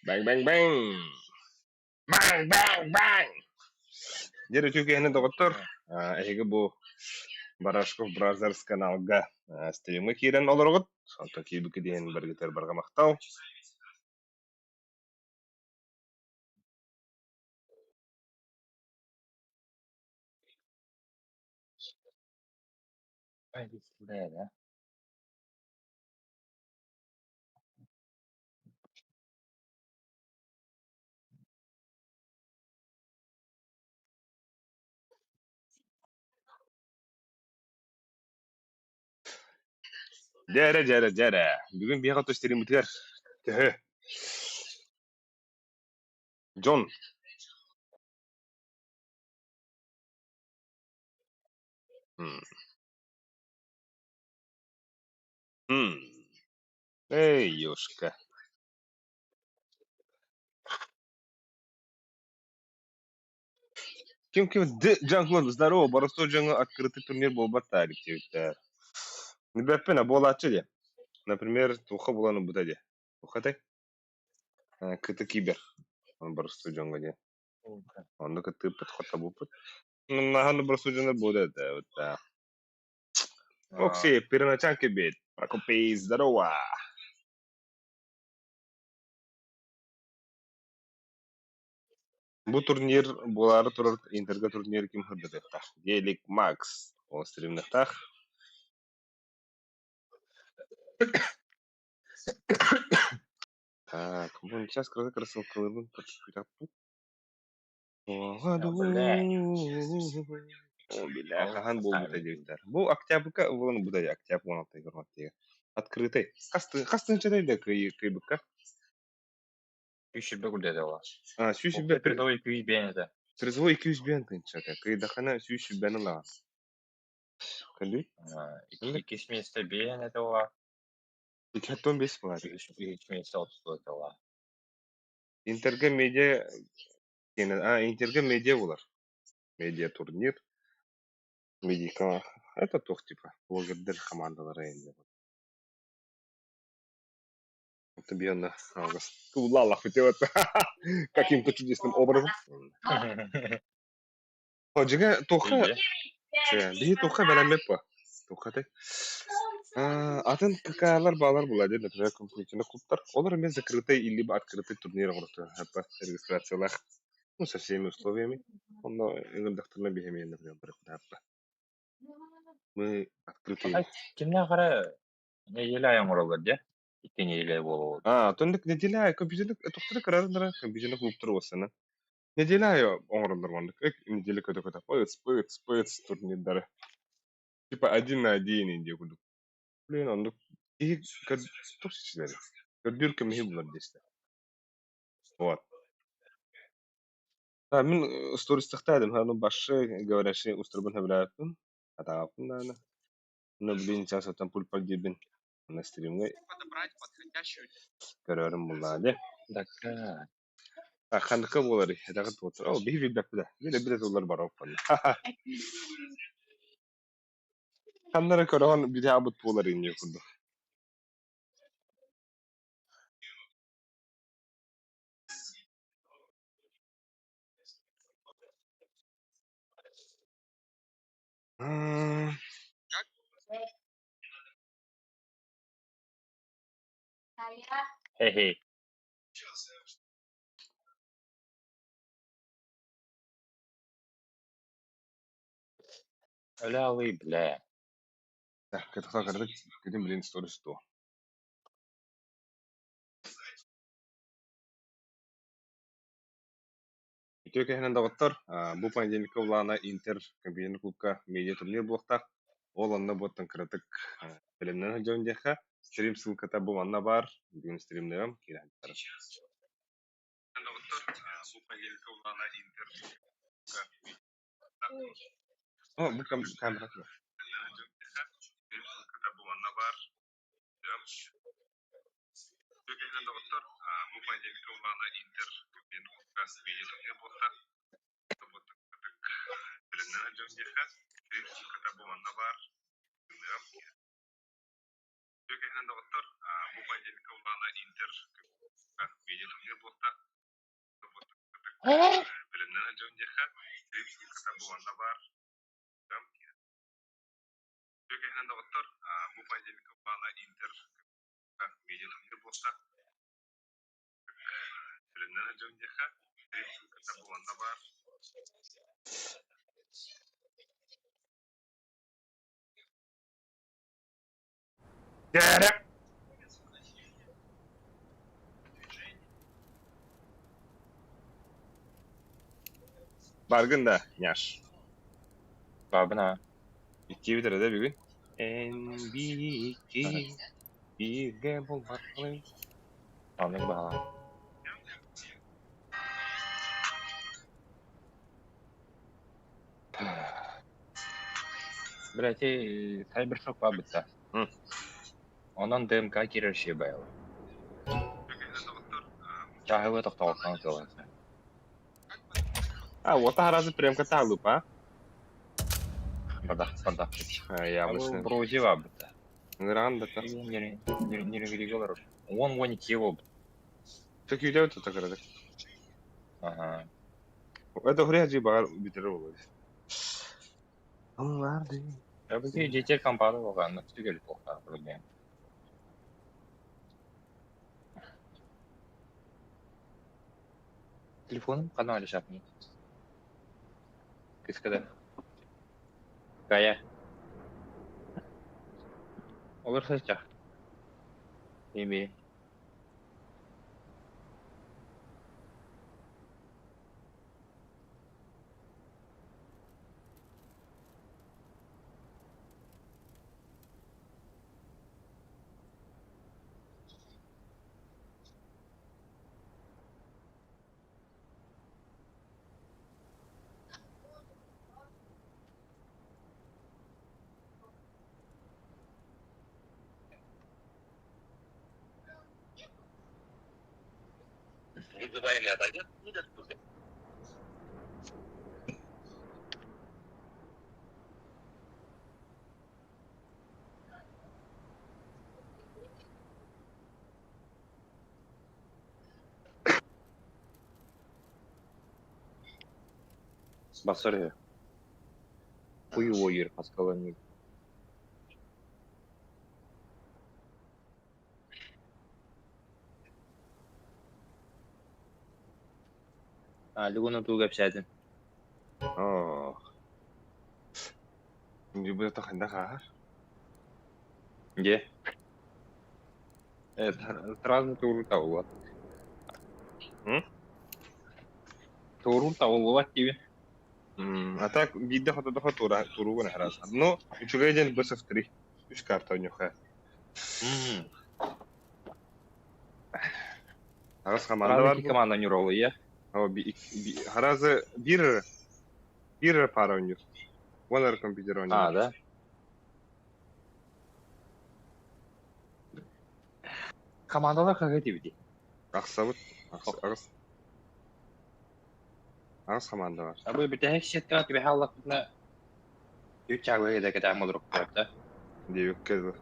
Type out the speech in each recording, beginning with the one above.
Bang bang bang. Bang bang bang. Jadi Türkiye'nin doktor. Ege bu Barashkov Brothers kanalga стримы кирен олоргут. Сонто кийби киден бергитер барга мактау. Жаре. Бүгүн бияга то стрим бүтер. Джон. Эй, ёшка. Ким Джанклон, здорово, Боросто Джанга открытый турнир был батарик. Не беппена болачы де. Например, туха буланы бутаде. Тухатай? Кыты кибер. Он Боросто Джанга де. Он кыты подхода бупут. Нахан Боросто Джанга буде, да. Окси, переначанки бит. Прокопей, здорово. Bu турнир булары турар интерга турнир ким хырдык тах. Делик Макс. Он стримных тах. Так, ну сейчас красиво кылыбын почитап. О, бля, хахан бол бута дебиттер. Бу октябрька вон бута октябрь 16 гөрмәттәге. Открытый. Кастын чадайда кыйбыкка. Сүйші бүгілдеді ола. Сүйші бе призовой күйіз бейнеді. Призовой 200 бен тынчата. Кыйдахана сүйші бен ла. Калды? Екі месте бейнеді ола. 215 бар. Үш месте 30 ола. Интерге медиа Интерге медиа булар. Медиа турнир. Медика. Это тох типа блогердер командалары инде. Это бьённо Август. Кулалах вот каким-то чудесным образом. Ходжига тоха. Бии тоха белемеппа. Тохатай. Атын какалар балар булади, например, компьютерный клубтар. Олар мен закрытый или открытый турнир горты. Хапа регистрациялах. Ну, со всеми условиями. Он докторна бихемия, например, хапа. Мы открытые. Кімне қара неделе аяң оралдар, де? Икки неделе болу. Тондuk неделя компьютерный тоқтары карарындыра компьютерный клубтар осына. Неделя оңырындар вандык. Неделя көтө пыц турниrdары. Типа 1 на 1 инде кудук. Блин, ондук и тусичилер. Көрдүркө мехи булар десте. Вот. Мен стористыктадым, ну башы говорящий устрабын хабилаатын. Атаапын да ана. Ну, блин, сейчас там пульпал дебин на стримге. Подобрать подходящую. Көрөрүм булады. Дакка. Хандыкка болар. Дагы тотур. О, бихи фидбэк да. Бир доллар бар оппан. Хандара көрөгөн биде абыт болар инде курду. Хе-хе. Öyle alayım bile. Кетахта кырдык, кетим билин сторис то. Итөке хенен дагыттар, бу понедельникка улана Интер компьютерный клубка медиа турнир блокта. Ол онна боттан кырдык билимнен жөн деха. Стрим ссылката бу анна бар. Бүгүн стримдегем кирен тараш. Дагыттар, бу понедельникка улана Интер О, бу камера. Стрим ссылката бу анна бар. Итөке хенен дагыттар, бу понедельникка улана Интер компьютерный клубка медиа турнир блокта. Билимнен жөн деха. Стрим ссылката бу анна бар. Итөке хенен дагыттар, бу понедельникка улана Интер медиа турнир блокта. Bilimden önce kitabı onda var. Türkiye'nin de otur. Bu faydalı bağla inter medianın bir bosta. Bilimden önce kitabı onda var. Gerek. Bargın da yaş. Babına. İki bitir de bir gün. NBK bir gamble var. Anlık bağlı. Berarti Cybershock var bitti. Hı. Ondan DMK girer şey bayağı. Cahaya toktawatkan kılası. Вот разы прям каталу, па? Бардак. Я Абы мыслю. броузи var bitti. Ранда та. Нерегелик olur. 10-12 oldu. Çok iyi değil так раз. Aha. Это грязь бар битиров. Onlar değil. Ya bu ki GTA kampanya var. Nasıl gelip oklar burada. Telefonum kanal yapmıyor. Kız kadar. Gaya. Olur sıcak. İyi. Basarıyor. Хуй паскаланıyor. Лугуна тугап сядин. Oh. Şimdi bu da kanda kar. Где? Сразу туру таула. Туру таула тебе. А так видно хата туру гана харас. Но чугайден бas в 3. Üç kart oynuyor. Harası komanda var Сразу bu. команда не роллы, я. Ama Harazı bir para oynuyor. Onlar kompüter oynuyor. А, да? Командалар как эти ведь. Ақсабыт. Ağız komanda var. А вы бите хекшетка тебе халлак битне. Ючагы да кета модрук да. Девик кез.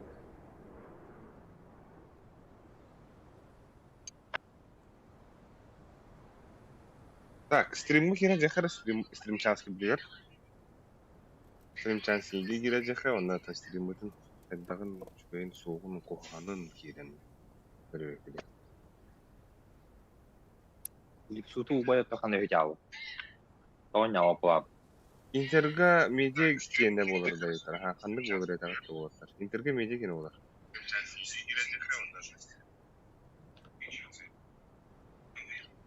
Так, стримге girecek stream chance gibi Stream chance'ге girecek onda ta stream'in dagın şöyle soğuğun kokanın kiren. Böyle. Липсуту убая таханы хетял. Тоня опла. Интерга медиа кенде болар да айтар. Ha, кандык болар айтар болар. Интерга медиа кене болар.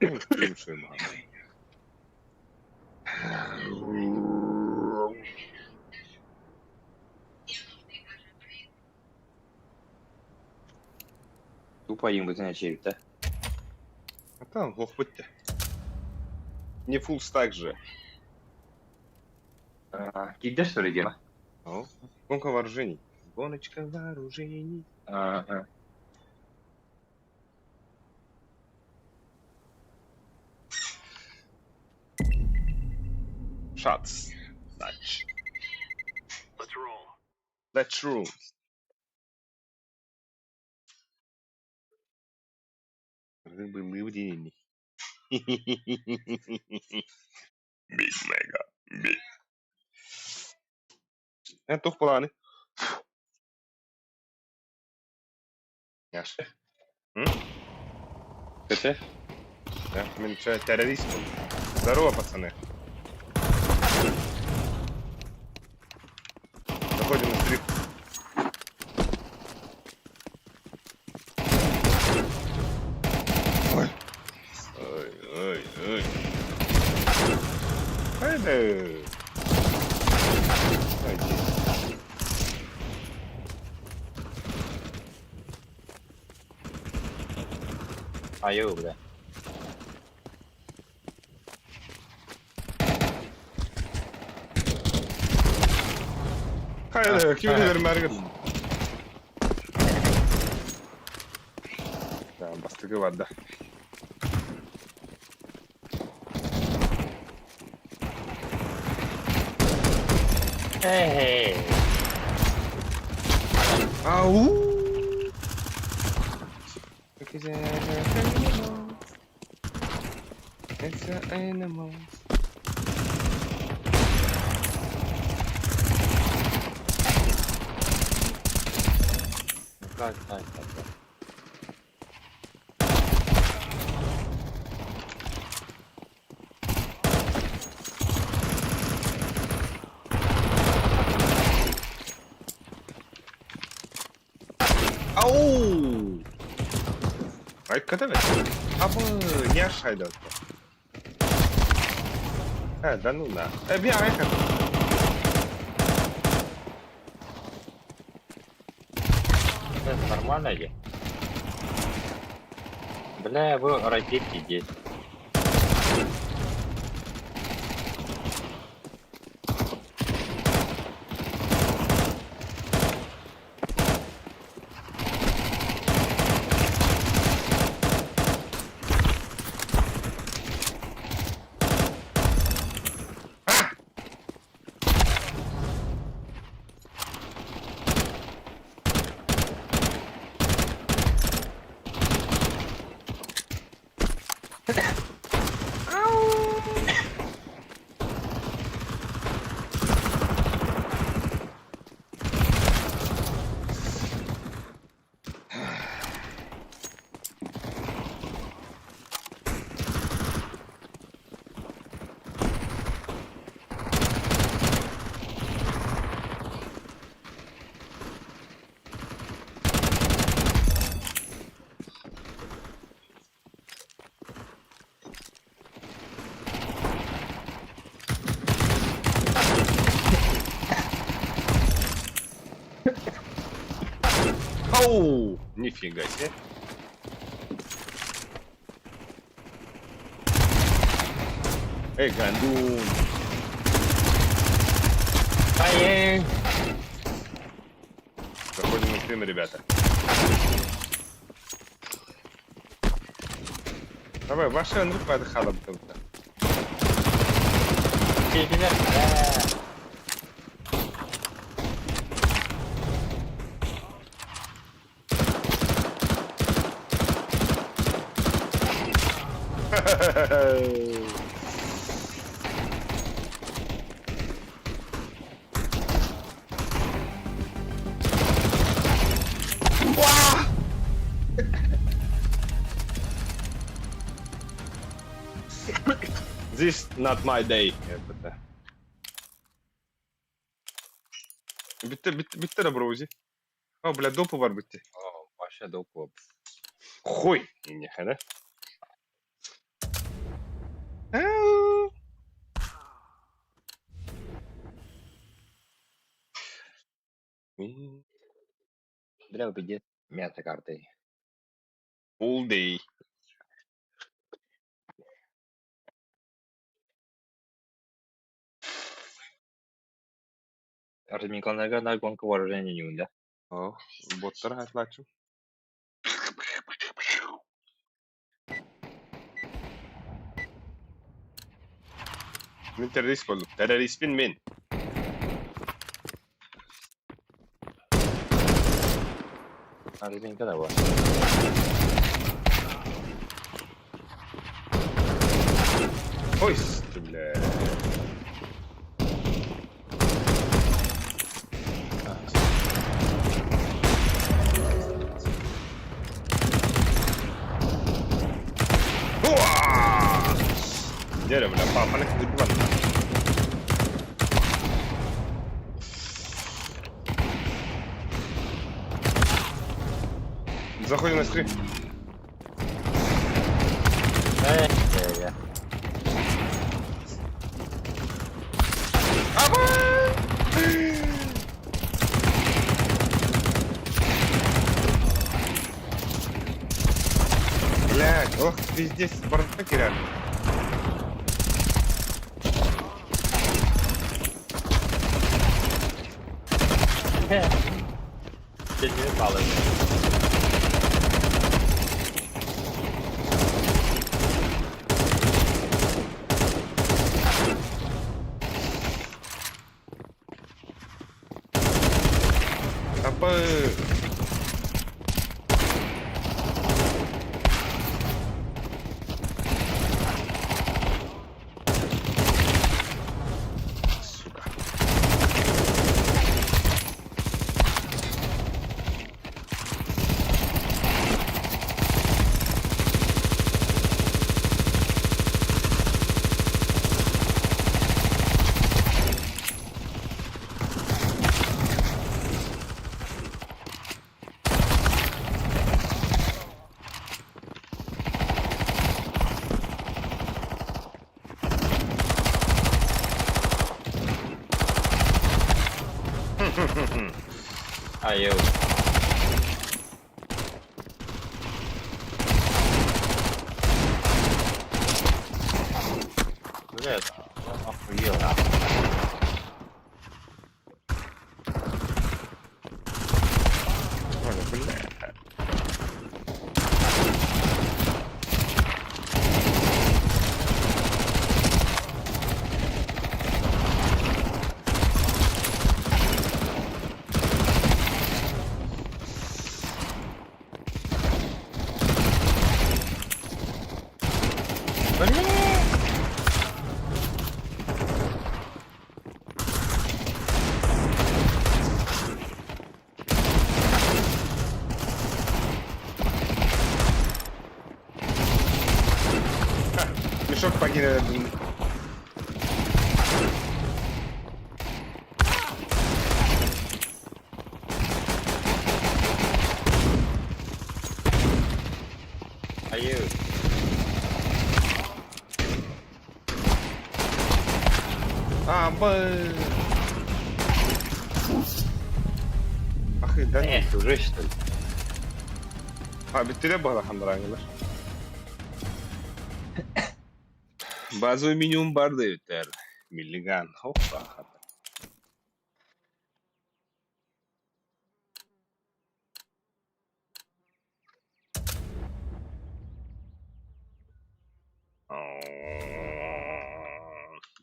Stream şöyle. Тупо им бы значит, да? А там хохпытте. Не full stack же. Кидер что ли дело? Гонка вооружений. Гоночка вооружений. Shots. Dutch. Let's roll. Были в день. Big Mega. Big. Tuh bulanı. Яш. Кыты? Да, мы что, террорист был? Здорово, пацаны. Заходим на стрип. Ой. Ой, ой, ой. Haydi. Haydi. Аю, бля. Haydi, kim bilir merkez. Tamam, bastığı var da. Эй! Ау! It's an animal. Так. Ау! Hakikaten mi? Ama niye aşağıda oldu? Да ну на. Bir ayakkabı. Это нормально ли? Бля, вы ракетки здесь. Ау! Нифига себе. Эй, гандун. Ай! Заходим на стрим, ребята. Давай, ваши андрюк отдыхала бы там-то. This not my day. Bitti de bro Uzi. Ha bля, допу var bitti. О, вообще доп. Хуй. Не хана. Бля, убедит мята картой. All day. Разминкаларга гонка вооружения не да? Oh, bottlar hatlarçım. Min terörist oldum. Teröristin min. Разминка да вот. Ой, ты, бля. Дерево, бля, папа, на куда? Заходим на скрин. Я. Блядь, ох, ты здесь бардак реально. Чуть не пали. Апа. Сука. Аю. Блядь, охуел. Ой, бля. Мешок погиб. Аю. А, бэ. Ах, да не. Уже что ли? Bitti de bana kandıranlar. Bazı minimum barda yeter. Milligan. Hoppa.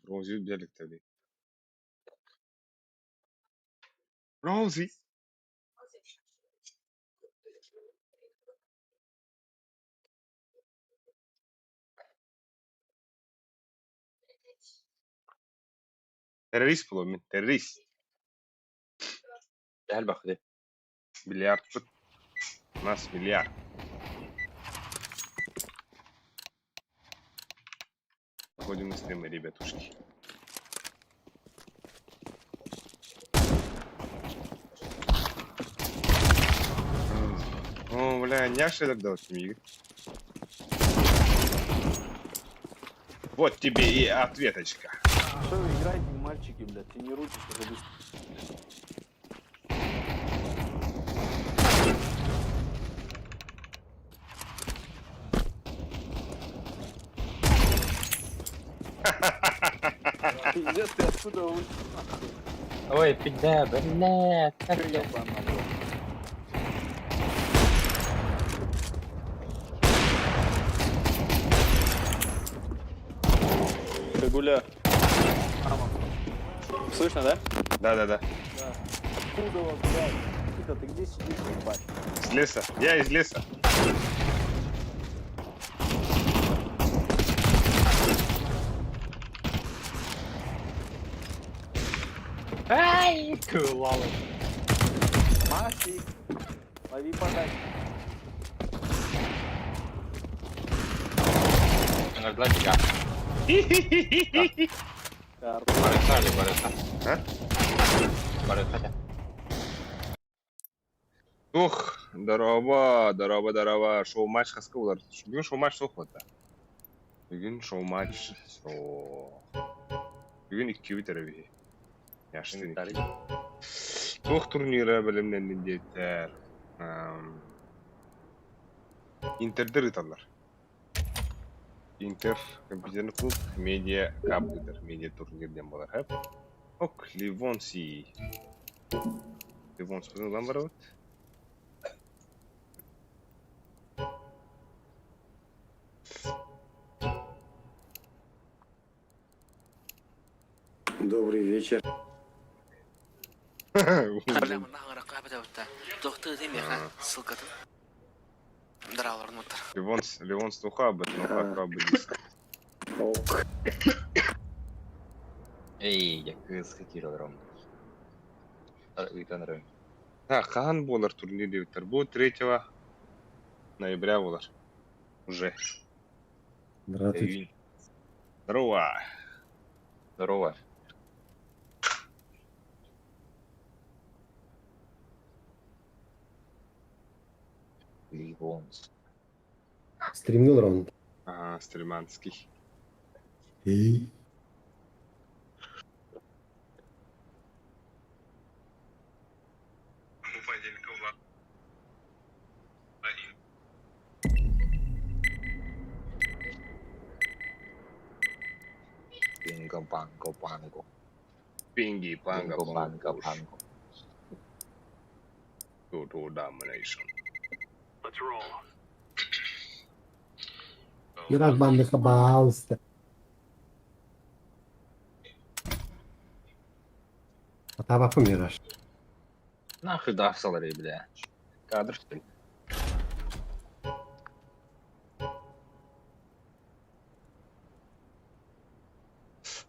Rosie birlikte değil. Rosie. Terörist bu lan, terörist. تعال باخذه. Milyar tut. Nasıl milyar? Ходим на стримы, ребятушки. О, бля, няша тогда вот миг. Вот тебе и ответочка. Что вы играете, мальчики, блядь, тренируйтесь уже быстро. Пиздец, ты откуда вышел? Ой, пизда, блядь, как я... Ёбаный в рот. Кагуля. Мама. Слышно, да? Да-да-да. Да. Откуда вот, блядь? Сука, ты где сидишь, ебать? Из леса. Я из леса. Ай, кылалы. Масик. Лови подачу. Dengar lagi kak. Карта. Барыса. Ha? Барыса. Ух, здорово. Шоу матч хаска булар. Бүгүн шоу матч сокпота. Бүгүн шоу матч. Бүгүн 2 битереби. Яшты. Тух турниры билимден диеттер. Интердер италар. Интер компьютерный клуб медиа кап дитер. Медиа турнирден болар хеп. Ок, Ливонси. Ливонс bizning bilan baravar. Добрый вечер. Проблема нахуй ракабы да. Доктор değil mi ya? Сылкатын. Дралар мутар. Ливонс туха бит, но как бит. Ок. Эй, я кыз килограмм. Уйтанырым. Хан болар турнир диптер. Бу 3 ноября болар. Уже. Здравствуйте. Здорово. Здорово. Ливонс. Стримнул раунд. Ага, Стриманский. И? Пинго-панго-панго. Пинги, панга, Пинго-панго-панго. Total domination. Ирак банды хабалста. Атаба помираш. Нахуй дарсалары, бля. Кадр, что ли?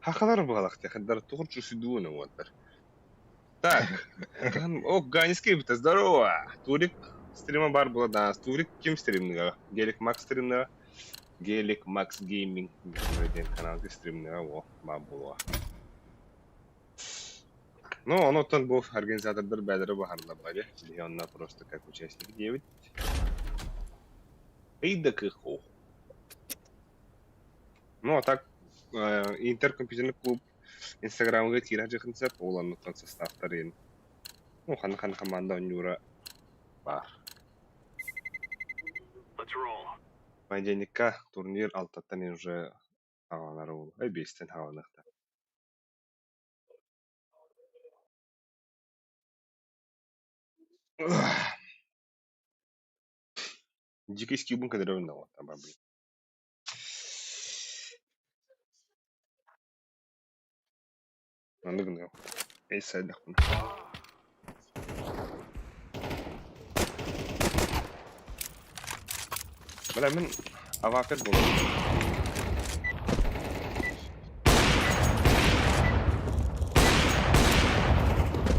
Хахалар балак те хадар тухурчу сидуна вот. Так, ок, Ганиский бит, здорово. Турик стрима бар была да. Турик ким стримнага? Гелик Макс стримнага. Гелик Макс Гейминг каналга стримнага во ба булва. Ну, он оттан был организатордар бәдірі бағарлап бәді. Леонна просто как участник 9. Эйдак их ох. Ну, а так, интеркомпьютерный клуб Инстаграмға тира жақынса, олан ұттан составтар ең. Ну, хан команда Нюра бар. Майденникка турнир алтаттан ең уже хаванары ол. 5-тен хаванақта. Дикий скибун кадровый вот там бабы. Надо гнал. Эй, сайдах. Бля, мен авапет был.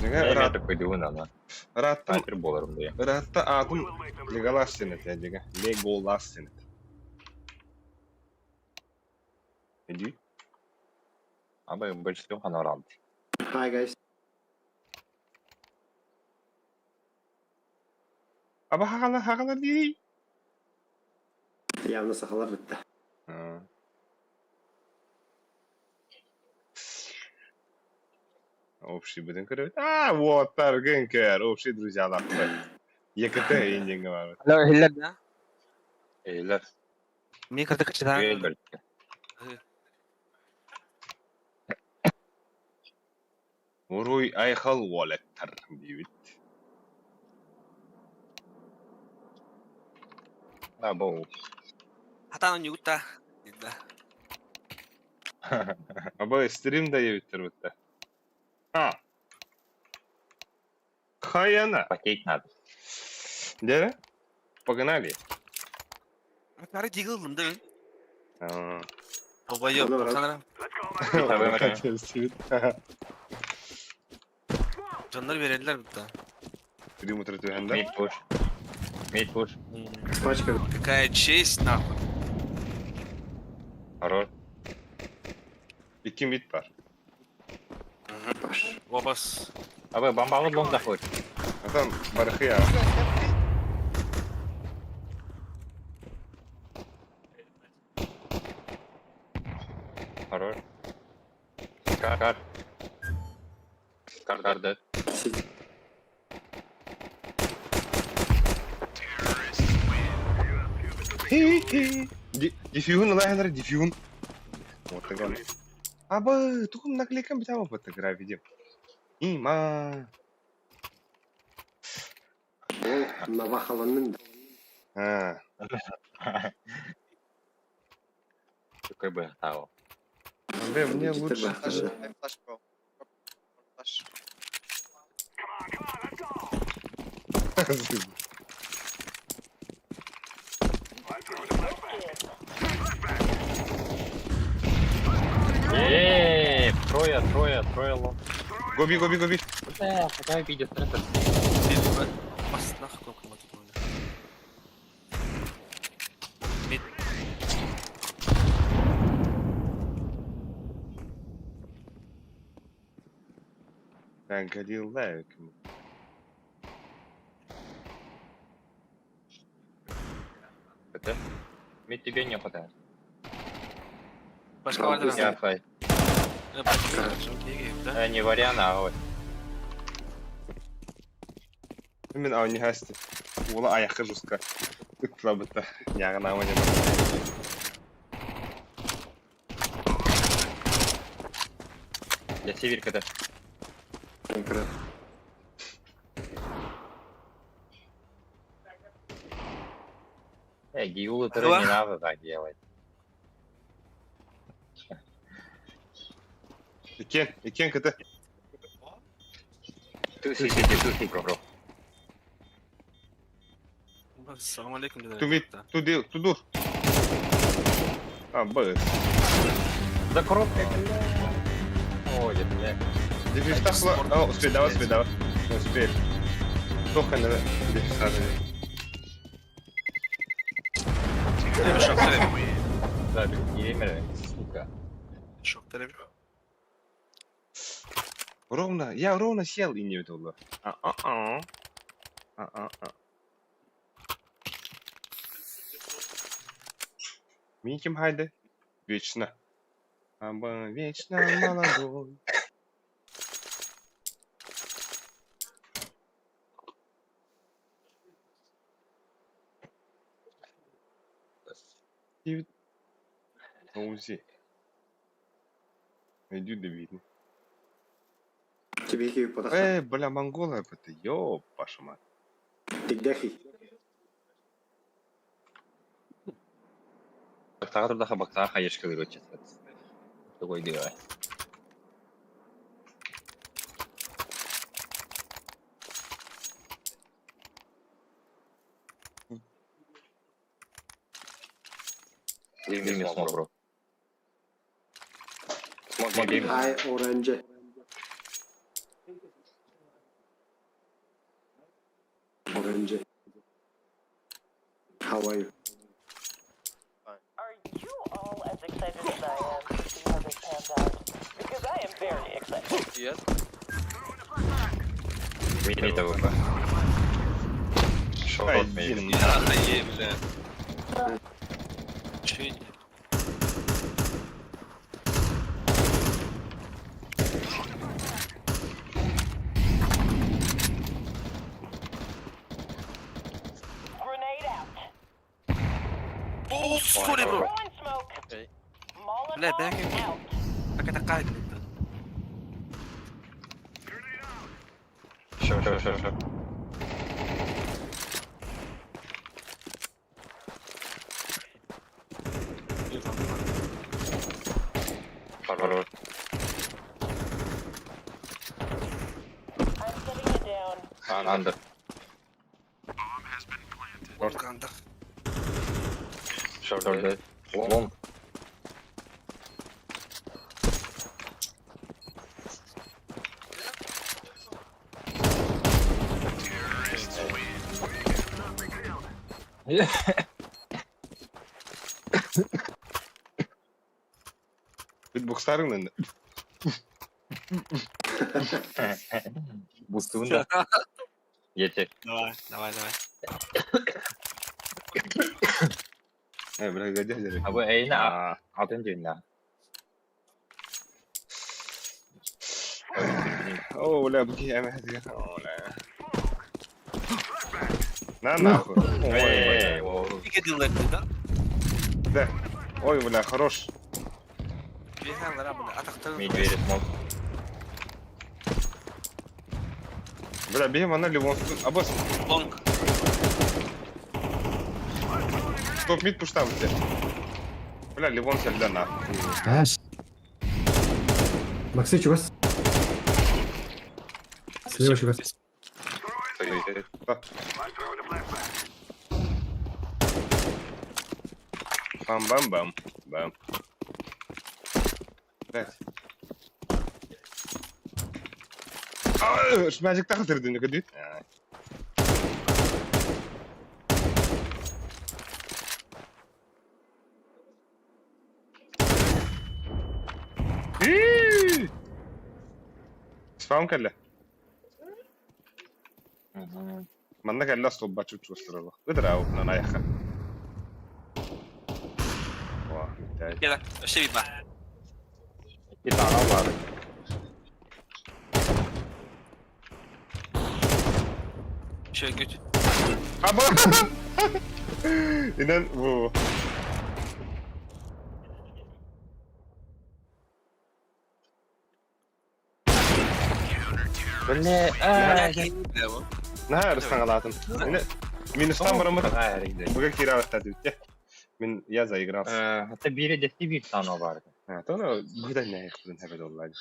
Я такой дивана, да. Раттым, Снайпер боларым, да. ратта атым Леголас сенет, я дига. Леголас сенет. Иди. Абы большинство хана раунд. Hi guys. Аба хагала ди. Явно сахалар бітті. Общий будем говорить. Вот, Таргенкер, общий друзья лапы. Екатерин индинга var. Alo hiller da. Eyler. Mi karda kaçıdan? Eyler. Уруй айхал уолеттер бивит. А, бұл. Хатанын югутта. Аба стрим да ебиттер бітті. Хаяна. Пакет надо. Дері? Погнали. Karı digildim değil mi? Aa. Baba yok Olur, olur. sanırım. Canları verirler bir daha. Периметр төгәндә. Mid push. Mid push. Пачка. Какая честь, нахуй. Хорош. 2 mid бар. Баш. Обас. Abi бомбалы бомб заходит. Атам барахы я. Хорош. Кар. Кар dead. Сидь. Дифьюн, الله يهدر дифьюн. Вот так он. Аба, tukum наклейкам битава фотографии. Има. Ол навахаланның да. А, Какой бы того. бе, мне Ciddi лучше. baxtı. Flash bro. Flash. Трое лом. Гоби, гоби, гоби. Какая видео стресса? Бас нахуй колком тут böyle. Mid. Ben Galil Lake. Это? Мид тебе не хватает. Başka vardır Я abi. хай. Başka çok iyi gibi de. Не вариант, а вот. Мен ау не хасти. Ола аяққа жуска. Үтла бітті. Яғына ойнама. Я северка-то. Конкрет. Гиулы Ага. не надо так делать. Икен кіті. Тусите, бро. Selam aleyküm dedi. Ту мид, ту дур. А, бэс. За коробкой, бля. Ой, бля. Дефиста хла... О, успей, давай. Не успей. Только надо дефиста. Bir şok derim. Да, блин, не время, сука. Şok derim. Я ровно сел и не видел. Мне кем хайде? Вечно. Аба вечно молодой. Узи. Иди да видно. Тебе хи подахта. Бля, монголы это, ёп, ваша мать. Тигдехи. Бактаға ешкі үйрет жасады. Такой делай. Leave me small, bro. Small game. Ay orange. Orange. How are you? Are you all as excited as I am to see how this pans out? Because I am very excited. Yes. We need to go. Short me. Один. Ya iyi bile. Şey değil. Grenade out. Oo, skor bro. Throwing smoke. Okay. Bля, Molotov belki- out. Hakikaten kaybettim. Sure. Хорош. I'm setting it down. Under. Volkan'da. Short dead. Long. Beatbox'larınla. Bustığında. Yeter. Давай, давай, давай. He biraz gece dedik. Ha bu eğne Aa. atınca illa. Oo ulan bu ki emez ya. Na nахуй. Ey, Ой, o. Сколько делает да? да. Ой, бля, хорош. Бегал, рабля, атактарын. Медведев мол. Бля, бейм она Ливонскую. А босс, Лонг. стоп мид пуштам тебе. Бля, Ливон сельда нахуй. Аш. Максыч, у вас? Слева у вас. Бам-бам-бам. Бам. Блядь. Шмязик так отрыдын, не ходи. Spam kelle. Manna kelle stoppa chuchu sırala. Idrao na nayaxa. Vah, mitay. Кеда, вообще видно. İki tane var. Еще гють. Aba! İnan bu. Böyle Ne arastan alatın? Yine minustan var mı? Hayır. Bu kadar kira var tabii. Min yaz ayı grans. Hatta biri de bir tane vardı. Ha, tamam. Bu da ne yaptın hebe dolayı.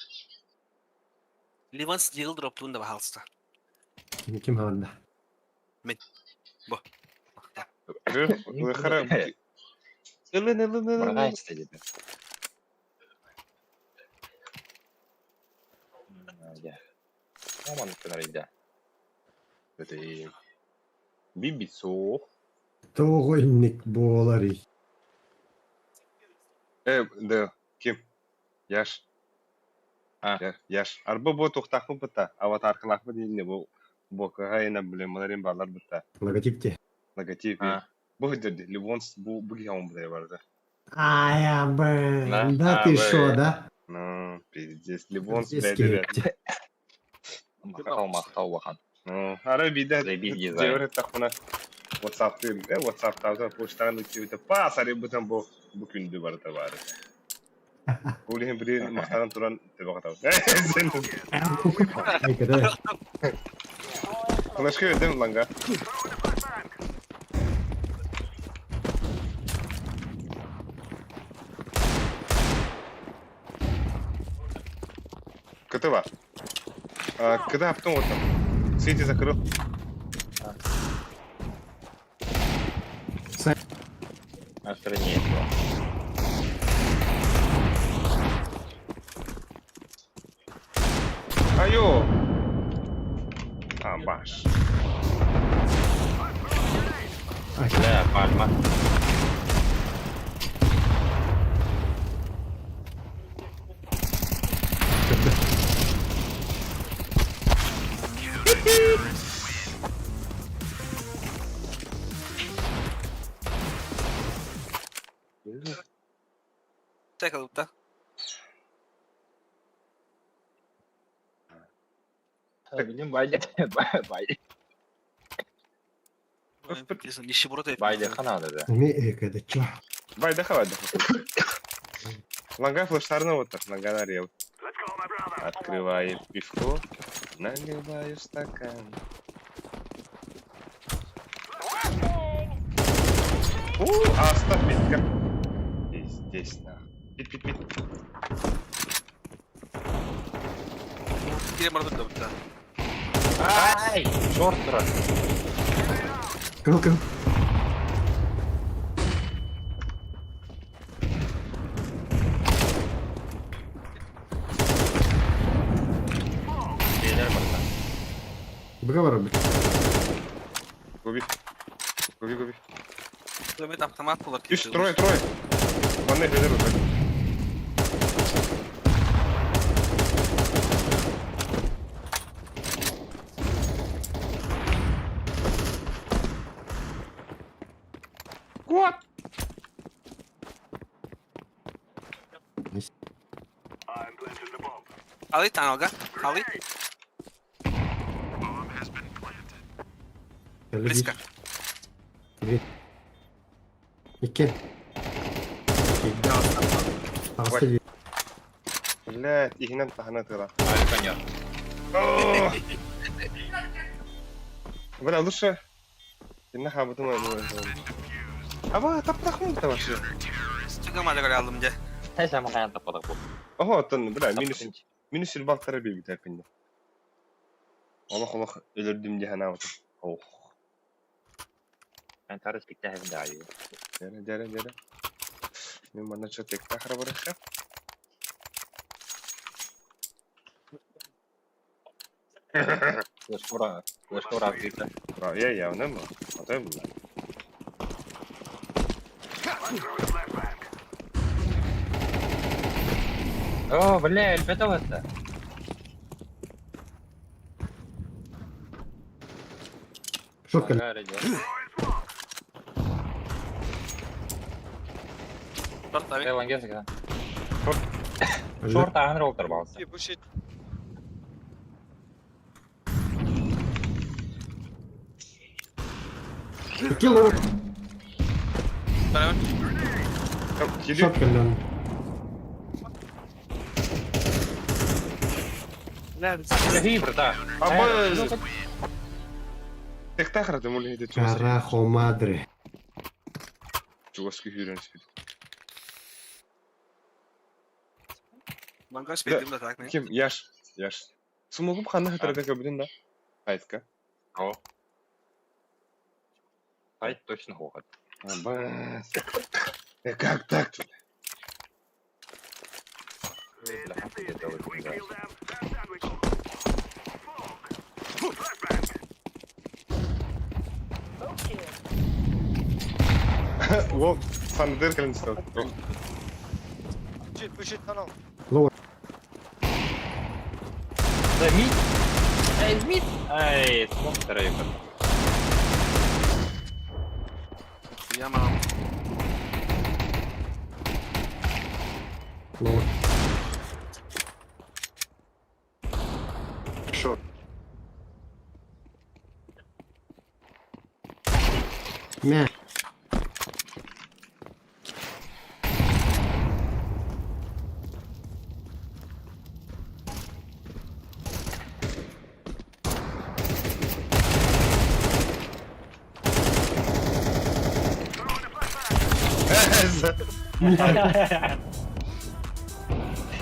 Ливан сделал дроп да пожалуйста. Kim havanda? Bu khara. Ilın. Bana istedi. Ya. Aman kenarıydı. Dedi. Bibi so. Того инник болари. De kim? Yaş. Ha. Yaş. Arba bu toxtaq mı bıta? Avatar kılaq mı değil ne bu? Bu kayına bilem bunların bağlar bıta. Логотипте. Logotip. Ha. Bu dedi. Livons bu giyom buraya vardı. Ая, блин. Да? Да А, ты вы- шо, да? No, pizdes. Livons Пиздец, dedi. Кирилл. Maqtal bakan. No, ara bir de Ve bir dizayn. cevher takına WhatsApp değil. WhatsApp'ta da poştan tweet'e pasarı bütün bu gündü vardı var. Kulihim bir mahtaran turan tebaka tav. Sen Ай, когда? konuşuyor değil mi langa? Катыва. Когда потом вот там сети закрыл. На стороне этого. Айо! Баш. Да, пальма. Текал, да? Bildim bayda. Bayda. Нищеброды. Bayda kanadı. Уми, когда чё? Бай, давай. Ланга флештарна вот так, ланга нарел. Открываю пивко, наливаю стакан. Оставь питка. Здесь, на. Пит. Где мордок да? Ay! Short duran. Кыл. Beyler bakın. Браво, блин. Губи. Автомат автомат булар. Üç, трое. Ванны бедер уже. What? Хали таналга. Хали. Близко. Иккен. Ағысты Блядь, игнем тахана тыла. Альканя. Бля, лучше... Инна хабытым Аба, таптахмын-то вообще. Çıkamadı gol aldım diye. Hey sen makan tapadık bu. Ага, тын, бля, минус илбақтары бейбіт әпінде. Олық өлірдім де хана отыр. Ох. Ben tarız bitti hem daha iyi. Дәрі. Мен бана чо тек тақыры барақша. Лышкура биtti. Я, не ма. Атай бля. О, бля, эльпетов это. Шутка. Dört tabii. Evan gezegen. Short ağın router bağlısı. Bu şey Иккен лоу. Beraber. Киди. Шоткандан. Neredesin? Hibr, да. Аба. Тек тақыры да мөлі еді чуғасы. Карахо мадре. Чуғасы күйірен спид. Banka spedim de tak ne? Кем? Яш. Сумогum ханна хатырда көбідін да. Айтка. О. Айт точно хохот. Аба. Как так тут? Бля, хапы это очень да. Лов. Сандер кілін стал. bu şey kanal. Лоу. Да, мид. Эй, мид. Эй, смог второй. Yaman. Лоу. Шо? Мя.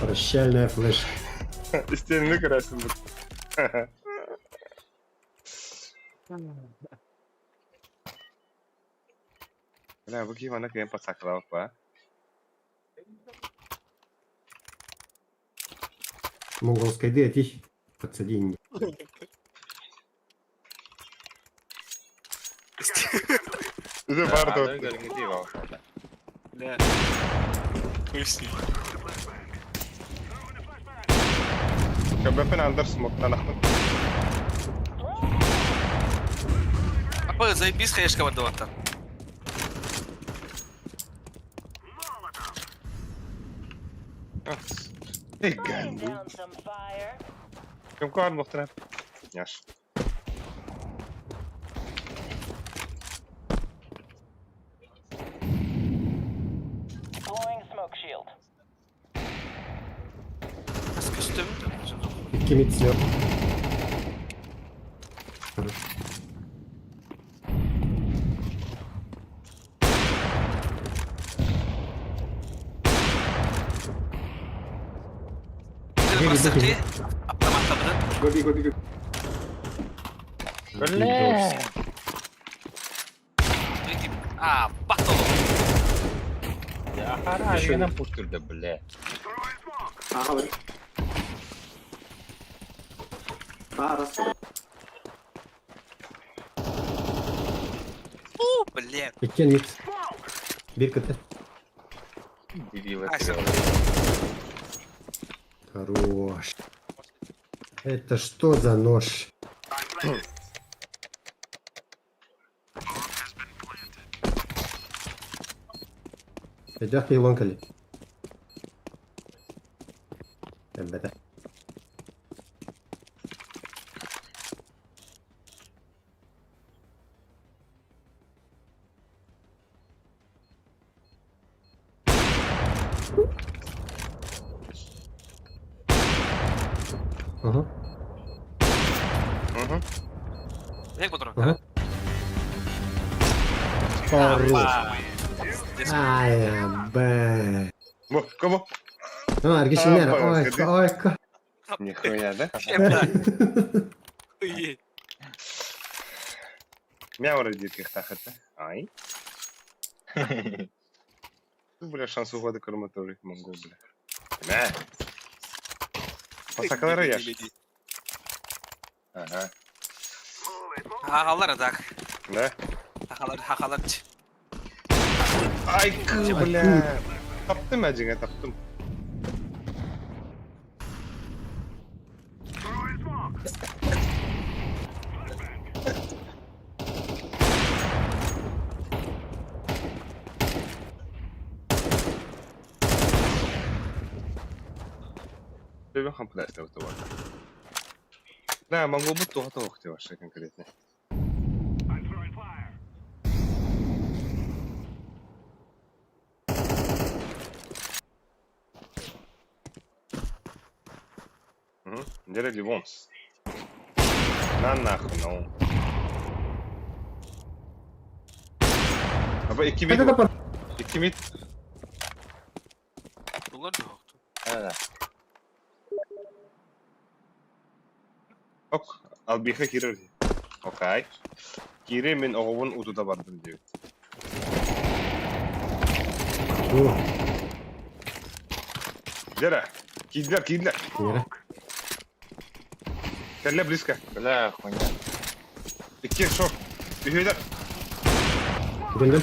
Прощальная флешка. İstediğini kırarsın bu. Bля, вы гимана кем посаклав, па? Монголской дети. Подсоединение. Уже пардон. Ne? Hırsız. Köbepen under smoke'tan aktım. Apa zajebisz хаешка вот дота. Laying down some fire. Kim kvar muhtemelen. Yaş. Blowing smoke shield. Nasıl küstüm? Икки мид слева. Хорошо. Dedim basırtı. Автомат табыды. Гоби. Бля. А, бақтолу. Я хара, Еще yana не. puşturdu bля. Ага, раз. Уу, блядь. Иккен мид. Bir kıtı. Дебилы. Ася. Хорош. Это что за нож? Ejah hilang kali. Better. Aha. Hı hı. Як по дорогу? Ага. Хорош. Ай, бе. Bu, kabo. Ну, аргишинер. А, Ой, сходи. ой, Нихуя, да? Ой. Мяу родитель тахата. Ай. Тут, бля, шанс угода карматорий могу, бля. Мя. Pasakalara yaş. Ага. Hakalar atak. Ne? Hakalar. Ay kı, bля. Taptım acıga, taptım. Тебе хамплять вот того. Да, могу быть то ты вообще конкретно. Дерели вонс. На нахуй, ну. Abi 2 mid var. 2 mid. Bunlar da yoktu. Да. Ok, al bir girer. Okay. Gire min oğun ududa vardır diyor. Dere. Kidler. Yere. Kelle bliska. Бля, хуйня. 2 short. Üheyler. Bindim.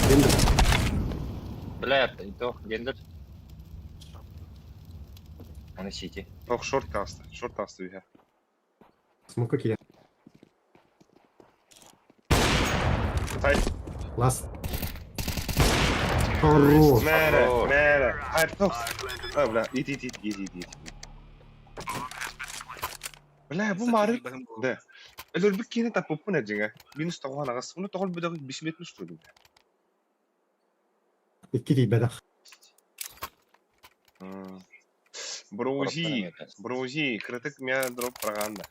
Bindim. Бля, и то, гендер. На сити. Oh short kastı. Short kastı ühe. Smoke kill. Tay. Last. Хорош. Mere. Hayır tok. Ha bla. İt. Bla bu marif. De. Ölür bir kere tapıp ne cenga. Binus tavan agas. Bunu tokol bir dakika bismetmiş tutuyor. İki değil bedel. Броузи, критик меня дроп пропаганда.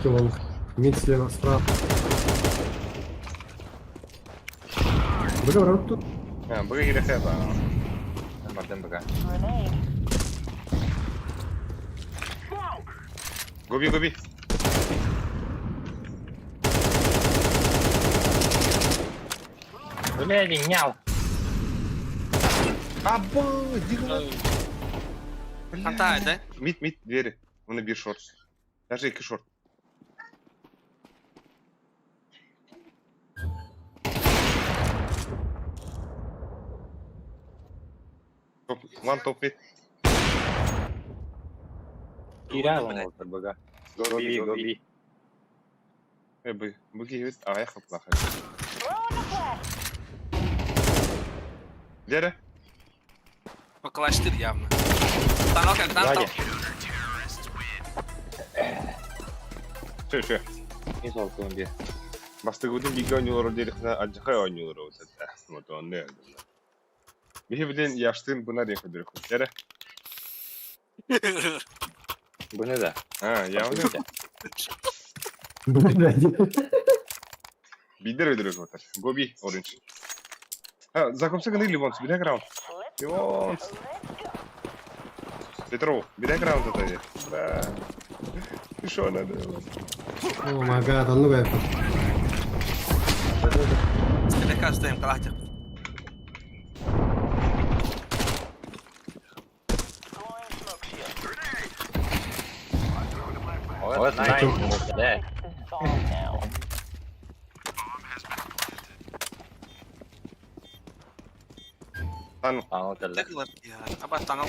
Килонг. Мид слева, справа. Бля, тут. Бага гире хэба. Барден бага. Grenade. Гоби. Бля, мяу. Абба, дига. Hata ede. Mid, двери. Onu bir short. Даже 2 short. One top mid. Киря, он вот бага. Гоби. Bu gibi ayak plakı. Throwing a flash. Dere. Поклаштыр явно. Станок, Сзади. Şu. Не толком бе. Бастыгудun bir oynuyorlar dedik na acıkay oynuyorlar o zaten. Motor ne oldu? Bir birden yaştığın buna renk ödürük. Dere. Bu ne de? Ha, yavrum. Bider ödürük otar. Gobi orange. Ha, zakopsa gani Livons, bir ground. Let's Livons. go. Петров, bir ground atacak. Şu an hadi. О май гад, а ну ка. Слегка стоим, калахтер. Вот Nice. nice. Да. Fix this bomb now. Tan Tamam geldi. Ne kadar ya? Apa tangan.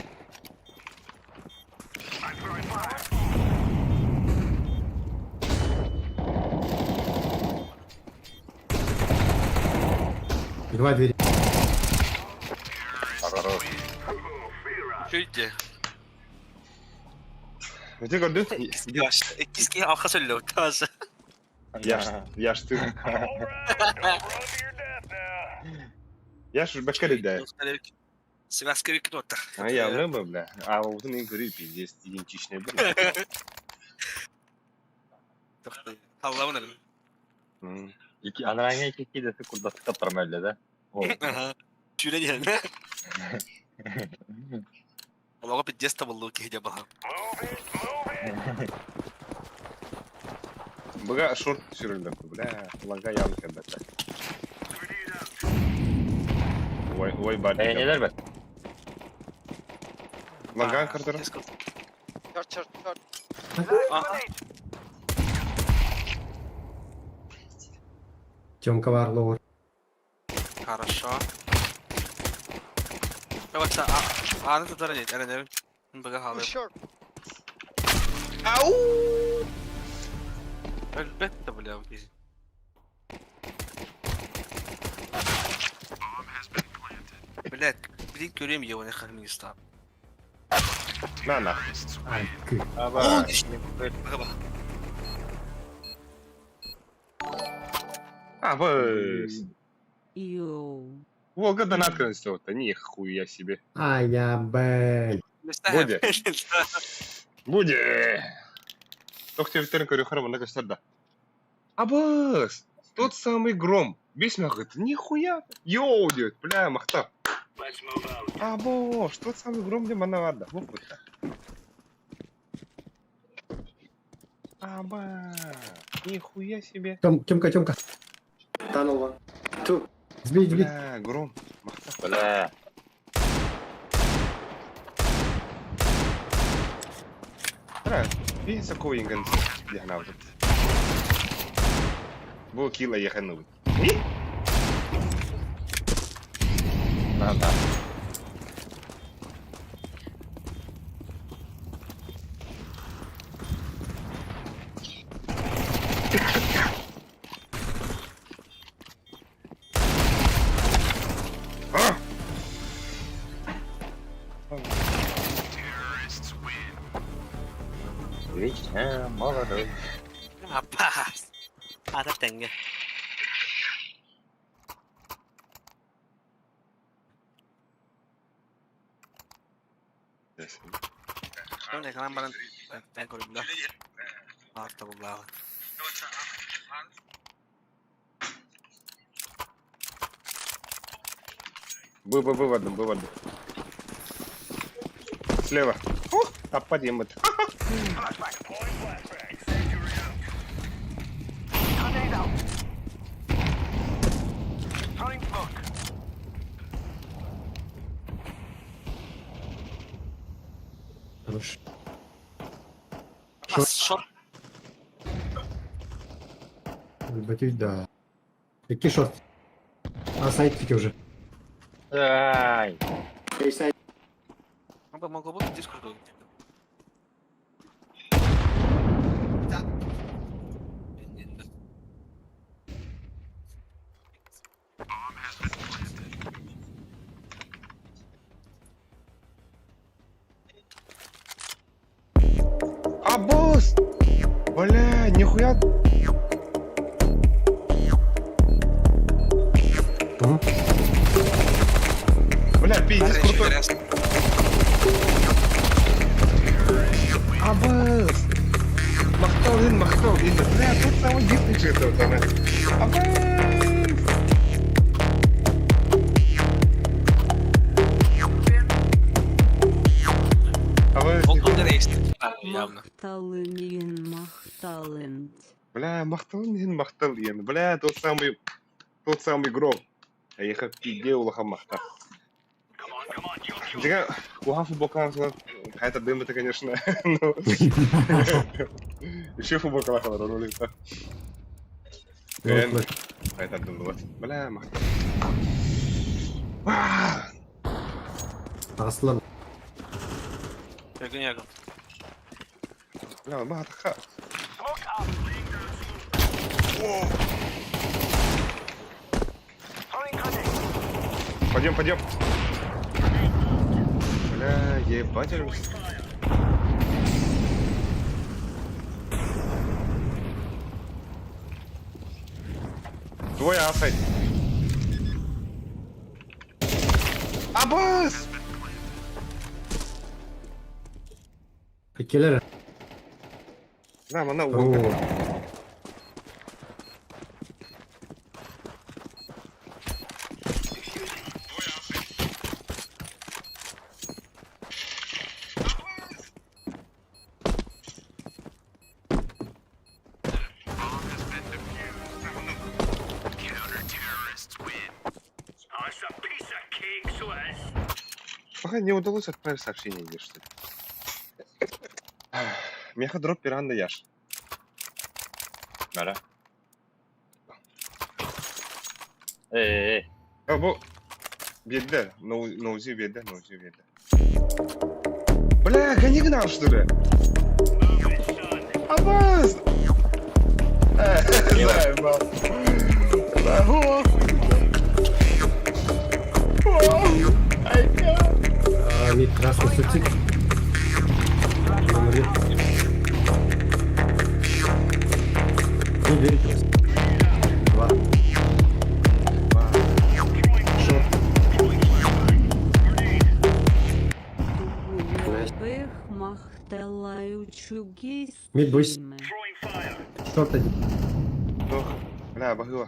Два двери. Хорош. Şöyle. öte gördün? Eski arka söylüyor. Tazı. Yaştı. Yaş bekle de. Sivas'ka bir nokta. Ha явно mı bla? А вот не говори пиздец, идентичный был. Havlamın elim. İki anaranga iki de kurda sıkıntı öyle de. Şöyle yani. Allah'a bir jest buldu ki hece bakalım. Бага шорт сүрелдем, бля, лага явно когда-то. Ой, бади. Neler be? Лаган картер. Çört. Aha. Темка var lower. Хорошо. Evet, anı tutar değil. Eren. Baga Two halı. short. Elbette bile bu kesin. Блядь, блин, göreyim ya onu kalmayı stop. На. Ay kı. Oo düştü. Baka bak. А, вы... Йоу. Волга донат то нихуя себе. Ay ya ben. Буде. Буде. Только тебе вторым говорю, храма, на да. Абас! Тот самый гром. Весь говорит, нихуя. Йоу, дед, бля, махта. Абош, тот самый гром, где манавада. Вот это. Аба, нихуя себе. Темка. Tunnel one. Two. Сбей. Бля, гром. Махта. Böyle. Бля, видишь, какой инган я на вот. Был килла я ханул. Надо. Отлично, молодой. Apa? Ada tenge. Şöyle kalan bana ben koyayım da. Arta bu bağlı. Был в одном. Слева. Ух, опадем это. Хорош. Şort. Батюсь, да. Який шорт? А, сайт тільки вже. Ай. Ей, сайт. Ama mogu bu Discord'da. А, босс! Бля, нихуя. Мгм. Бля, пиздец крутой. А, босс! Махтал, бля, тут самый гифтый что-то вот она. А, босс! А вы... Volkan değişti. Явно. Махталын. Бля, махтал, бля, тот самый гром. А я как пиздел лоха махта. Дига, куха футболкан Это дым, это, конечно, ну... Еще футболка лахала, ролик-то. Вот, Это дым, вот. Бля, мах. Аслан. Yakın yakın. Бля, багато ха. Пойдем, пойдем. Бля, ебать, твой асайт. Абас! Икелер. Да, мана О, угол. Пока не удалось отправить сообщение, где что ли. Меха дроп пиранда яш. Nere? Ey. А, bu беда, ноузи беда. Бля, гони гнал, что ли? Абаз! Знаю, бас. мид красный суицид. Не дверь просто. Два. Шорт. Любих махтелаючуги Мид бойся. стіми. Шорт один. Бля, багила.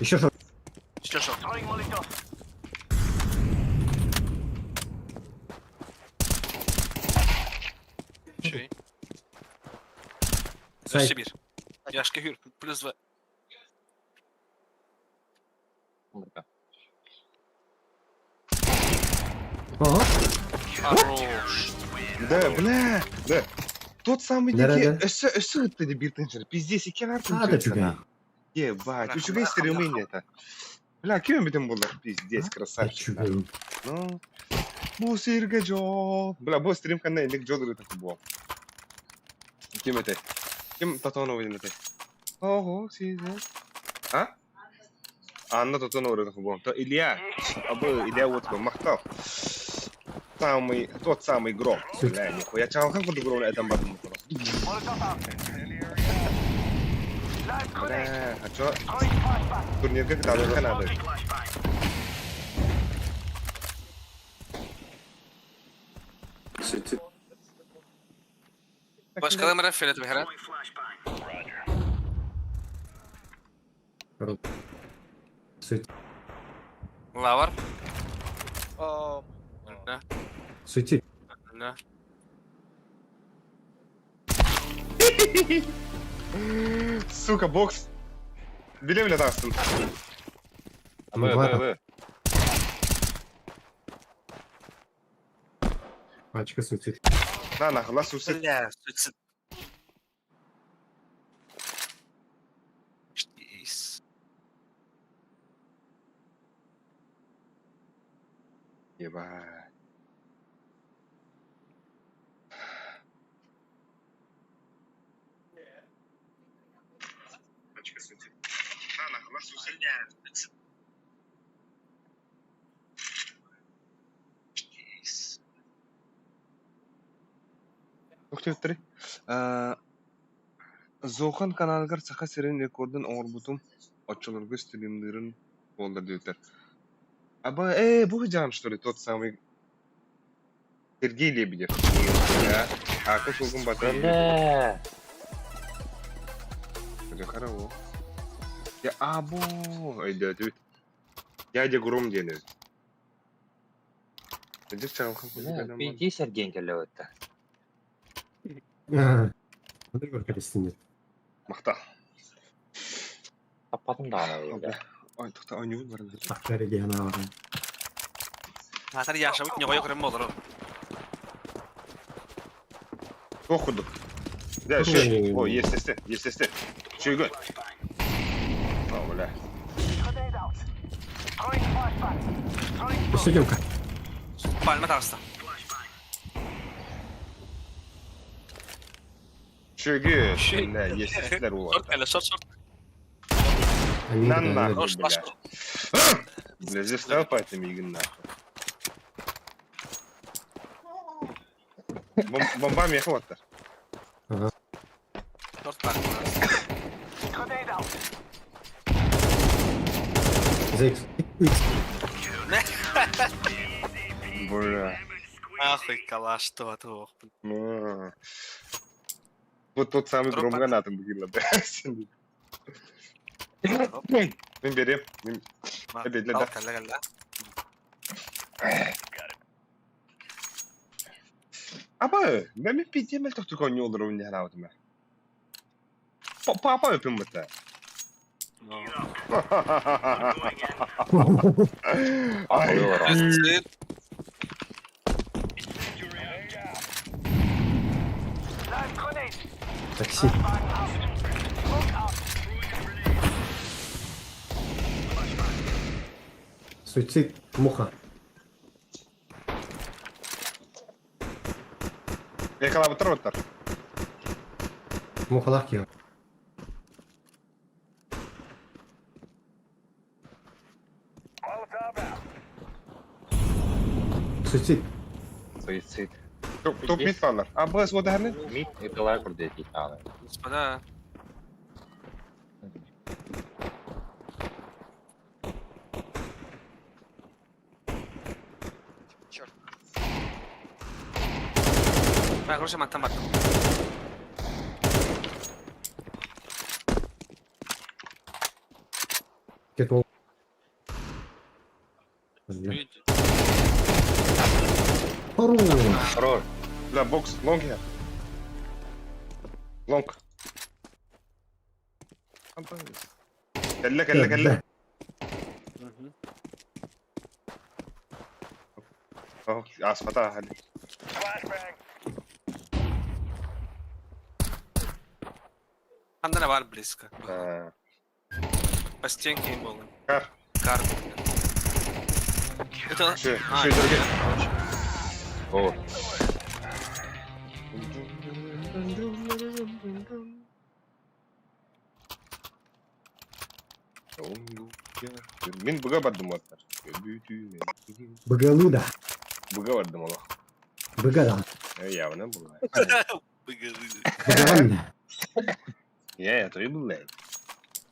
Еще шорт. Еще что? Şey. Сайт. Sibir. Yaşka hür. Plus ve. Burada. Ага. Хорош. Да, бля, да. Тот самый Да, дикий, да. ösü öttedi bir tınçır. Пиздец, iki artı А, да чуга. Ебать, üçüge стрелмень это. Бля, кем bütün bunlar? Пиздец, красавчик. Чуга. Ну, bu sirge Джо. Бля, bu стрим kanalına ellik Джо duruyor bu. Kim это? Kim Татонов это? Ого, size. А? Анна Татонов это bu. То Илья. Абы Илья вот махтал. Тот самый гром. Бля, нихуя чалхан под гром на этом батом. Бля, а чё? Турнирге каталыга надо. Başkalarına mı refer etme herhalde? Суицид. Лавар. Oh, Ne? Суицид. Ne? Сука, бокс. Bile bile taksın. Ну, два. Пачка суицид. На, нахуй, лас усы. Бля, суицид. Jeez. Ебать. Пачка суицид. На, нахуй, лас усы. Уктевтри. Зохан каналгар саха серин рекордын оңорбутум отчолорго стримдерин болду дейтер. Аба, бу жан, что ли, тот самый Сергей Лебедев. Да. А как улгун батыр? Bля. Это хорошо. Я або, айда, ты. Дядя Гром делает. Иди в чалхан. Bля, иди Сергей келебетті. Смотри, как рисунет. Мақта. Таппадым да ана Абла. бля. Ай, тоқта, ай, не бар. Ақтары де ана бар. Hatar yaşamak ne koyuyor krem olur o. Okuduk. Ya o естественно. Çögün. Öyle. Стекемка. Palma tarafta. Çögün. Ne естественно o. Sort hele sort. Nan nahı Roş baş. бля. Здесь стал по этим играм нахуй. Бомбами хватит. Sort palma. ZX. X. Бля. Ахуй, калаш, то. Ну. Вот тот самый Тропа. громгранатом выиграл, да? Мен берем. Hadi, hadi. Al kalla. Ama ben bir pideyim el tuktuk oynuyor olur oyunu hala otum. Papa yapayım mı da? Alıyorlar abi. Такси. Суицид. Муха. Yakala batır. Мухалар киyor. Суицид. Suicid. Top mid falan. Abi o da hani? Mid yapıyorlar burada iki tane. Господа. Черт. Ben kuruşa mattan baktım. Кетвол. Хорош. Хорош. La box long ya. Long. Kelle. Oh, asfata hadi. Anda ne var близко. Ha. По стенке им было. Kar. Карта. Это... Şu А, dörge. O. Мен buga bardım var. Быгалы да. Buga vardım ola. Быгадан. Ya ne bu? Быгаван да. Ya то и было.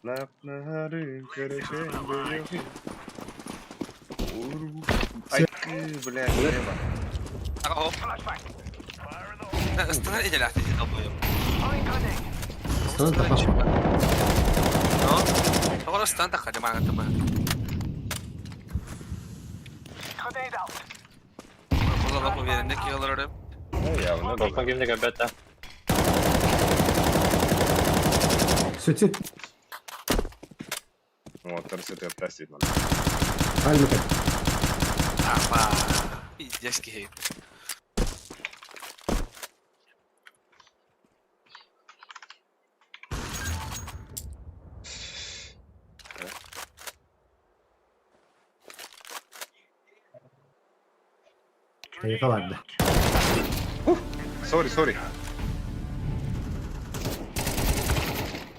Напнарым карашем böyle. Ay блядь, небо. Оп. Останови иди ляхти, иди долбоёб. Стан тапа. Ну? Тогда стан так хотя бы это бы. Burada da bu yerindeki yolları. Ya ne bu? Dostum kimde göbette? Суицид. Вот, торсет я простит надо. Альмика. Апа. Пиздецкий хейт. Yakaladı. Sorry.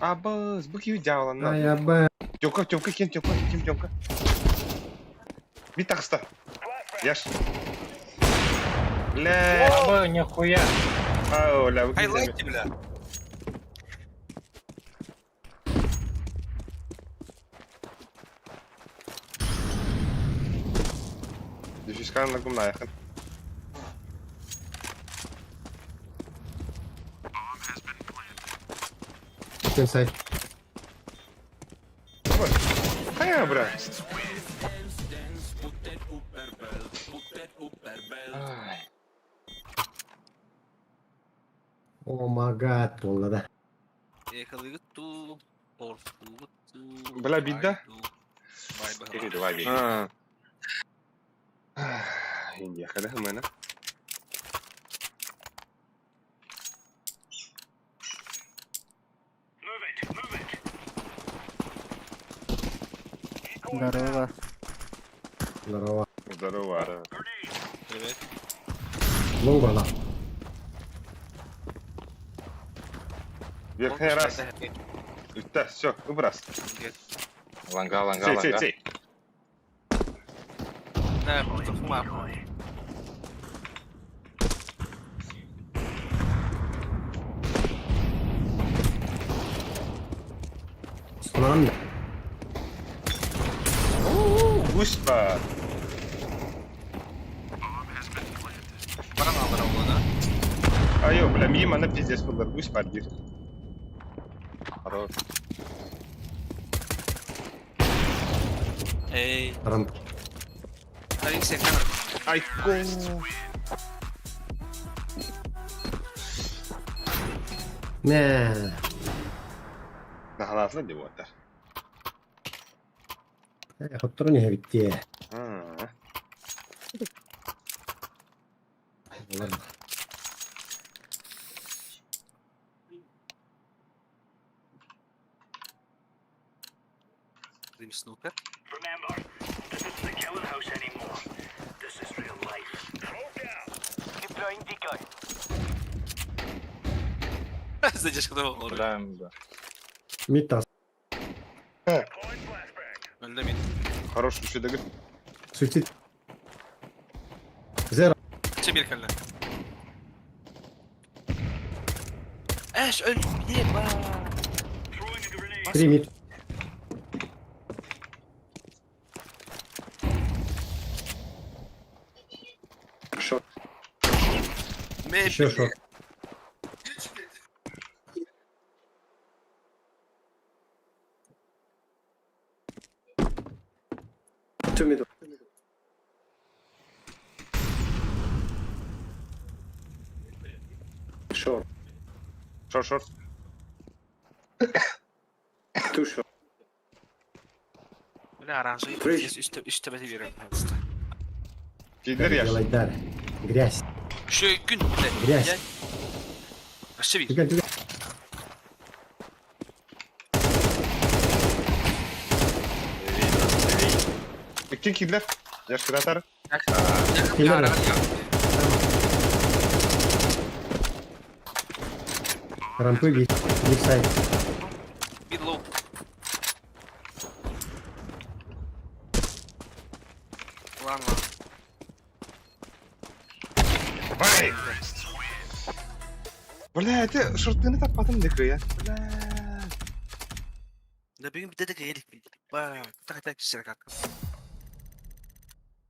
Abaz, bu gibi cağalanlar. Ay abba. Тёмка, kim Тёмка? Bir takısta. Yaş. La. Ой, нихуя. Ла, вы Хайлайти, бля. Düşüş kanalına yakın. Inside. Hayır bırak. О мага толлада. Ехали ту. Бля, бидда? Бай, бай. Давай, Ha. Hindi ka na humana. Здорово. Здорово. Здорово. Evet. Лонга на. Верхний раз. Да, все, выброс. Ланга. Сей. Да, просто фума. Снан. Гуська. Bana mı alır oğlunu? Айо, бля, мимо на пиздец был гусь подбит. Хорош. Ey, Рамп. arayayım seni kanka. Ай, ко. Не. Нахласно дибота. Хотторони хевитти. Ладно. Alayım snooper. Deploying decoy. Задержка da olur. Buradayım da. Митас. Öldü mü? Хорош, еще догад. Суицид. Зеро. Bir kelle. Eş öl. Niye bana? 3 мид. Еще шот. Two middle. Short. Шорт. Two short. Böyle aranjayı Fresh. üstte beti veriyorum. Hasta. Пидор я. Делай дали. Грязь. Şu gün bile. Gel. Gel. Aşağı bir. Тюган. Kim killer? Yaş krater. Yakın bir Killer ara. mi? Рампы весь сайт. Bir low. Lan. Бай! Бля, ты шортыны таппадым деке я. Бля. Ne bugün bir de yedik bir. Bak, tak kişiler kalk.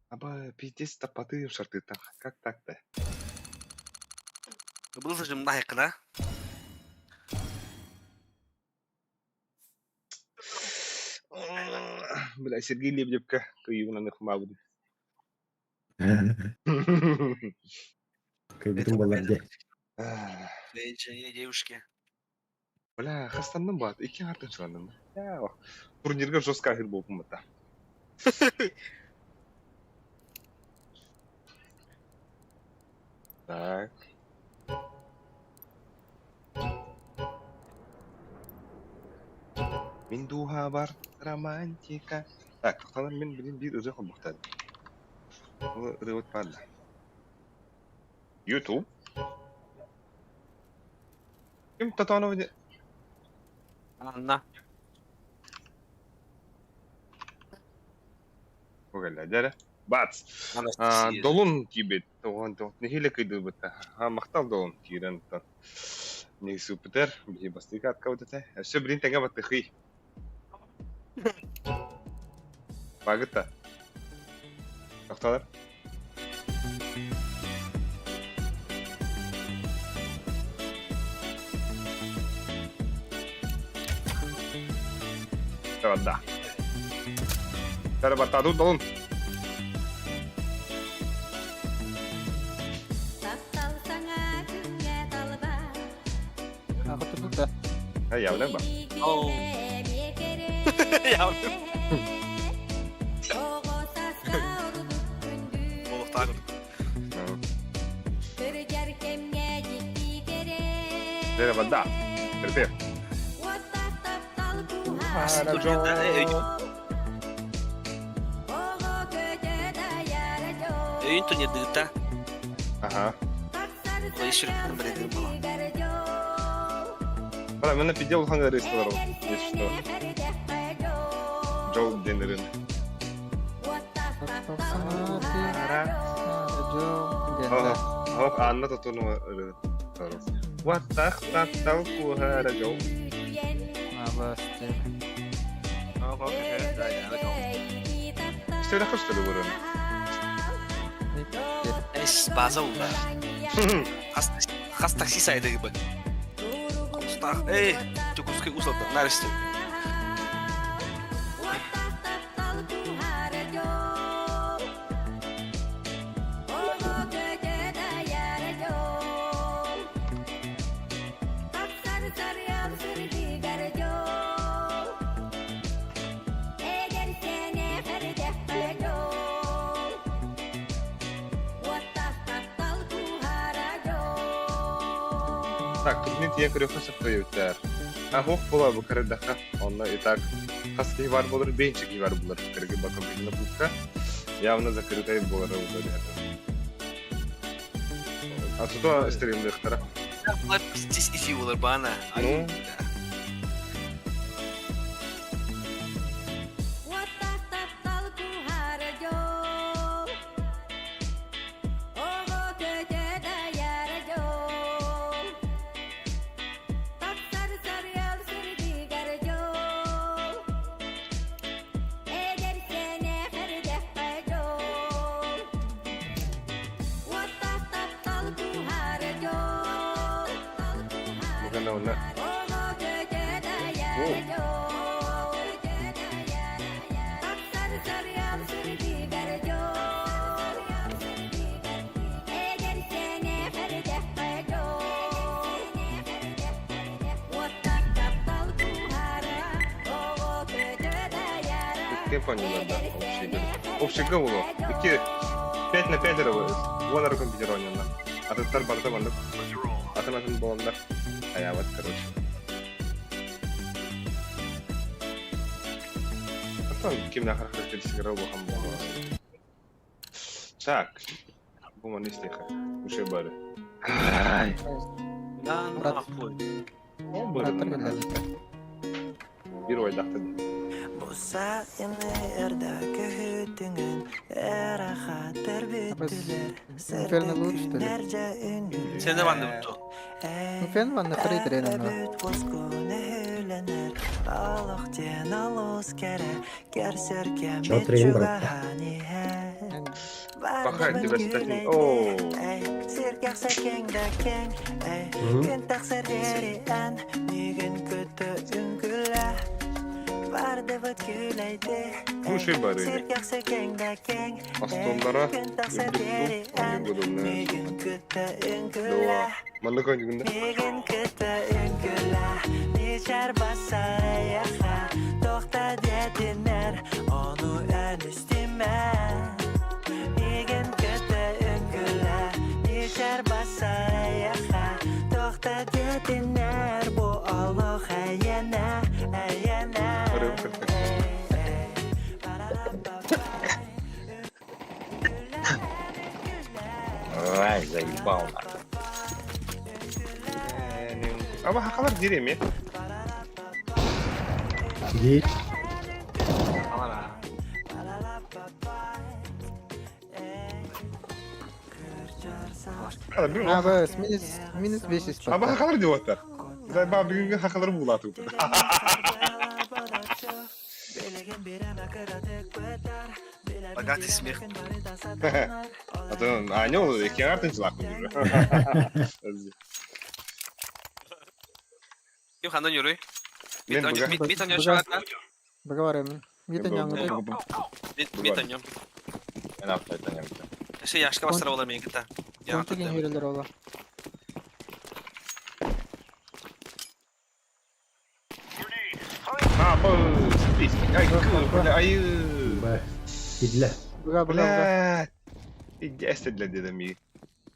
Аба, пиздец таппады шорты там. Как так-то? Bu sıcım daha yakın ha. Бля, Сергей Лебедевка. Кыюнаны хмабыды. Как bütün баларда. Девушки. Бля, хастанным бат. Iki артын шығандым. Я, турнирге жестко ахир болдым бата. Так. Min duha бар романтика. Так, тоқталар мен білем бір өзі қылмықтады. Ол ұрывыт барды. YouTube. Кім татуанов де? Anla. Погали, дәрі. Бац! Долун тибет. Нехиле күйді бұтта. Мақтал долун тирен. Несі үпітер. Бізі бастыға атқа өтіті. Әсі бірін тәңе батты қый. Бағытта. Тоқталар. Да. Тәрі баттаду долун. Aku tuh udah. Явлен ба. Oh. Yavrum. Oh, tak. Merhaba da. Terpep. Öğün turnirdi da. Aha. Olayı sürüp dedim bana. Bana bana pidel hangi restoran o? İşte. Joe denirin. Hop anla tutunu öyle. What the talkuhara Joe. İşte öyle kaç tane var Es baza oldu. Has taksi saydı gibi. Kustak. Tukuski usladı. Neresi? Так, тут нет, я говорю, хасып koyuyor. Ha hoş bola bu kare daha. Onda itak haski var bulur, bençik var bulur. Kare bakım bir bulka. Явно закрытая была аудитория. А что стрим лектора? Bunlar pis ifi olur bana. Ну, bukan onda. Kim panellarda общий было. Такие 5 на 5 вон компьютер ойнанlar. Ататтар барда бандык. Атын боландар. Аябат, короче. Потом кимна характер сыграл бы хам. Так. Bu ne istiyor? Bu şey bari. Ай. Lan mahvol. O bari. Bir oy daktı. Буса ины эрдәге хүтүңен әрәхәт бербиттелер. Inferno Loops dedi. Sen de bende mutlu. Inferno var ne kadar idirelim ha. Чотрин брат. Bakar di bestettin. Oo. Сиргәк сәкеңдә кәң, көн тәкъсирләре ан, ниген көтө үңгүлә. Vardı vıt güleydi. Bu şey bari. Sirkak sekengde keng. Astonlara Güntakseri an. Nigin kütte üngüle. Manlık oyuncunda. Nigin kütte üngüle. Niçer basar ayağa. Dokta dediler onu en üstüme. Nigin kütte üngüle. Niçer basar ayağa. Dokta dediler bu Allah ayene. Ayene. Ай, заебал нахуй. Ama hakalar direm ya. Değil. Hadi bir Ha bas minus 500 Ama pat. hakalar diyorlar. Ben bana bir gün hakaları bulatım. Богатый смех. А не olur, iki artıncılar mı? Kim kandan yürüyor? Ben bugün... Bir tane yaşamaklar. Bakalım. Gidin yanına. Bir tane. Ben hafta yapacağım. Şey yaşka bastıra olar benim gitta. Kontu gen hürüler ola. Ha bu... Ay kız, ayı. Gidle. Buga buga buga. Блядь. Иди استدل dedim iyi.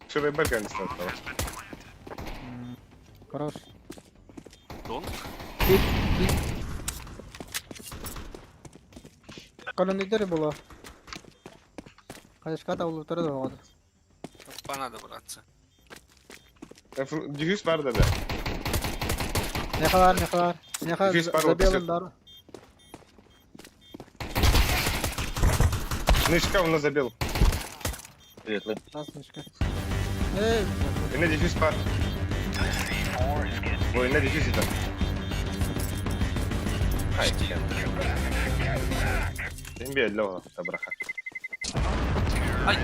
Şuraya bakın istersen. Хорош. Long. Колонидер было. Кайшка да улуттары да oldu. Bana da bıraktı. Дефьюз бар да бе. Ne kadar? Ne kadar? Yüz var, Забелындар. Книжка он забил. Светлый. Насмешка. Эй, Ne дефьюз бар. Ой, ne дефьюз это. Ай, Sen belli o tabraha. Ay.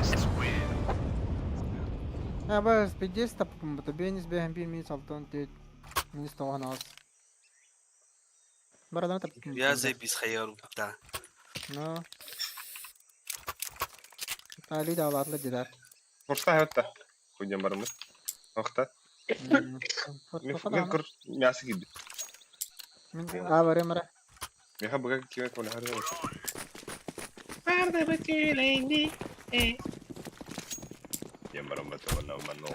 ya bas pidis tapım bu tabi enis behem bir minis altın tüt. Minis toğan az. Baradan tapım. Я заебись хайяру. Да. No. Ali da alatlı gider. Kursta hayatta. Koyacağım barımı. Nokta. Ben kur мясо gibi. Aa var emre. Meha baga kime kone har zaman. Yan barımı tavanna manno.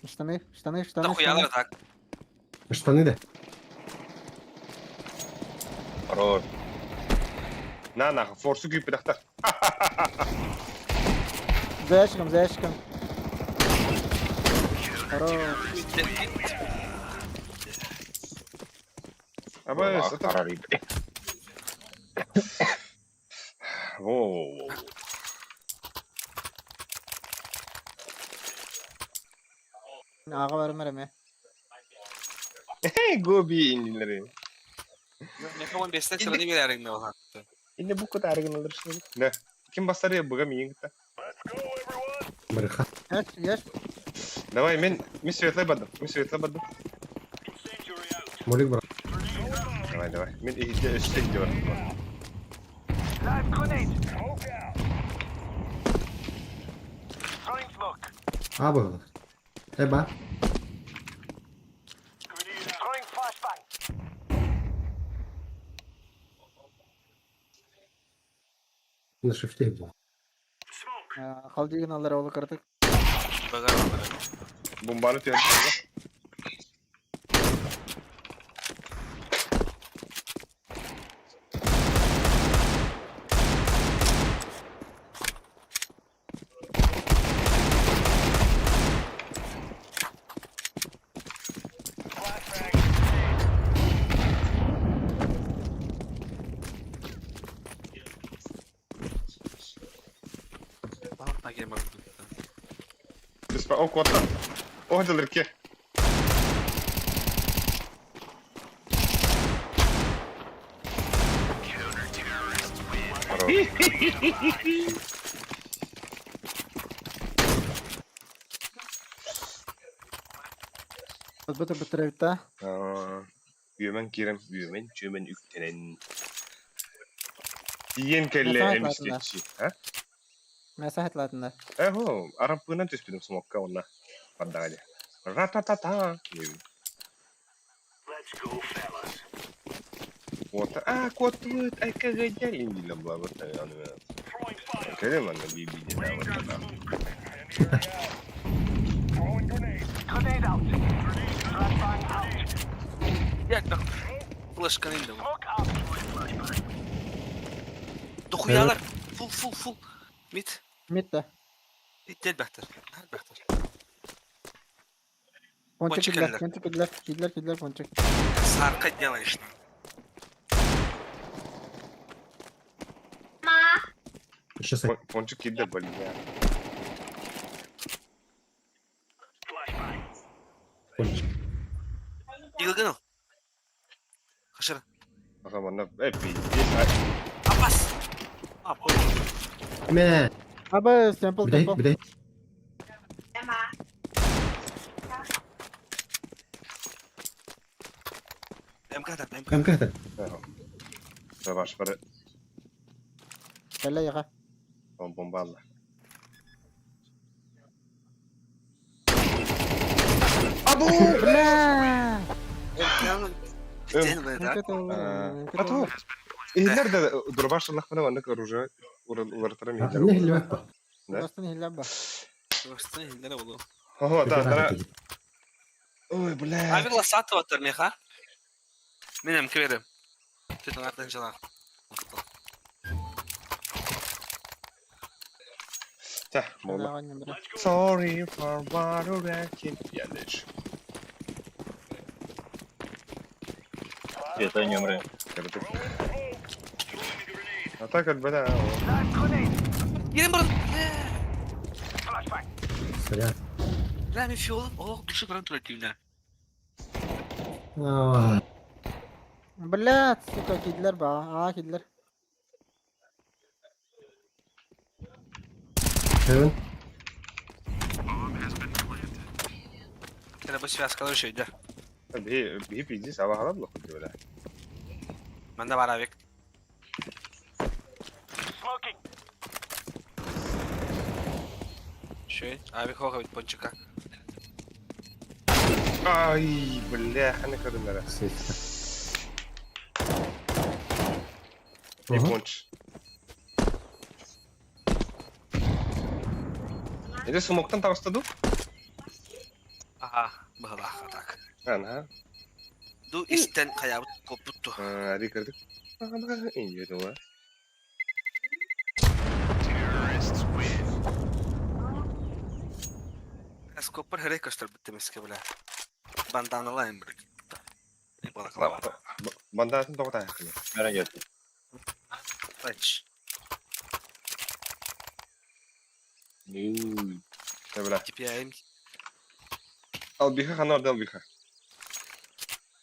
Штаны. Нахуяlar так. Штаны да. Хорош. На, форсу gibi dakta. Зайчиком. Хорош. Ama это Харариб. Воу. Ağa var emre. Gobi indileri. Ne kadar besler sıra değil mi yarın o hakkı. İndi bu kadar argınlar şimdi. Ne? Kim basar ya buga miyin gitti. Бреха. Yaş. Давай, мен светлый бадым. Молик брат. Давай. Мен işte gidiyorum. А был. Эба. На шифте был. Халдигin alır oğlu kırdık. Bakar bakar. Bombanı tüyatı. Bana girmem. O kota. O hadiler ki. Bıtı bitirevde. Büyümen kirem, çömen üktenen. Yiyen kelle Mesaj emistetçi. Ha? Mesahetlatında. Eho, Arap pığınan tüspüdüm smokka ona. Padda hadi. Ratatata. Kota, kota buat, ay kagajal. Hindi lang ba tayo, ano yan. Kaya man, nabibigyan na ako na. Yak bak. Flaşkan indi bu. Dokuyalar. Full. Mit. Mitte. Gel Behter. Ponçik Ponçik gidler ponçik. Sarka yalan işte. Сейчас я. Ponçuk kedi bali ya. Кончик. Yılgın ol. Kaşara. O zaman da hep bir Abbas. Abbas. Мя. Abi sample tempo. Бдай. MK'da. МК-то. savaş para Kelle yaka. bombalı. Bla. MK'nın. Gidin be da. Ато. Nerede durbaşlık bana vannak orужие uğratırım Не глядь. Да? Просто не глядба. Просто не было. Ого, да, Прибирай да. тоді. Ой, бля. Abi lasat otur meha. Benim kverim. Tütün aklıncalar. Tah, molla. Лаган не бля. Sorry for what you reckon. Yanlış. Это не умрет. Кırdık. Atak et bela. Gelin buradan. Сорян. Rami fiyolu. Oh düşük oran tuvaletiyim. Aa, Блядь, сука, кидлер ба. Кидлер. Heaven. Kere bu связка şeyde. Bir pizzi sabah alalım mı böyle? Bende var abi. Şey, abi koka bit ponçika. Ay, bля, hani kadınlara. Сейфка. Bir Ага. ponç. Nede smoke'tan tavstadı? Aha, bahla atak. Ha. Du isten kaya koputtu. Hadi kırdık. Ama ince de var. Skopar herek kastar bitti meske bile. Bandanalayım bir. Ne bana kalama. Bandatın doğru ayakını. Merak etme. Kaç. Ne bela. Tipiyayım. Al bir ha orada al bir ha.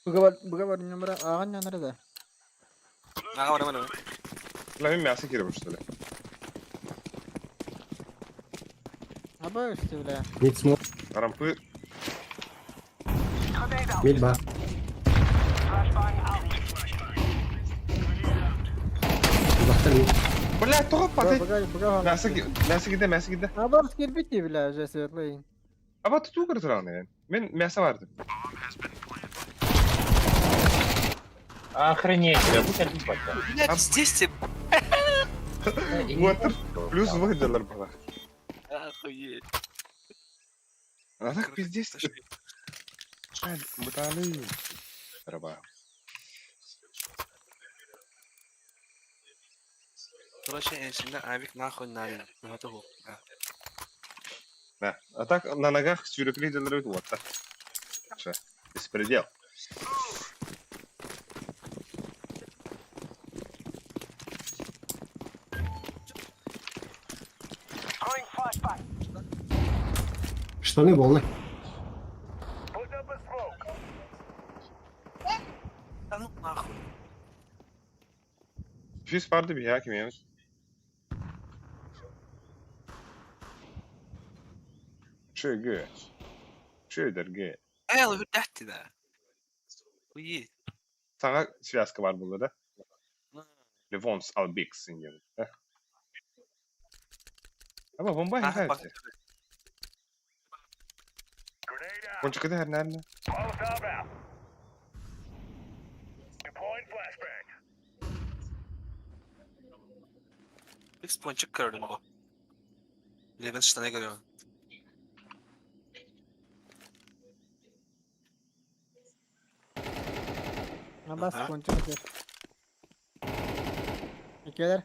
Buga var numara. Лаган nerede? Naga var bana. Lan bir masa kire başladı. Aba üstü bile. Mid smoke. Rampı Mid bar. Uzakta mid. bля, top patay. Buga Masa gide. Aba skill bitti bile. Jessetleyin. Ama tutu kırtıran yani. Ben masa vardı. Охренеть, бля, будь один пока. Блядь, здесь ты. Water плюс выйдалар бала. Охуеть. А так пиздец. Бутаны. Раба. Короче, ensinde abik nahуй надо. Ну это вот. Да. А так на ногах сюрприз делают вот так. Что? Беспредел. Штаны волны. Да ну нахуй. Füz vardı bir ya kim ya? Şöyle. Şöyledir gö. Ey hur dätti där. Oj. Sana связка var burada da. Levons Albix yani. Ama bomba Ah, her bak. şey. Ponçuk da her nerede? Bir sponçuk gördüm bu. Leven штаны görüyorum. Aba Aha. sponçu bitti. İkiler.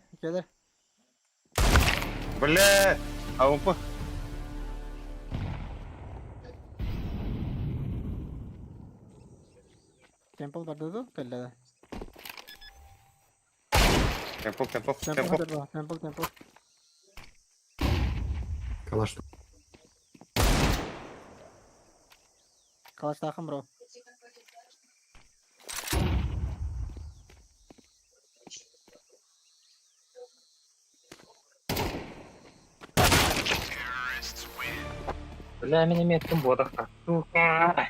Bля! А опа! Temple ಬರ್ದದು ಕಲ್ಲದ. Temple. Temple. Калаш. Kalaş takım bro. Бля, минометком бодахта. Сука.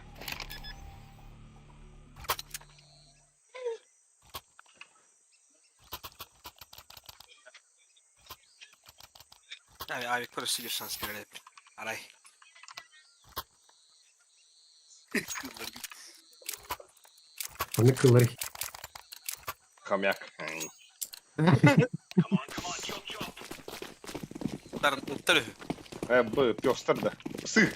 Abi burası bir şans bir hep. Aray. Вони килери. Kamyak. Tarım ıttırı. Bu piyostırdı. Sı.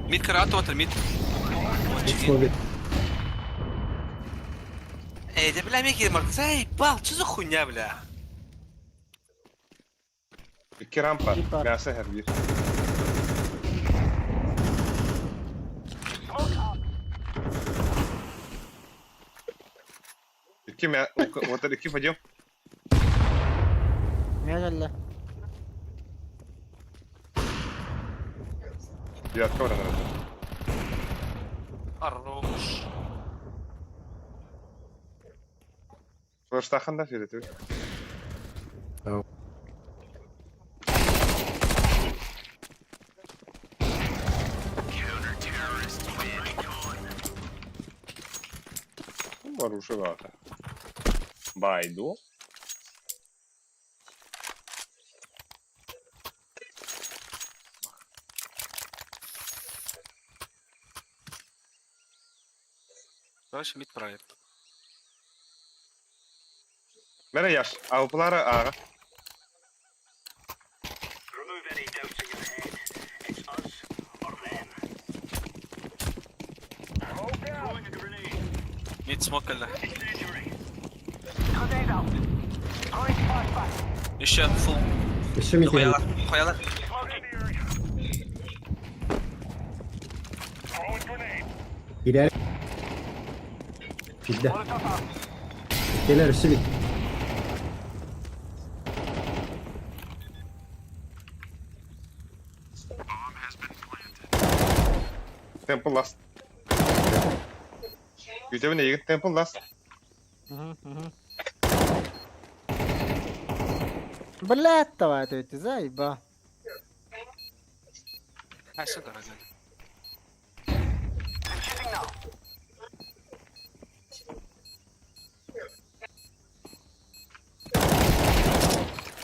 Mid крату отыр, mid. Смогли. Да бля, Микки, Марк, заебал, что за хуйня, бля? 2 rampa. Rampa. Gelse her bir. Вот 2 пойдем. Мягко. Девятка врага. Хорош. Флеш таханда ферет. Tamam. Порушивата. Байду. Короче, mid проект. Mere yaş. Avpılara ağa. Mid smoke geldi. Еще full. Еще мид. Koyalar, koyalar. İleri. Fidde. Gelir üstü mid. Temple last. Gütevine yigit temple last. Блядь, давай, ты заебал. Ha, сюда, ради.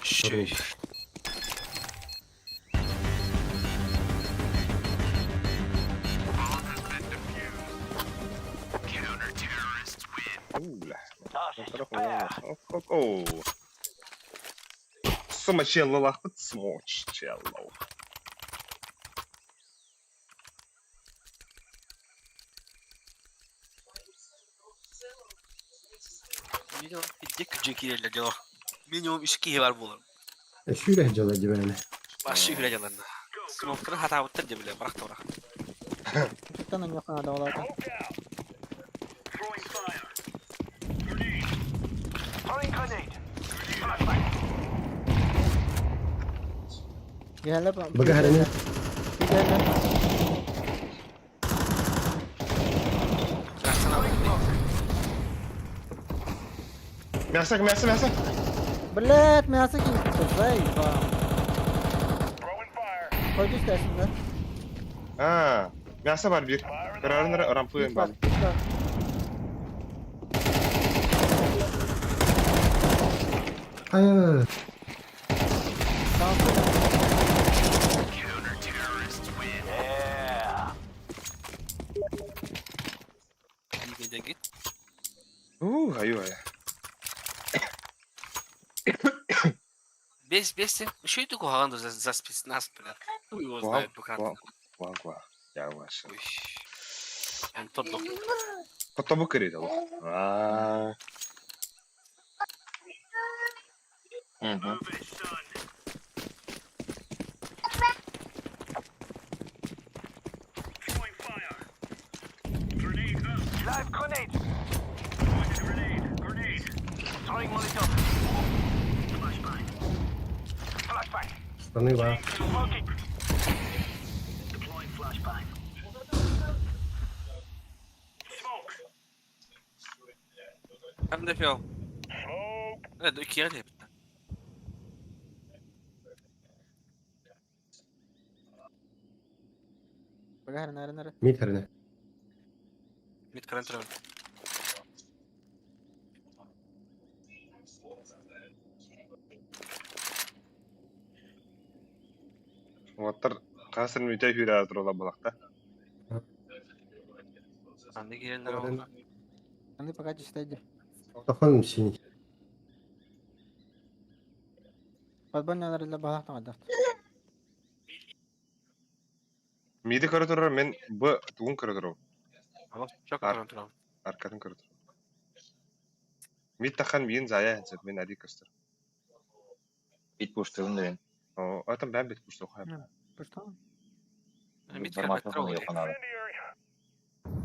Щей. Oh. Сама челла лахпыт смоч челлоу. Minimum bir küçük yerler diyor. Minimum 3 kişi var bu. Şöyle caladı beni. Başı yüreceğlerine. Smoke'ları hata bitirce bile bırak da bırak. Что на него надо, ладно. Gel lan. Bakın herhalde. Gel lan. Bıraksana abi. Мясо. Блядь, мясо кинь. Заебал. Pode estar assim, né? Ha, мясо var bir. Kararını rampayım ben. Hayır. İyi de git. Ayı. Без, что это куханда за спецназ, блядь? Ну его знает, бухар. Гва. Я ваш. Ой. Он тот дох. Потом укрыто. Угу. Страны var. Hem de fiyal. Evet, 2 yere de bitti. Pagare, nere. Mid herhalde. Mid current round. Ваттар касыр мүтәй хүрә турыла булакта. Andi girenler oldu. Andi пока чистади. Kafan seni. Подбаняларıyla bağlaqtan adaq. Midi körü durur, men bu tuğun körü durur. Ama çok Ar- kötü durum. Arkadın körü durur. Mid takan biyin zaya hensel, men adi kastır. Bit boşluğunu deyin. O, atam ben bit kuştu koyap. Puşta. Mid Bir karbetler mikrofonu oluyor. yok abi.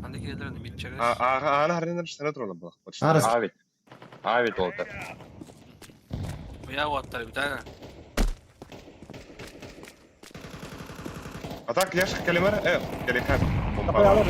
Anda gelirlerinde mid çeker. Ana harinden bir sana durur bak. Arası. Abi oldu. Ya o atları bir tane. Atak yaş kelimere, kelime. Kapayalar.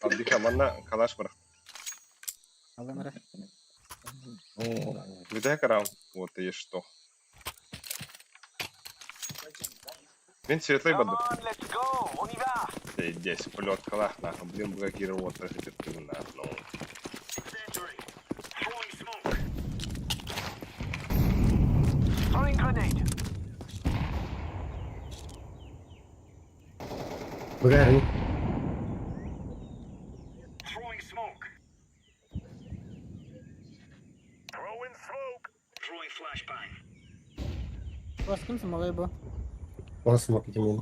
Abdi kamanna kalaş bırak. Alınırı. Bir de karam. Вот и что. Мен светлый баду. Здесь полет калах, нахуй. Блин, блокировал архитектуру, нахуй. Bugari. Bas kimsin malay bu? One smoke iki mini.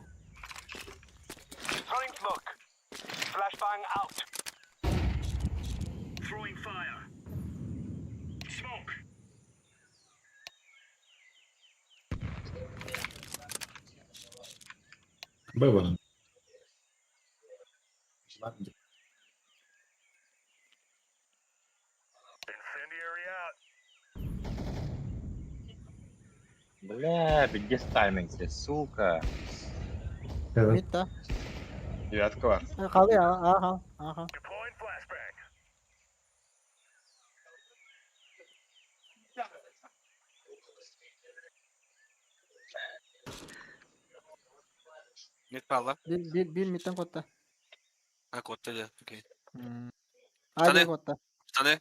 Было. Бля, без тайминг здесь, сука. Evet. Mid da. Yatkı var. Kaldı ya. Aha. Mid parla. Bir midden kotta. Ha kotta ya. Okey. Hadi Tane. kotta. Bir tane.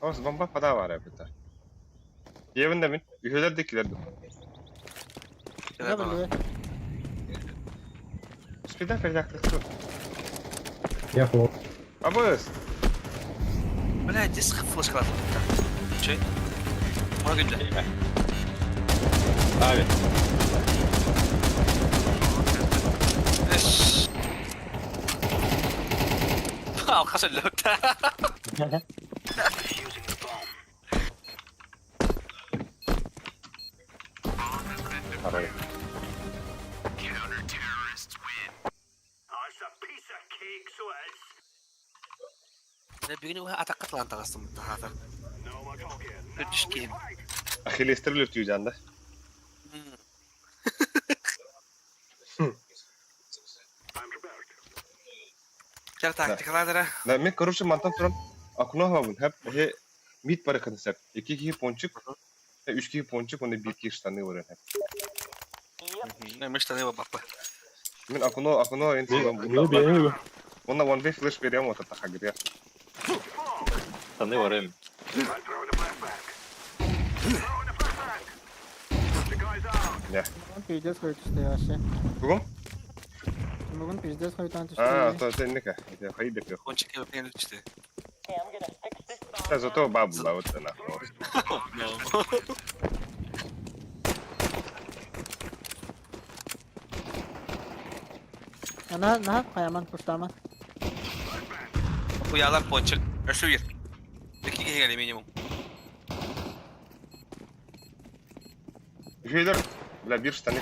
Ama bomba pada var ya bir tane. Yevin de mi? Üheler dekilerdi. Gel Ne bana. böyle? Spiden kaçaklık. Я флоп. Abız. Bля, здесь флеш класс. Şey. Ona günde. Abi. Eş. Arkadaş öldü. Parayı. Ne birini atak katlan takastım. Hafır. Öpüş kim? Achilles tırılır tüycanda. Gel taktikalardır. Na men korupsiya mantan turan. Akuna havun hep he mit para konsept. 2 kişi ponçuk. 3 kişi ponçuk onu bir kişi tanı var hep. Neymiş tane bak bak. Men akuna en son ona one way flash veriyorum o tataka giriyor. Tanı var hem. Ne? Bugün pizdes koydu işte ya şey. Bugün? Bugün pizdes koydu işte. А, то не ка. Я ходи да пёх. Konçik gibi peynir işte. Hey, I'm gonna fix this. Да, зато бабу была вот она. Nah, kayaman pustama. Bu yağlar ponçik. Örsü bir. İki kişi geldi minimum. Üheler. Bla bir штаны.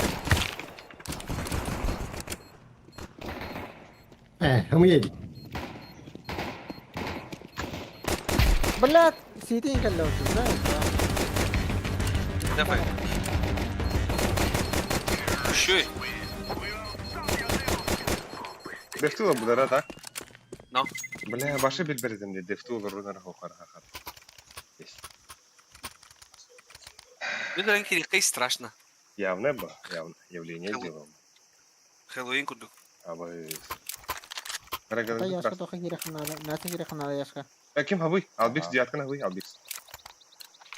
هم يدي. Blad, city in kallo tu. Defay. Şu. Бефтила була, да? No. Бля, başı bilberizim de defti olur onlara hokar hakat. Ну, да, инкрикай страшно. Явно ба, явно явление делал. Хэллоуин курдук. Абы. Ата Рагадан яшка крас. тоха киреханада. Наты киреханада яшка. Ким хабый? Албикс диаткан хабый, Албикс.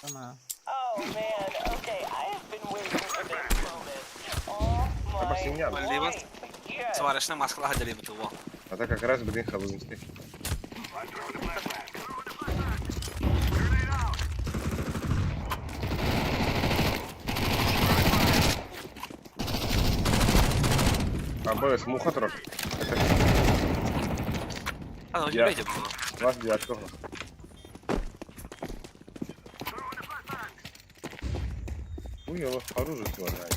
Tamam. Oh man, okay, I have been waiting for this moment all Аба my син ял. Валдибас. life. Yes. Сварочная маска ходили бы того. А так как раз блин хабый стек. Абы смуха трох. А, ну, Я. тебе было. Вас диатка. Уй, его оружие сложное.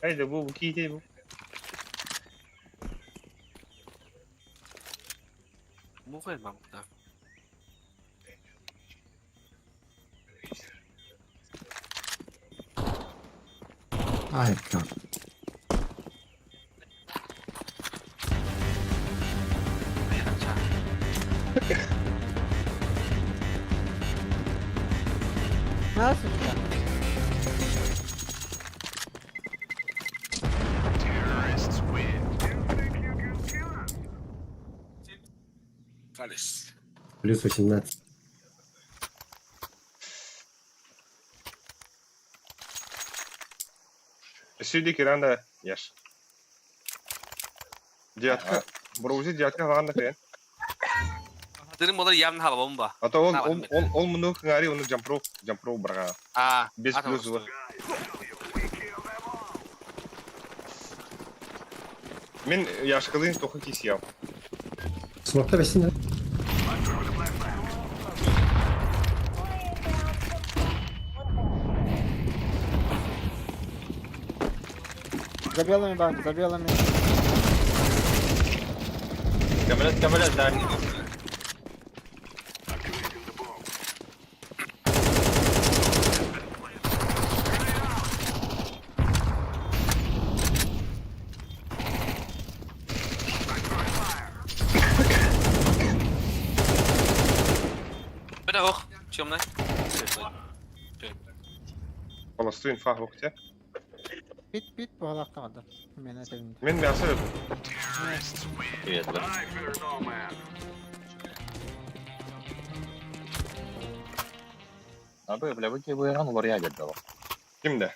Эй, да был ките был. Мухай, мам, да. Ayka. Nasıl ya? Фалис. Плюс 18. Сюди киранда яш. Диатка. Броузи диатка ваганда крен. Дырым олар явно хала бомба. Ата ол муну кыңари уну жампро брага. А, Без ата плюс орус. var. Мен яшкалын тоха кисияв. Смокта весина. За белыми банк, за белыми. Камелет, да. Bitte hoch. Темный. Паластуин фах вокте. Bit bu halakta kaldı. Hemen etelim. Мен мясо. Привет, да. Абы, бля, вы рано варьяги отдал. Кимде?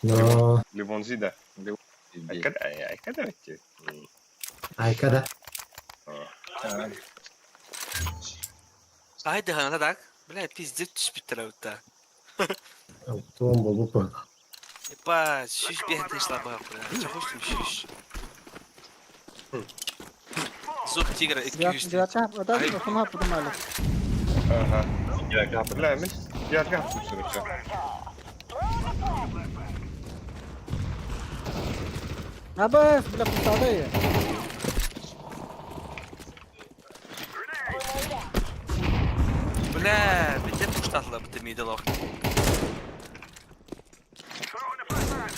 No. Ливонзида. Айкада ведь. Ayka'da. Haydi hana tak. Бля, пиздец, шпитера вот та. Tombo bu bu. Ебать, щищ бегать ты шла бабка. Что хочешь там щищ? Зуб тигра, экскьюз. Diyatka adam okuma yapmadım hala. Ага. Я Бля, мен диатка хапсырча. Abi, bile kusada ya. Бля, bir de puştatla bitti miydi laf.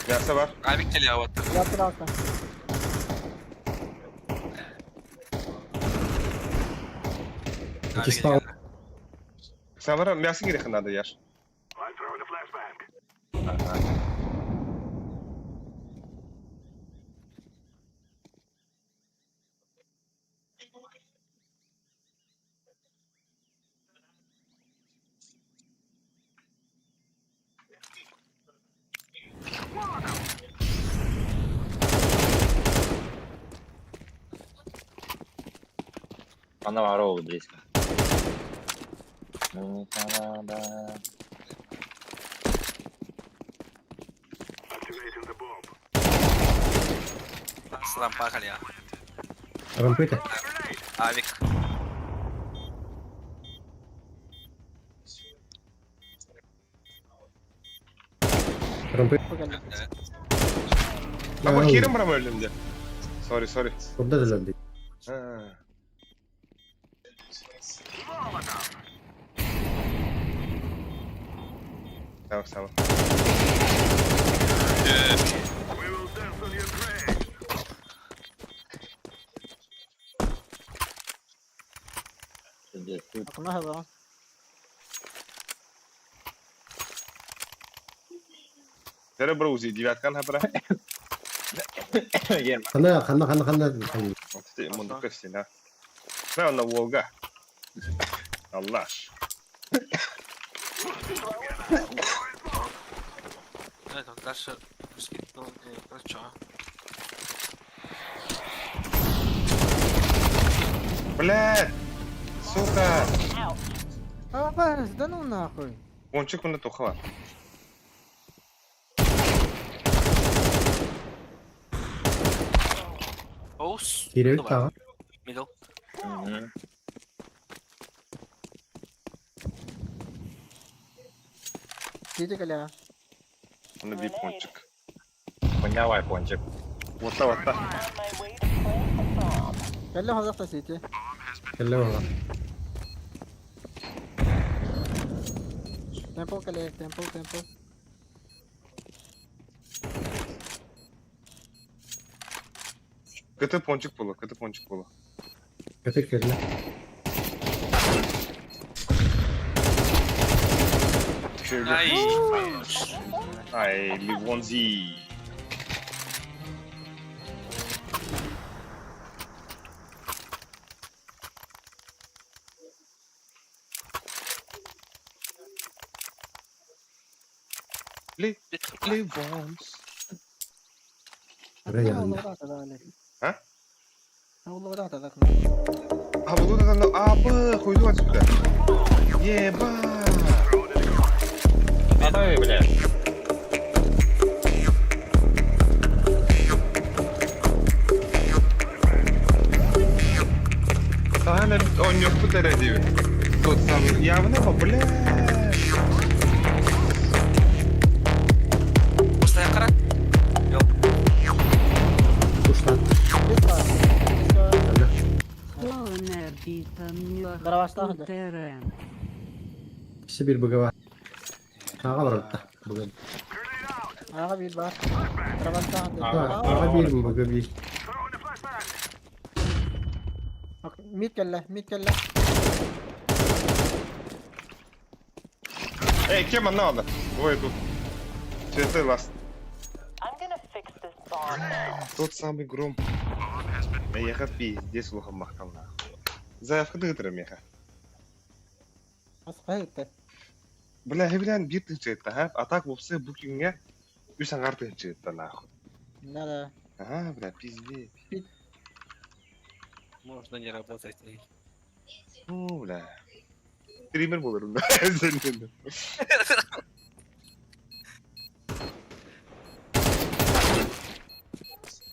Мясо var. Abi geliyor avattı. Yatır alsan. İki spawn. Samara мясо керек надо яш. Она ворова близко. Ну, да. Sıram bakal ya. Rampete. Avik. Rampete. Bu geldi. Ama Kerem bana mı öldüm diye. Sorry. Burada da öldü. Ha. Tamam. Kına hava. Tere brouzi девяткан хабра. Ген. Хана. Отте мунду кыстина. На на Волга. Аллаш. Так, дальше скидку, короче. Блядь! Сука! А, Барс, да ну нахуй. Пончик мына тухава. Оус. Керек тағы. Middle. Сиди, Коля. Мына бий пончик. Поднявай пончик. Вотта. On my way to plant the bomb. Коля хазақта сиди. Келе бала. Темпл, Коля, темпл. Кыты пончик болу. Көтек келе. Ай. Ай, Ливонзи. Ливонс. Buraya geldi. Ha? Allah'a da atak. А, вот это, хуйду отсюда. Еба. Ой, блядь. Она, он не впутает. Тот самый, явно, блядь. Пустая кара. Kuşlar. Owner bitamıyor. Karavasta hadi. Terem. İkisi bir bıgı var. Sağa var orada. Bıgı. Ayağa bir var. Karavasta hadi. Sağa bir mi bıgı bir. Bak, mid kelle. Эй, кем она надо? Ой, тут. Цветы ласт. I'm gonna fix this bomb now. Тот самый гром. Я хапи, здесь лохом махтал на. Заявка дытрым я. Asqa gitti. Бля, хеблян бир тынчыйтта, ха? Атак болса букингге 3 аңар тынчыйтта нахуй. Да. Ага, бля, пизде. Можно не работать. Ну, бля. Стример болырым да.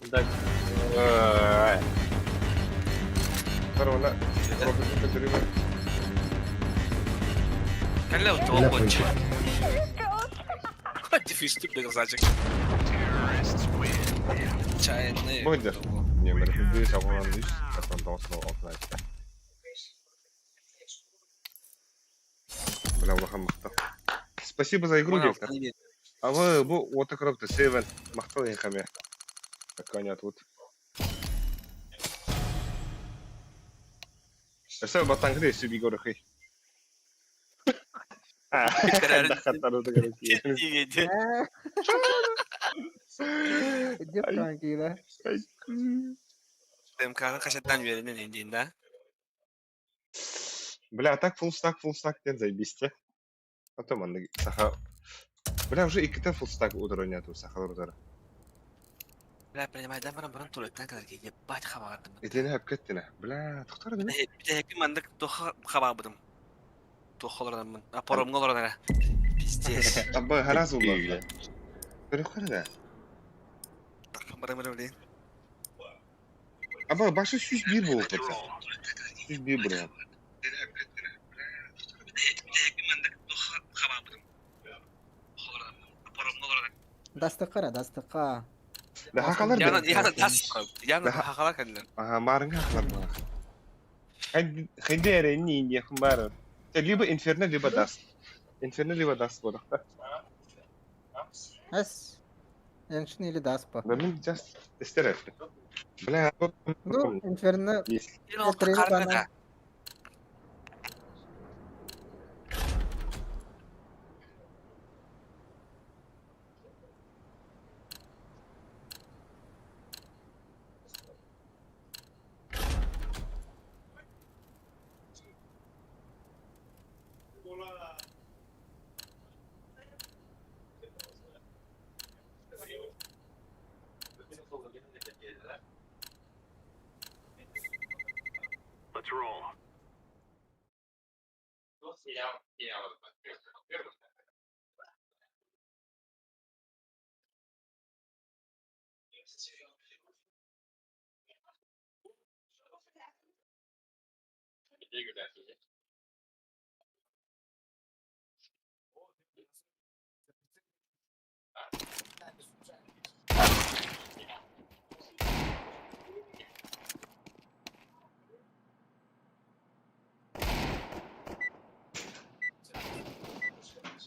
Так. Ай. Корона. Профессор стример. Коля, вот Келе того ponçik. Дефистип доказачек. Чайный. Бойдер. Не, мы рекомендуем самого лишь, как он должен офлайн. Бля, лохом махтал. Спасибо за игру, детка. А вы, вот так робите, Севен, махтал я хаме. Так, Аня, тут. Все, батан, где себе горохи? Да, хатару да горохи. Gidip kankiyle. МК'nın kaçadan verinin indiğinde. Бля, а так full stack, ден заебисте. Потом он саха. Бля, уже и кита full stack удару нету, сахалар удара. Bля, принимай, бұрын бұрын туалеттен кәдерге ебать хабардым. Этени хап кеттіне. Бля, тоқтар да. Bir de hep mandek toha xababıdım. Tohalardan aparomga olarlar. Pizdes. Абба, хараз улла. Көрөк да. Бара билейин. Абба, башы 101 болуп кетти. 101 бұрын. Дастыққа. Да хакалар. Яна тас. Яна хакалар кәділер. Ага, марынга хакалар бара. Хендере не хмбар. Либо инферно, либо даст. Инферно, либо даст болуп та. Әс. Еншін или даспа. Мен just истерет. Бля, Ну, инферно.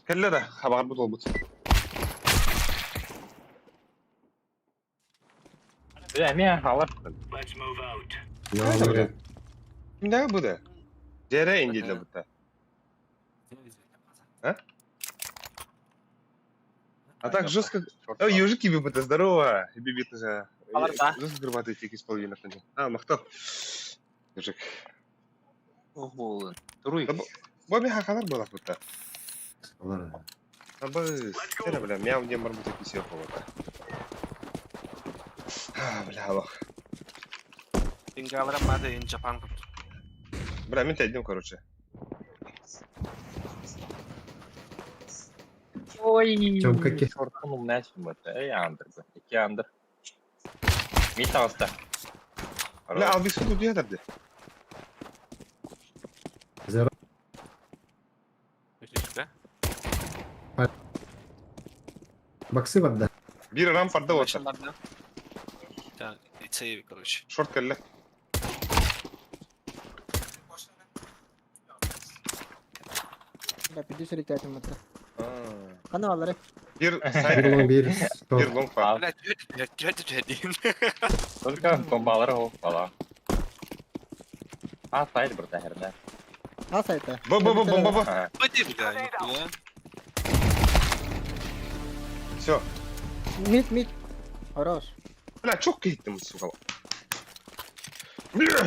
Kelle de haber bu dolbut. Bilemiyorum halar. Ne oluyor? Ne bu da? Cere indiydi bu da. А так жестко. Ежик gibi bu da. Здорово. Бибитка. Алар да. Жестко грабатый тик из половины. Мактап. Ежик. Ого. Туруй. Bu bir hakalar bu bu da. Var. Ama sen bile miyav diye marmut etkisi yok bu da. Ha bile bak. Ингалрам мада ин Japan тут. Бля, мен тайдым, короче. Ой. Чем какие? Шортунum ne şimdi bu? Yandır bu. 2 yandır. Mid hasta. Bля, al bir su diye derdi. Zero. Üstüne. Боксы вода. Bir ramparda var. Başınlarda. Да, сейв, короче. Short kelle. Да, піди сюди, катя, мати. Канал, Ларик. Bir Bir side. long, bir Bir top. long var. Блядь, дядя. Только bombaları o falan. Ha saydı burada herhalde. Al sayta. Bomba. Ha. Пойди, бля, нихуя. Все. Mid. Хорош. Bля, çok gittim suka. Bля.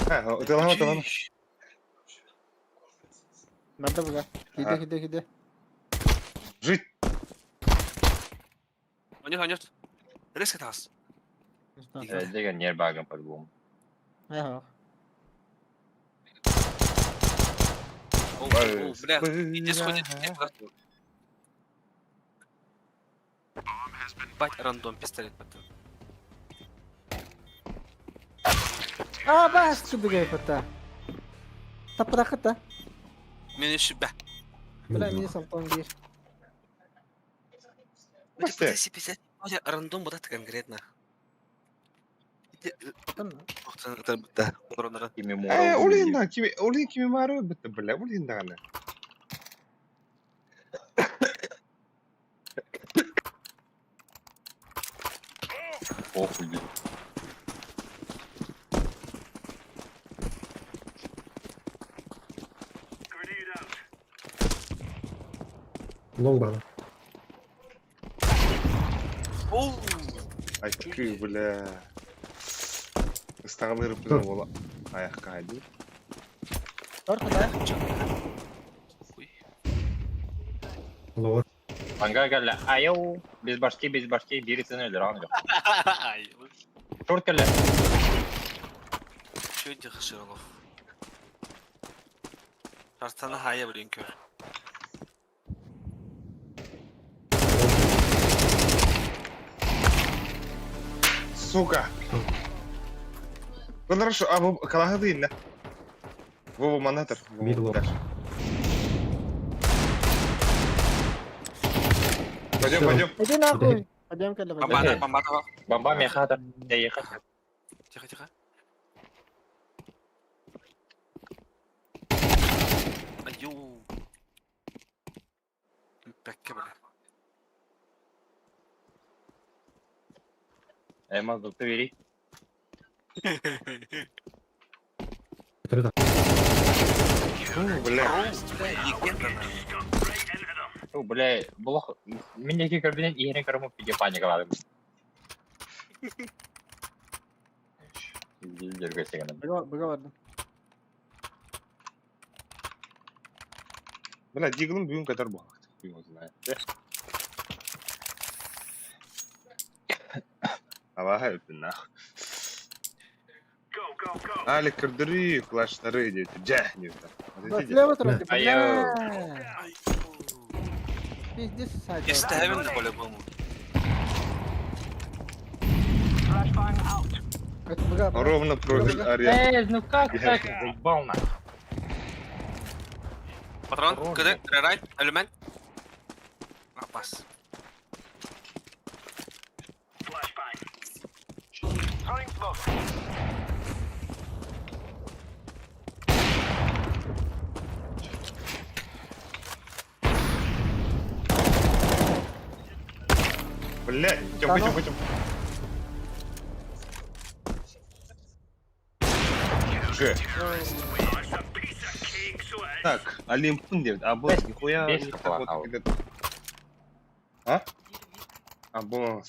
Ha, tamam. Ben de burada. Gide. Жить. Нет. Резко тас. Деген yer bagen по-любому. Ага. О, бля, иди сходи. Бать, рандом пистолет потом. Бас, сюди гей пата. Та прахата. Мен еще бля. Бля, мені сампон гей. Пытайся писать. Рандом вот это конкретно. Да, уронlara. Kimi Olayın kimi marı bitti bля. Olayın da ne? Похуй. Long bana. Оу. Ay tükü bля. Istağları bizim ola. Ayak kaydı. Торта, Ой. Lower. Anga gel. Ayo. Biz başki birisini öldür anga. Short kelle. Что этих шерлов? Шартаны хая, блин, кör. Сука. Ну хорошо, а bu kalahı değil ne? Bu manatır. Mid long. Пойдем. Иди нахуй. Пойдем, Каля, пойдем. Бомбада. Бомба мехата. Я ехать. Тихо. Аю. Бәкке, бля. Эмма, ты вери. Отрыта. Бля. Легенда. Бля, блох. Мен екі кірбінен иене кіріміп біге паникаладым. Жүрге сегенім. Быга vardı. Bля, Diggle'ın büyüğün kadar bu vakti. Büyüğün olsun ha. Hava öptün ha. Алик кырдыры, флаштары дейді. Жә, дейді. Вот слева тройка, Ай-яу. бля. Пиздец, сайт. Естәбен дә по-любому. Это бга, бга. Ровно против арены. Ну как так? Заебал нахуй. Патрон, кыды, райт, элемент. Апас. Блядь, идем. Ж. Так, Олимпын деп, а бұл нихуя... бес қапалақ А? А, бұл...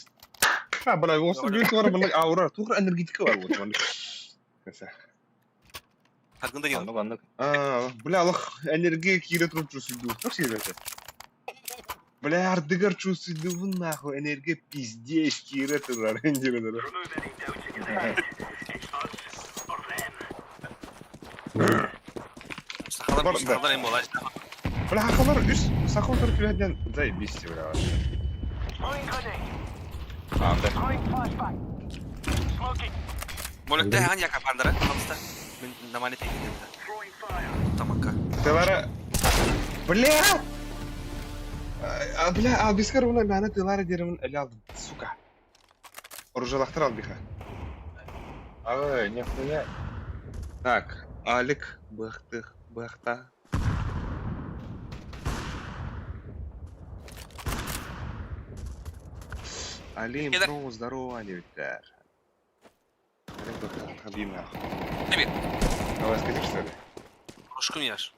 А, бля, осы бүйті бар, бля, аура, туғыр энергетика бар, вот, бля. Хагында ген. Андық. Бля, аллах, энергия кире тұрып жүрсейді, как себе? Бля, ардыгар чувствуйды, нахуй, энергия пиздец кире тұрар, эндердер. Сахалар им болаш. Бля, хакалар үс, сахал тұрып келеден, заебись, бля. Молотте хан яка пандара, хамста. Мен намали тегенде. Тамака. Тылары... Бля! Бля, албискар уна мәні тылары деремін әлі алдым, сука. Оружалақтар албиха. Ой, нихуя. Так, Алик, бахта. Алим, Кедер. ну, здорово, Алиутер. Алим, бахта, хабим нахуй. Тебе. Давай, скажи, что ли? Ошкун яш.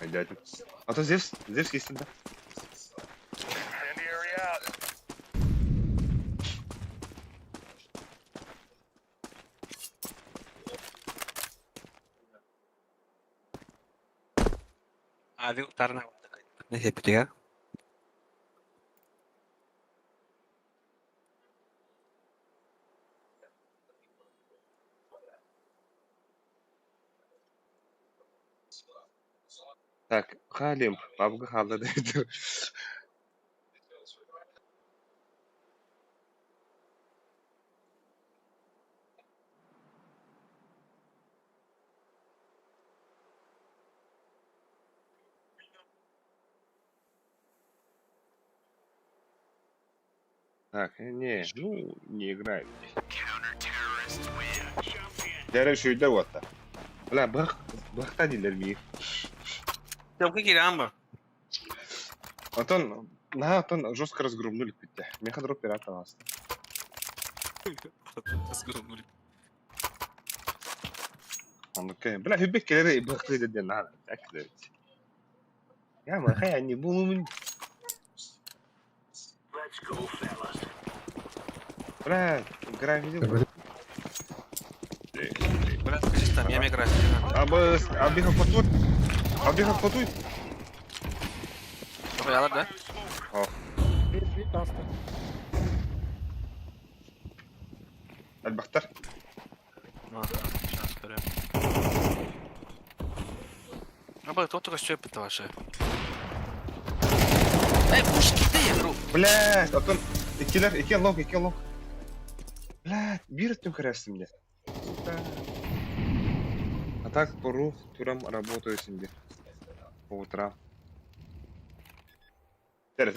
Дядя. А то Зевс есть тогда. Ави тарна. Не хепитига. Так, Халим, папка халда дейді. Так, ну, не играем. Дәрі шүйді отта. Бля, бақта дейлер мей. Тёмка кирам ба. Антон жестко разгрумнули бітті. Мен қадыр оператор аласты. Бля, хүбек келері бақты деден нағын. Я ма, хай, не болумен. Бля, играем видео. Бля, скажи там, я играю. Оббегал потуй. Yalar da. Bir bastı. Albahtar. Сейчас берем. Абай, кто только что это ваше? Эй, пушки ты, игру. Блядь, а то... Iki long. Блядь, бир этим красим мне. А так пору турам работаю себе. По утрам. Тәрі.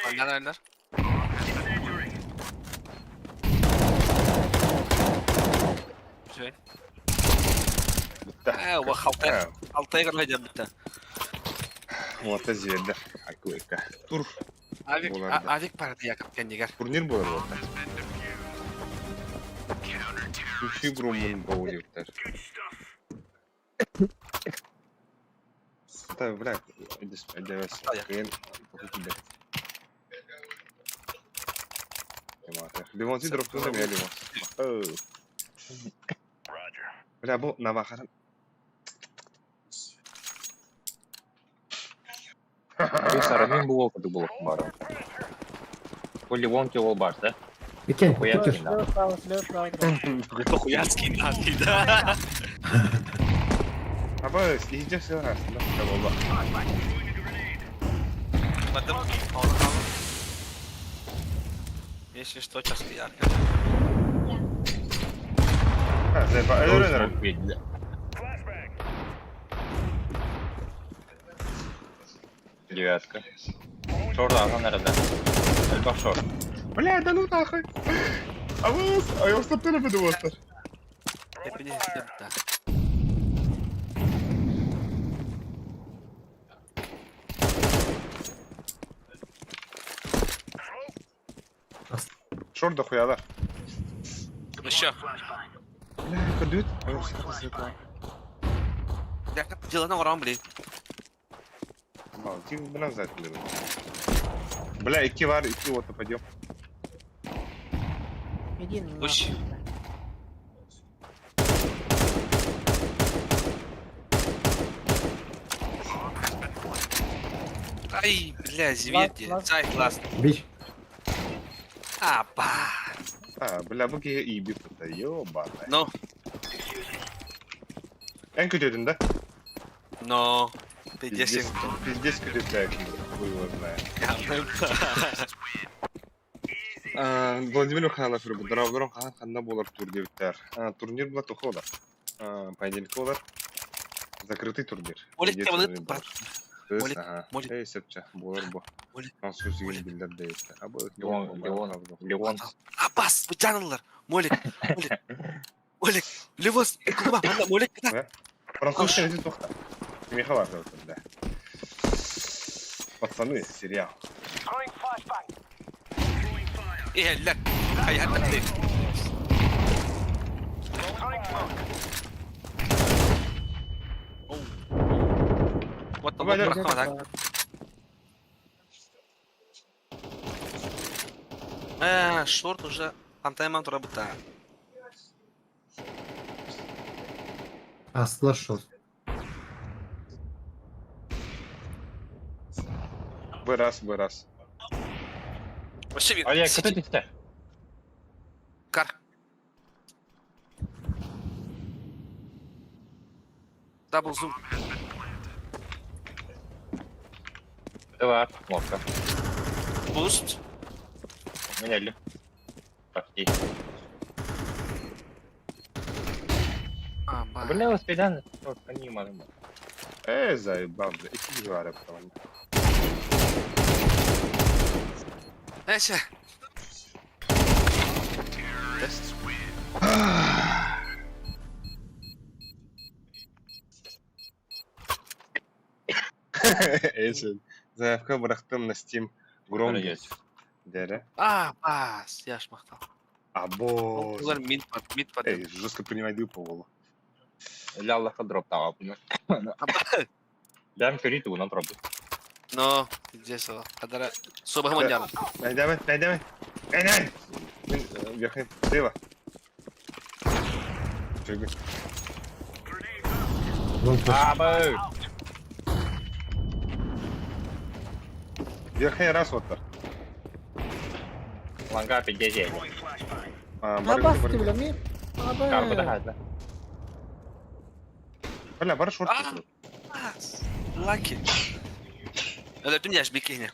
Anlar. Şey. Wa xaltay qaraydı bitta. Вот звезда. Акуйка. Тур. Avik parada yakıp kendiger. Турнир болар вот. Şu grummun boğuluyorlar. Tabii bırak. Ödemez. Kıyın. Limonsuz drop'ta da limon. Bля, bu navaxarın. Ты сарамен был опыт был бара. Поливонки ол бар, да? Бекен, Хуя бекер. скин, да. Слева, справа, слева, справа. Кто хуя скин да? Абы, иди все раз, да, болла. Потом если что, сейчас ярко. Зайба, Смог видели. Девятка. Шорт алған арада. Альбах шорт. Бля, да ну нахуй. А я устал на бедуостер. Да. Шорт дохуя, да. Еще. Бля, кадут. Я как дела на урам, блин. Мал, ти бля назад, бля, iki var, iki вот пойдем. Иди на. Уж. Ай, бля, зверьте. Лаз. Цай, класс. Бич. Апа. А, бля, bu ki iyi bir fıta, ёбаная. Ну, En kötüydün de. но. Пиздец. Пиздец kötü хуй его знает. Владимир Михайлов Дравдорон қанда болар турнирлер. Турнир была тухо да. Понедельник болар. Закрытый турнир. Молик, Недельный тебе турнир брат. болар. Молик, Ага. Молик. Эй, сепче, болар бу. Молик. Француз деген билдер де есть. А bu Леон. Апас, вы жанрлар. Молик, молик. Молик, Левос, кулма, анда молик. Француз сенде тоқта. Михайлов да. Пацаны, сериал. لا هي حتى вот шорт уже антайман работа. Слышал. Выраз. Вообще Олег, кто ты? Кар. Дабл зум. Два. Кнопка. Буст. Меняли. Почти. Бля, успедан. Они мазым. Заебал, да. İki var yapalım. Нася. Эйсен. Заявка бырақтым на Steam. Громко. Дәрі. Бас, я ж мақтал. Або. Олар мид под. Эй, жестко принимай дыпу болу. Ляллаха дроп тауап. Дәм көрейті бұнан дроп. Но, здесь вот. Кадара. Собы гамандян. Найдамай. Найдай. Мен верхний слева. Чего? Абы! Верхний раз вот так. Ланга 50. Абас тебе мид. Карбы да. Бля, бар шорт. Бас. Лаки. Это ты меня ж бикини.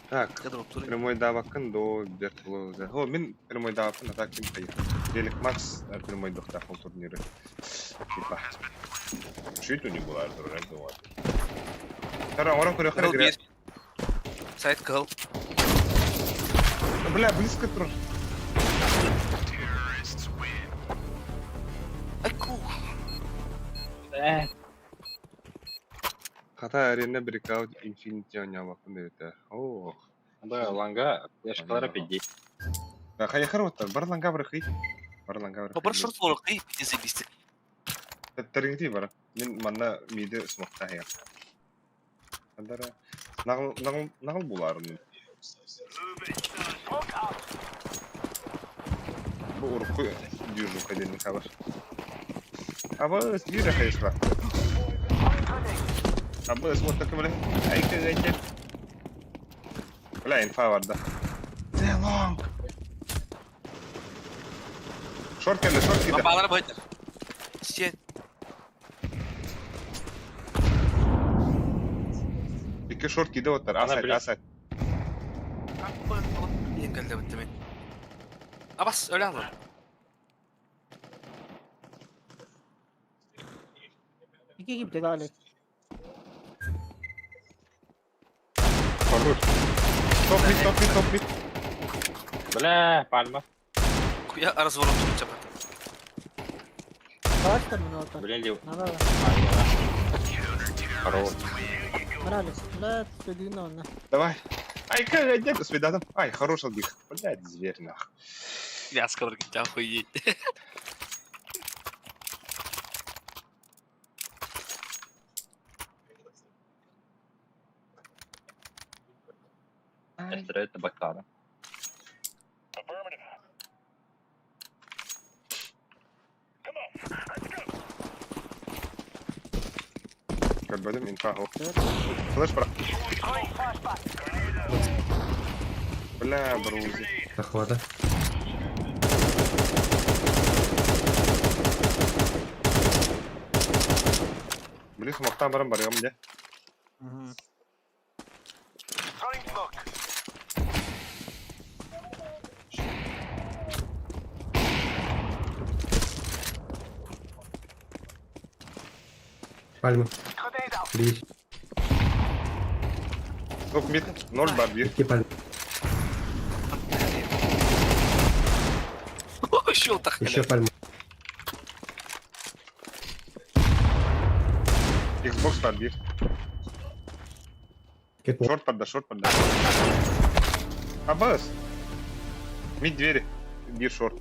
Так, Кадр тур. прямой давакын до бертло. О, мен прямой давакын атаким кайы. Делик Макс прямой дохта фол турниры. Типа. Чуть не было, дурак думал. Орам көрі қыры Сайт кыл. Бля, близко тұр. Айку. Қата арена брикаут инфинити ойнавақын дейді. Ох. Абы, ланга, яшқалары 50. Қаяқыр оттар, бар ланга бірқи. Бар шорт болық, ей, бізі бісті. Тәттәргеті бар. Мен манна мейді смоқта хая. Қандара, нағыл боларын. Бұл ұрқы дүйірдің қайденің қабар. Абы, дүйірі қайышыра. Абы, смоқта көмілі. Айкі ғайты. لا ينفع ورده زي لونج شورت كده شورت كده بعض انا بهجر شيت بيك شورت كده وتر اسد ينقلب التمين بس öyle alın. İki gibi de Alex. خروج توب ميد بلا بالما Ya arası vurup tutacağım. Kaç tane mi orta? بلين لي Nada. خروج Ana Alex. لا تستدينا ولا. давай ай как дед с видом ай хороший биг блядь зверь нах Ya askılar gitti ахуй. اشتريت بكارة كان بدم ينفع هو خلاص برا ولا بروزي اخواته بليس مقطع برا برا يوم ده Palma. Please. توب ميد نور بابير İki palma. Şu takılır. Еще palma. اكس بوكس بابير Кет شورت بردا بس ميد двери бир шорт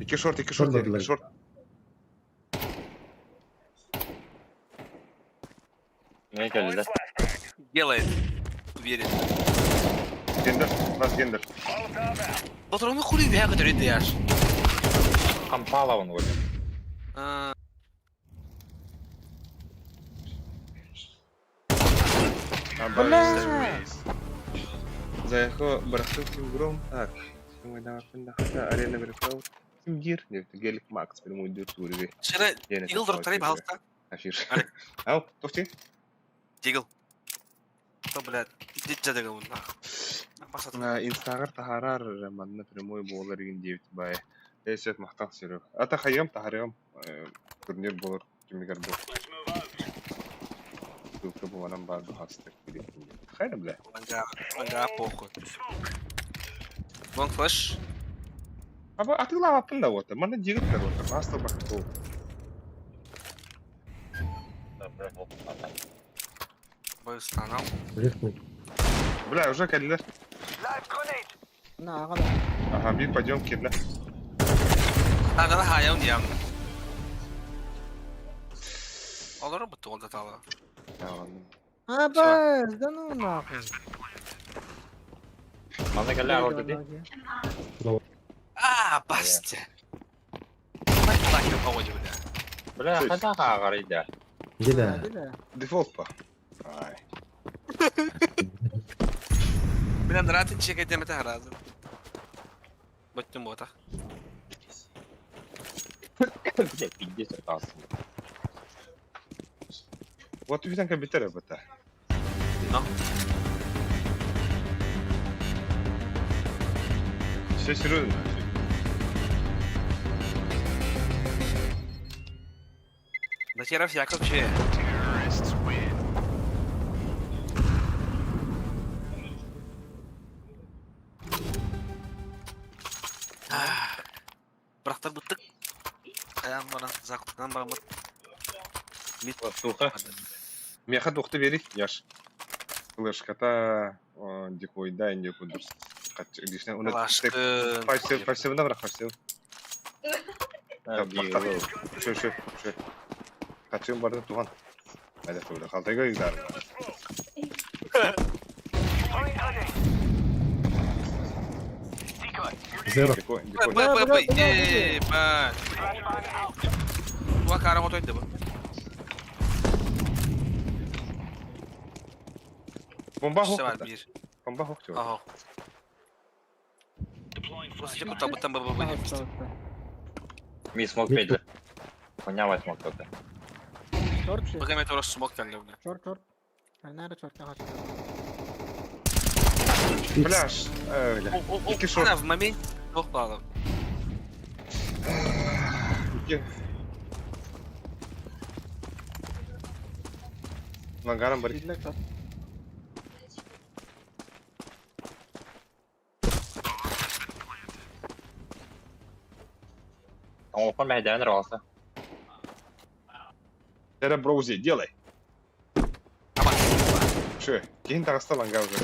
iki шорт не келди Делает. Верит. гендер раз гендер Патроны хули бия kadar ediyor. кампалован вроде Заехал барахтовским гром. Так, мы давай на арена верхов. Гир, нет, гелик Макс, прямой идет турве. Şöyle yıldır tarayıp halsta. Афиш. Аре. Ау, тофти? Дигл. То, блядь, дича дигл bunlar. Инстагар тахарар манна прямой болар ген девит бай. Эсет мактан сирөө. Ата хайям тахарам турнир болор кимигер бо. Тулка боланан барды хастык билет. Хайра бля. Мanga похуй. Long flash. Аба атыла апын да вот. Мана жигиттер вот. Басты бактуу. Bayıstanam. Рискнуть. Бля, уже келдилер. Na agala. Ага, бир пойдем кирне. Agada hayam diyem. Olur mu bu oldu tala? Ha bas. Da ne yapıyorsun? мана келди агорду ди Bastı. Bak bakayım havacı bu da. бля хата агарыйда Где да? Hadi de. Дефолт па. Ай. Bilen rahatın çiçek edemete herhalde. Baktım bu ata. бля пиздец атасың Вот виден кабитер бата. No. Все серьезно. Нахера всякое вообще. Bıraktır bıttık. Ayağım bana zaklıktan bağımlı. туха Меха духты бери, яш. Флешката дикойда инде кудурс. Лишне уны Aşkım. пассивна бра пассив. Şu. Kaçıyorum barda tuhan. Hadi şöyle kaltaya gider. Zero. Bıy. Bak. Bu cara motoydu bu. Bomba İşte var hok. bir. Bomba hok diyor. Aha. Осы же потом бы Ага, были. что это? Ми смок пейдер. Понявай смок только. Шорт же. Богами тоже смог там люблю. Шорт. Наверное, шорт. Ага, шорт. Flash. Öyle. İki short. Она в моменте двух планов. İki. Langarın bari. Сидлек шорт. Он упал медиан раса. Tere brouzi, делай. Şu, keyin tağısta langa уже.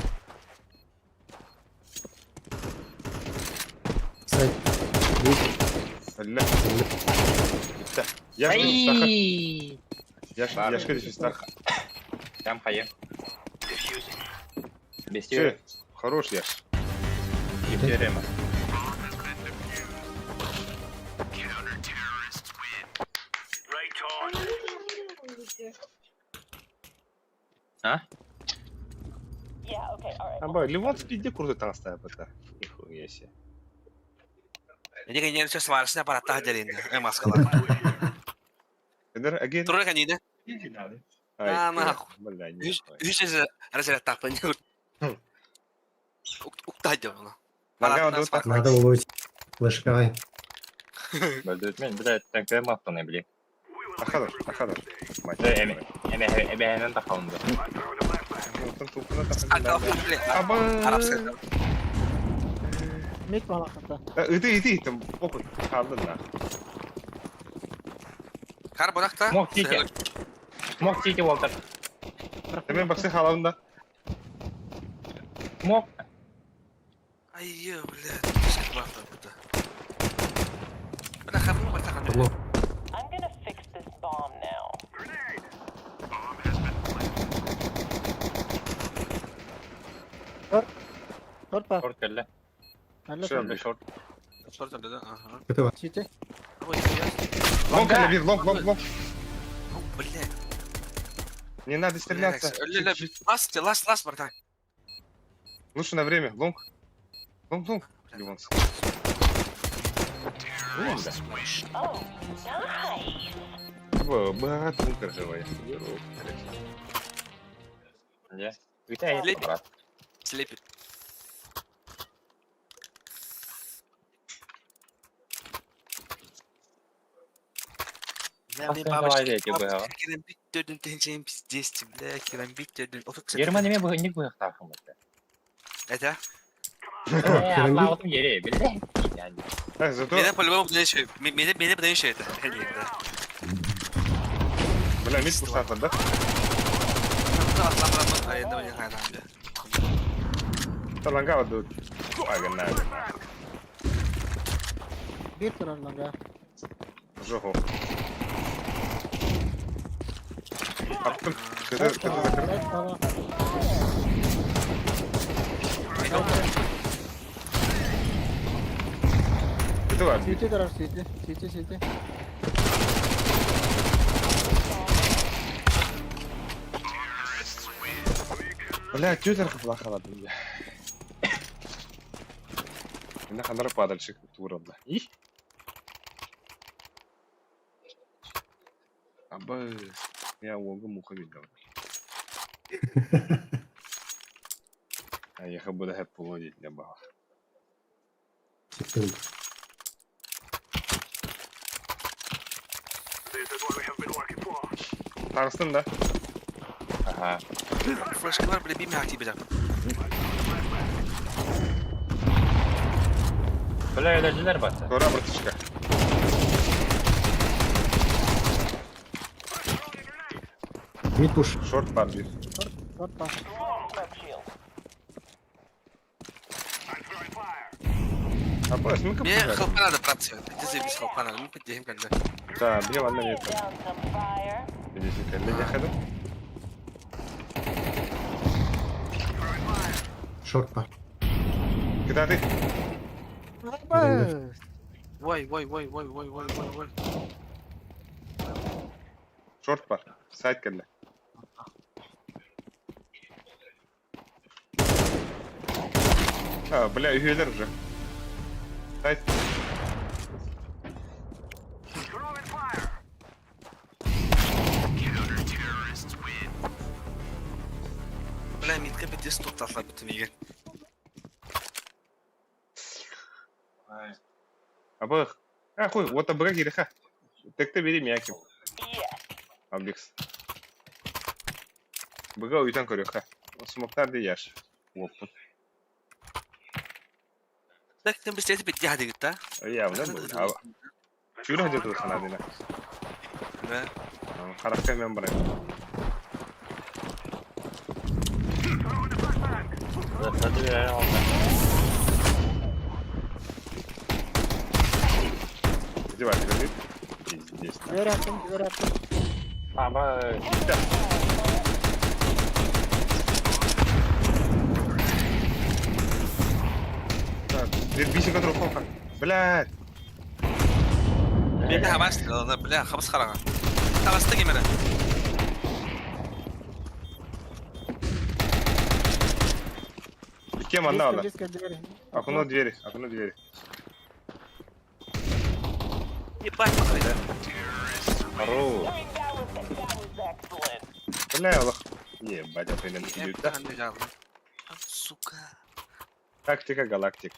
Сайт. Öyle. Bitti. Yaş mı Mustafa? Yaş kedi Mustafa. Там хаем. Без Şey, тюрем. хорош yaş. И тюрема. А? Yeah, okay, alright. Ama Ливон спиди kurdu tağısta yapıta. Nихуя себе. Ini kayaknya harusnya seharusnya para tahajalin. Masalah. Kader, again. Turun kan ini? Ay, Nah, блядь, Bisa harusnya tapan juga. Ukta aja mana. Langa var da Надо уловить флешкой. Бөлдөт мен бирэ теңке маптаны биле. Ахадыр. Эме хенен такалынды. Tupuna Agak takıldı. aku beli. Aba. Arap sen. Миг бала хата. Иди, там похуй. Kaldın lan. Kar bonak ta. Смок тики. Смок тики, Уолтер. Hemen bak sen halavında. Смок. Ayo, блядь. Sakit banget udah. Udah kamu bertahan dulu. Углов. I'm gonna fix this bomb now. Шорт па. Шорт келди. Алло, Şöyle. шорт. Шорт. Short ada dah. Aha. КТВ. Сити. Oh iya. Long hele bir, long. Oh, блядь. Не надо стреляться. Last, братан. Лучше на время, long. Long. Ливон. Oh, nice. Богат бункер живой. Где? Үтә Лепит. брат. Слепит. давай, эти бля. Керамбит дördün пиздец, бля, керамбит дördün. Герман неме бу ник бу тахым это. Это? Аллахым ере, биле. Yani. Зато, Меня по-любому меня подают еще это. бля, мид пустата, да? Atlam ayında ben yakayım abi. Таланга вот тут. Агана. Bir turar langa. Жогу. Attım. Kıdır. Сайт бала. Kıdı var. Сити turar сити. Сити. Бля, тютерка плохо бля. Меня ханара падальщик турында. И? Аба, я волга муха видел. А я буду хеп полодить для бага. Секунд. Tağıstın da. Ага. Flash'ı var bile bir mi aktif edeceğim? Böyle öyleciler bastı. Sonra bratışka. Мид пуш. Short var bir. Шорт па. Smoke shield. Aba, смыка Мне пугать. хелпа надо, братцы. Ты заебись хелпа надо. Мы поддержим когда. Да, блин, ладно, Laying нет. down some fire. Видите, как я ходу. Шорт па. Куда ты? Vay. Short var. Side kelle. Бля, üyeler уже. Сайт. Бля, митке битес тоқтатылар бүтін егер. Абых. Хуй, вот абыга кири ха. Текте бери мяким. Yes. Абдикс. Быга уйтан көрү ха. Смоктар де яш. Оппун. Ләкин біз тәті бітті хады гітті. Явно бұл. Чүрі хады тұр хана дина. Бля. Қараққа мен барайын. Hadi bir yere aldım. Где вас лежит? Пиздец. Ver attım, ver attım. Ama Так, бейся который фолка. Блядь. Бля, хабас, бля, хабас қараға. Хабасты кемері. Кем она Близко, она? близко двери. Окно двери, окно двери. Ебать, махай. Хорош. I mean, that was excellent. Бля, Аллах. Ебать, охрененно идет, да? Сука. Тактика галактик.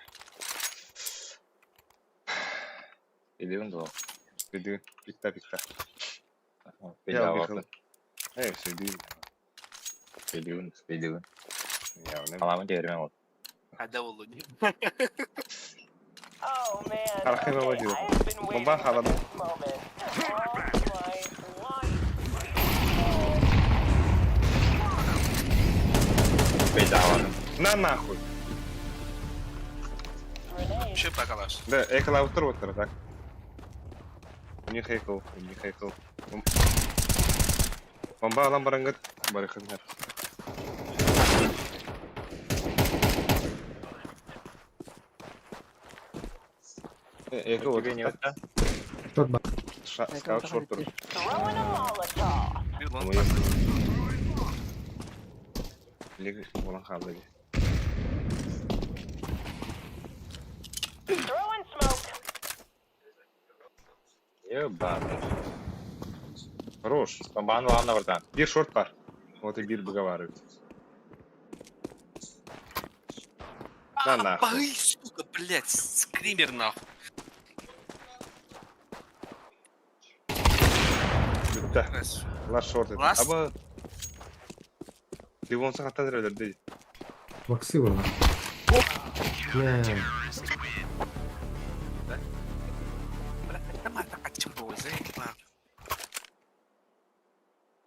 biliyorum da o. Пиды, пикта. Bir Ya daha bir bak. kıl. Şey değil. Biliyorum. Ya ne? Tamamı çevirmem oldu. Hadi oldu. Oh man. Arkaya Okay, bakıyorum. I have been waiting Bomba for havalı. this moment all my life. Bedava. На нахуй. Grenade. Şöp arkadaş. Да, экла утро, так. Не хейкл. Бомба алам барангат. Барыхындар. Эко вот. Тебе не вот так? Short бар. Скаут шортер. Throwing a Molotov. Bir bol. Лига болан халды. Throwing smoke. Ебаный. Хорош. Bombanın var da buradan. Bir short var. Вот и бир выговаривает. Да нахуй. Ай, сука, блядь, скример нахуй. Bitti. Раз. Last short dedi. Last? Ama Livons'a hatta nereler değil. Боксы var. Не. Там это açım bu yüzden.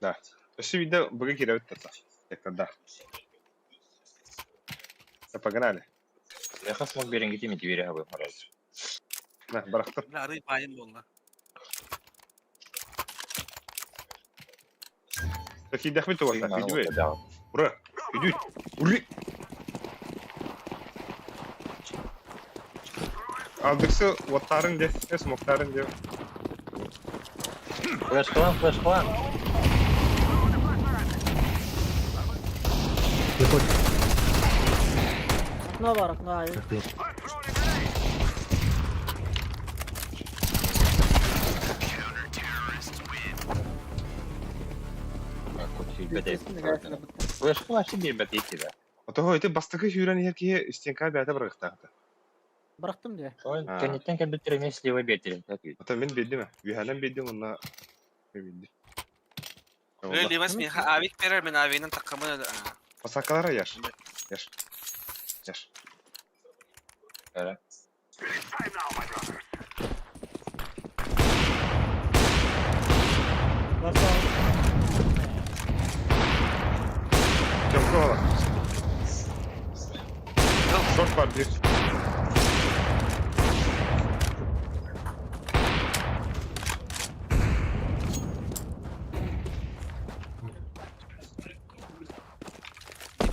Да. Еще видно, быга кидают это. Это да. Да, погнали. Я смог береги теми двери abi orası. На, барахтар. Bля, arayı bayım oldu. Такие дохмет у вас, так, Bilmem иди. bedava. Ура! Иди! Ури! Aldırsa vattarın de, smoktarın de. Flash klan. Выходит. Окно var, окно hayır. Flash klan şimdi bir beti de. Отого эти бастыгы жүрән ерке стенка бәті бұрғықтақты. Bıraktım diye. Oyun Ha. kendinden kendi bitirmeyi silahı betirin. Ата мен бедді ме? Үйәнен бедді мұнна... Бедді. Öyle demez mi? Ha, avik verir ben avinin takımını. Pasakalara yaş. Yaş. Yaş. Öyle. Varsa al. Çabuk ola. Short var bir.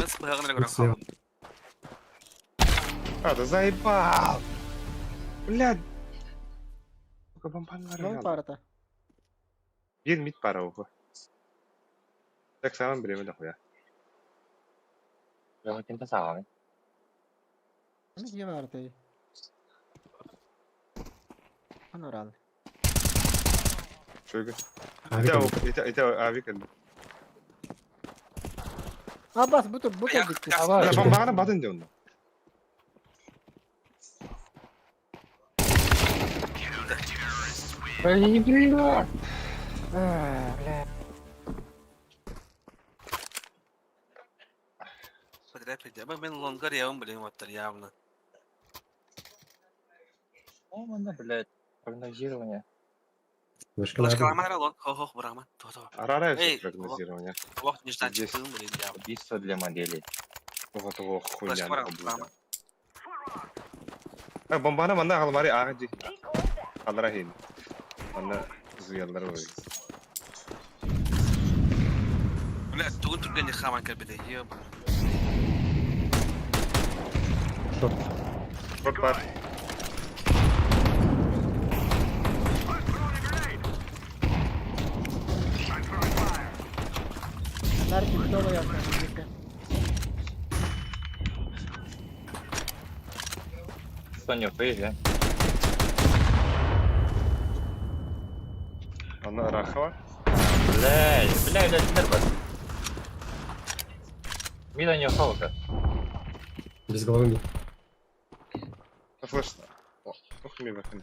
Biz bu hagına göre Слева. А, да заебал! Блядь! Сука, бомбан var Long ya. parata. Bir mid para oku. Tek sağlam birimi de koya. Ben bakayım da sağ olun. انا كيف عرفتي انا رال شو يقول؟ Abi انت ابي كده. بس بطل Ayak bitti. kas. لا بمعنى بعدين ديونا. Подряд ведь. Абы мен лонгар явым блин оттар явно. О, мында, блядь, прогнозирование. Вышка Лошка надо. ламара лон. Хох брахман. То. Арара Эй, прогнозирование. Вахт неждан Здесь. çıktığım блин явно. Убийство для моделей. Вот его хуйня. Лошка брахман. Бомбана манда алмари агыжи. Алрахин. Манда зуялдар ой. Бля, тугун турген не хаман калбеде. Ёб. Шорт. Вот пар. Нарки, кто вы ясно? Что не фейс, да? Она рахова. Блядь, нервы. Мида не холка. Без головы. Флэш. О, ох ми бахин.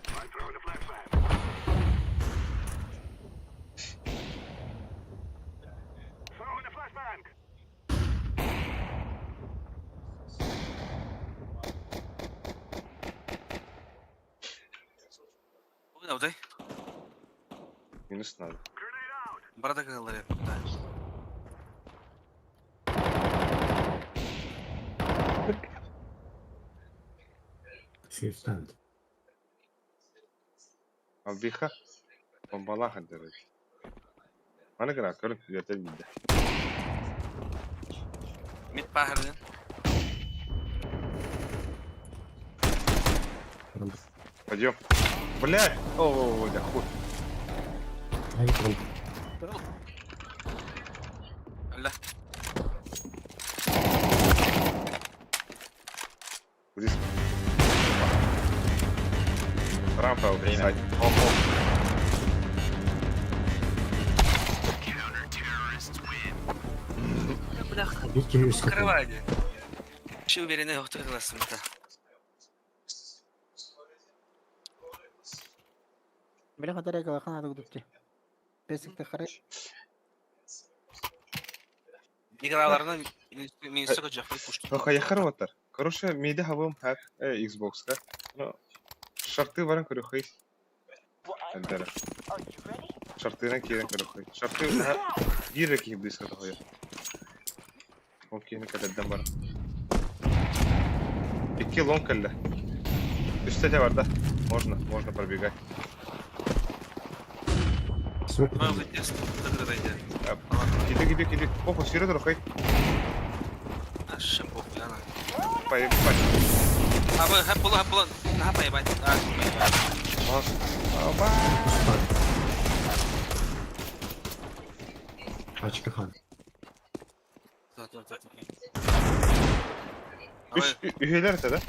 Bugün avday. Минус надо. Barada kalır hep. Сейф stand. Абиха. Бомбалаха дерек. Ana kadar karın yeter bildi. Mid bahardın. Пойдем. Блядь! О, да хуй. Ай, прям. Allah. Здесь. Рампа Время. время. Оп, оп. Бляха. Бить ее из Открывай. Вообще уверенный, ох ты классный-то. Бля, طريقة خلنا تقدرتي. Basic تخرج. Играларынан минусқа жақпай пушты. Ох, я хорватар. Короче, мейде хавым хак Xbox-ка. Ну, шарты варен көрөхөй. Эндер. Are you ready? Шартына киерен көрөхөй. Шарты бир эки близко тохой. Окей, кадәдән бар. 2 лонг келде. Üstte var da. Можно пробегать. Смог. Мам, здесь доградайда. Иди. Опа, сире трохи. А, шампух, яна. Пай. Абы, хап булан. На поебать. Ачка хан. Üyeler de.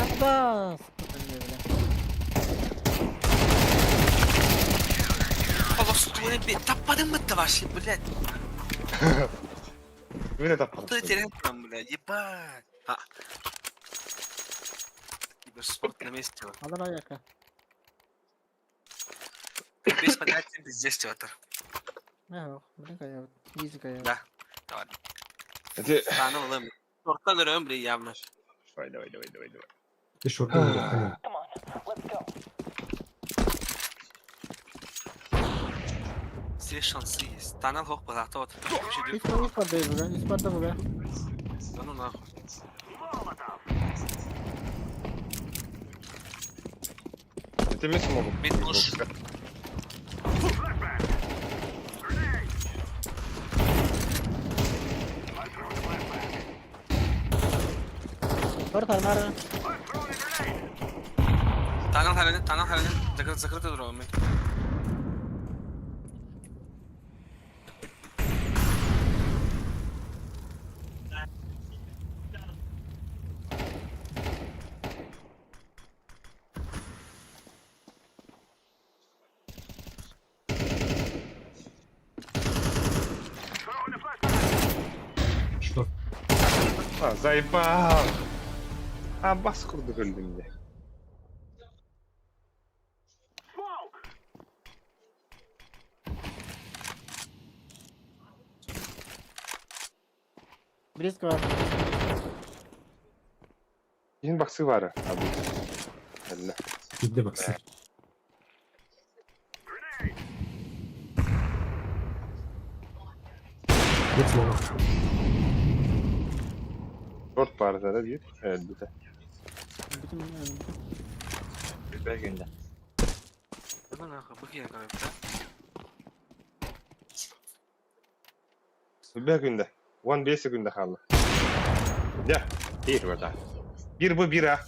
Abbas. Полостуны, блядь, таппадың мы ты вообще, блядь? Üye tapalım. Ты терян там, блядь, ебать. Киберспорт на месте. Алар аяка. Без понятия здесь театр. Yok, bırak ayağı. Easy ayağı. Да. Давай. Hadi. Tanrım. Tortan ömrü явно. Давай. И шорт. Ай, Come on, let's go. Все шансы есть. Танал хох подахта вот. Hiç var değil bu be. İsparta bu be. Да ну нахуй. Это место могут. Мид нож. Dört armar. Танал харен. Закрыто дровами. Заебал. Бас курдук öldüm de. Близко var. Yine baksı var. Abi. Elle. Gitti bak sen. Git smoke. Short barda da bir. Evet bir de. Bütün bilmiyorum. Bir günde. Hemen arka bakıyor kanka. Bir günde. 15 sekunda kaldı. Ya. Bir burada. Bir bu bir ha.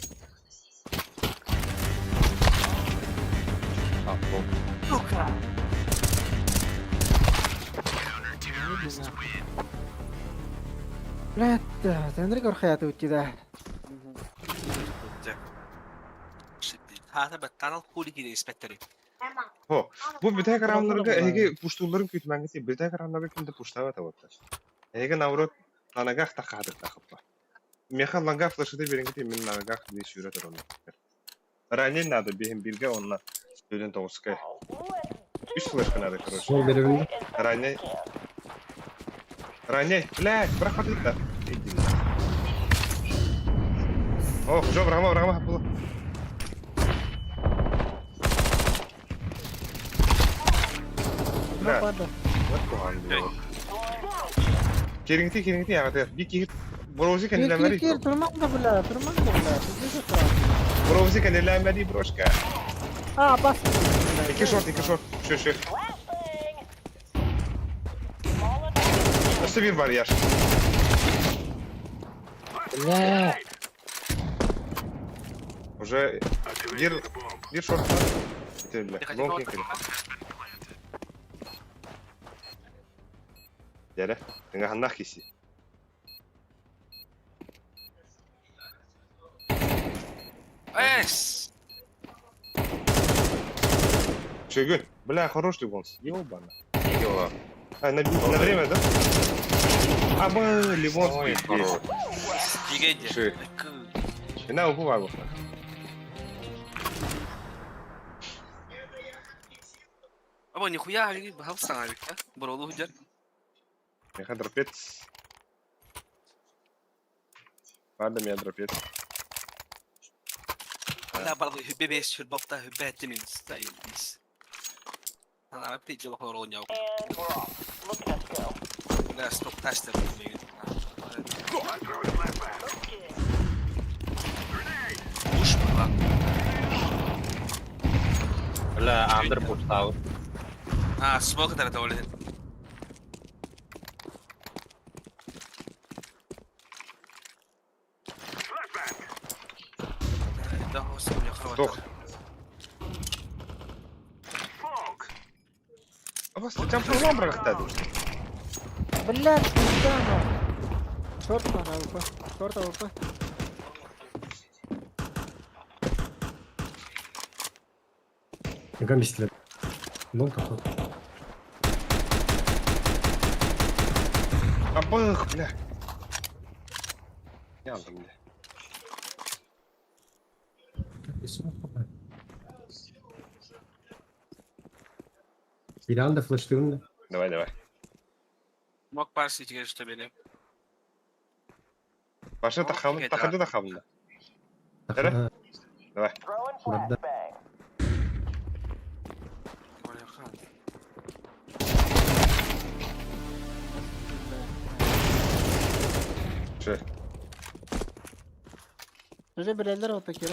Блядь, да, Тендрик орхаятı uçida. Hata battanal kuli gidi inspektörü. Ho. Bu bir tek karanlarga ege puşturların kütmengesi bir tek karanlarga kimde puştava tavata. Ege navrot lanagah takadık takıppa. Meha langa flash'ı da birinci min lanagah diye şüret onu. Ranin nadı bihim birge onunla söylen toğuska. Üst flash kanadı короче. Sol beribinde. Ranin. Ranin, блядь, bırak patlık da. Oh, jo bravo bu. Ne vardı? Kiringti ya kadar. Bir kihit brozi kendilenmedi. Kir durmam da bile. Sizi de sıra. Brozi kendilenmedi broşka. Ha bas. İki short. Şu. Nasıl bir bariyer? Ne? Уже bir short var. Bitirdiler. Long kick. Yere. Tengah handak kisi. Es. Шегун. Бля, хороший гонс. Ёбана. Ёба. На время, да? Аба, Ливонский. Гигеди. Ши. На угу вагу. Aba nихуя ali bahal sangarik ya. Borolu hujan. Я дропец. Ладно, меня дропец. لا برضه hübbe beş hübbe hafta hübbe ettimin sayılmaz. Ana bir cevap var ya. And we're off. Look at us go. La stop tester. Uş mu lan? Valla under push tower. Ha smoke tarafta öyle. Daha hoşum yok. Тох. Аба, там проблем брахтаду. Блядь, куда она? Шорт надо, упа. Шорт упа. Яка містля? Long такой. Абах, бля. Yandım bile. İran da flashlıyorum da. Давай. Smoke parsi çıkıyor işte benim. Başa takalım, takadı da kalın. Evet. Ha, Throwing Ладно. flashbang. Şey. Уже bireler o peki.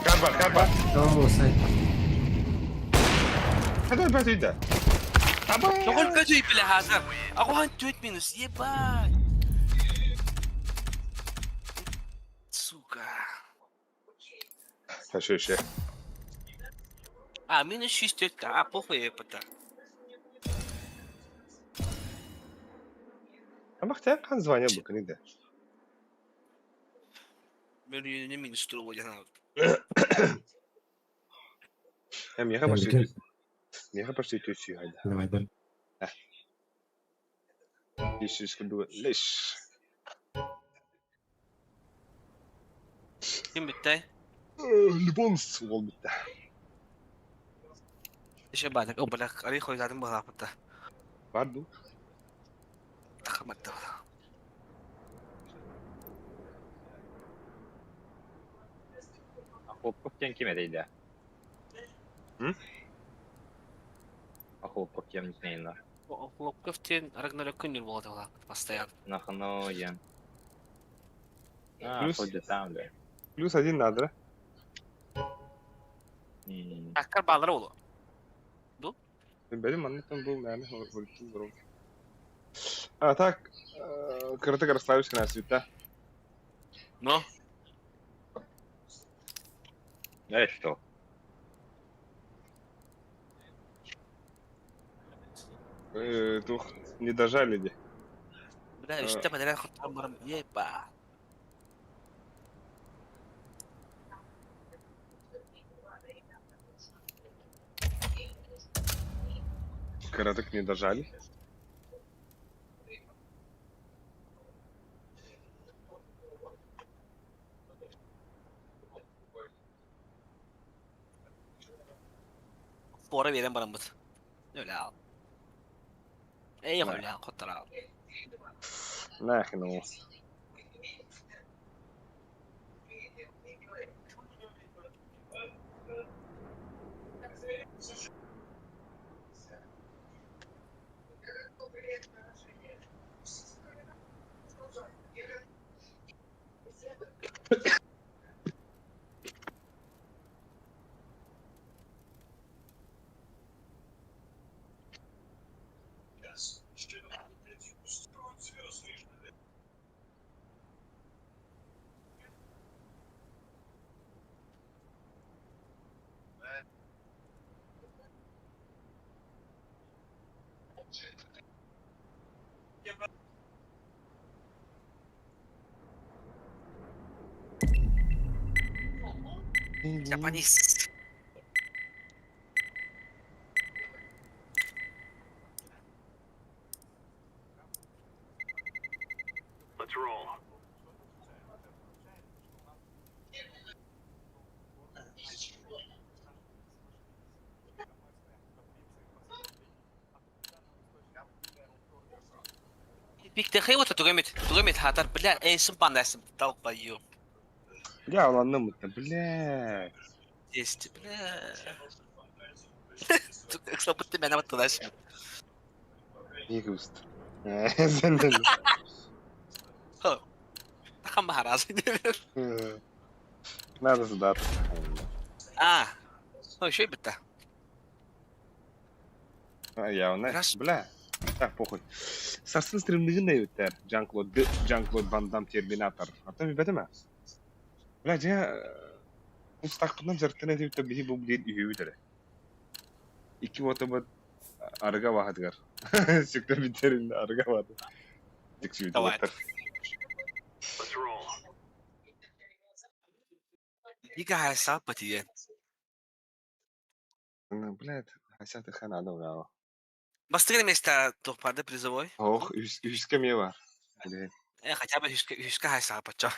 Kar var. Tamam olsaydı. Hadi ben de. تقول كجي بلا هازر اكو هان تويت مينوس يباي سوكا Şey. مينوس شيش تويت بوخو يبتا Ama sen kan звание bakın ide. مليون مينوس ترو وجهنا Hem yaha Ya başı. bütün. Yaha başı tüsü hayda. Давай, This is good. Leş. Kim bitti? Любомс ол бітті. İşe bağlı. O bırak. Arayı koy zaten bu hafta. Бар бұл. Takamadı. Хлопковтен кеме дейді. М? Хлопковтен нейнар. Лобковтен Рагнарёк күннер болады ола. Постоянно. Нахноен. Плюс- Ходит там, да. Плюс один надо. Akkar bağları olur. Benim anlattığım bu yani. А так, крытык расслабишься на света. No. Что? Тух не дожали ли? Бля, işte ben neler kurtarmarım. Yepa. Крытык не дожали. Bora veren bana mıt. Öyle al. İyi öyle al. Kurtar al. Нахрен его. Japanese. Big de خيوة تقومت هاتر بلا اي سبان ناس طلقة يو. Я ладно мутно, бля. Есть бля. Тут как будто меня вот туда сюда. Не густ. Такам махараз. Надо сдаться. Ну еще и бета. Я он, Раз. бля. Так, похуй. Сарсын стримлигин не өттер. Жан-Клод Ван Дам Терминатор. Ата ми бетеме? Бля, жа... Устақпынан жартына деп биһи бу билет үйөбүтер. Ики отобот арга бахатгар. Сүктөр битерин арга бахат. Тиксү Давай. өтөр. Ига хайсап батие. Блядь, хасяты хан адам я. Бастыгы места топады призовой. Ох, үскө ме бар. Блядь. Хотя бы хишка хайсап бача.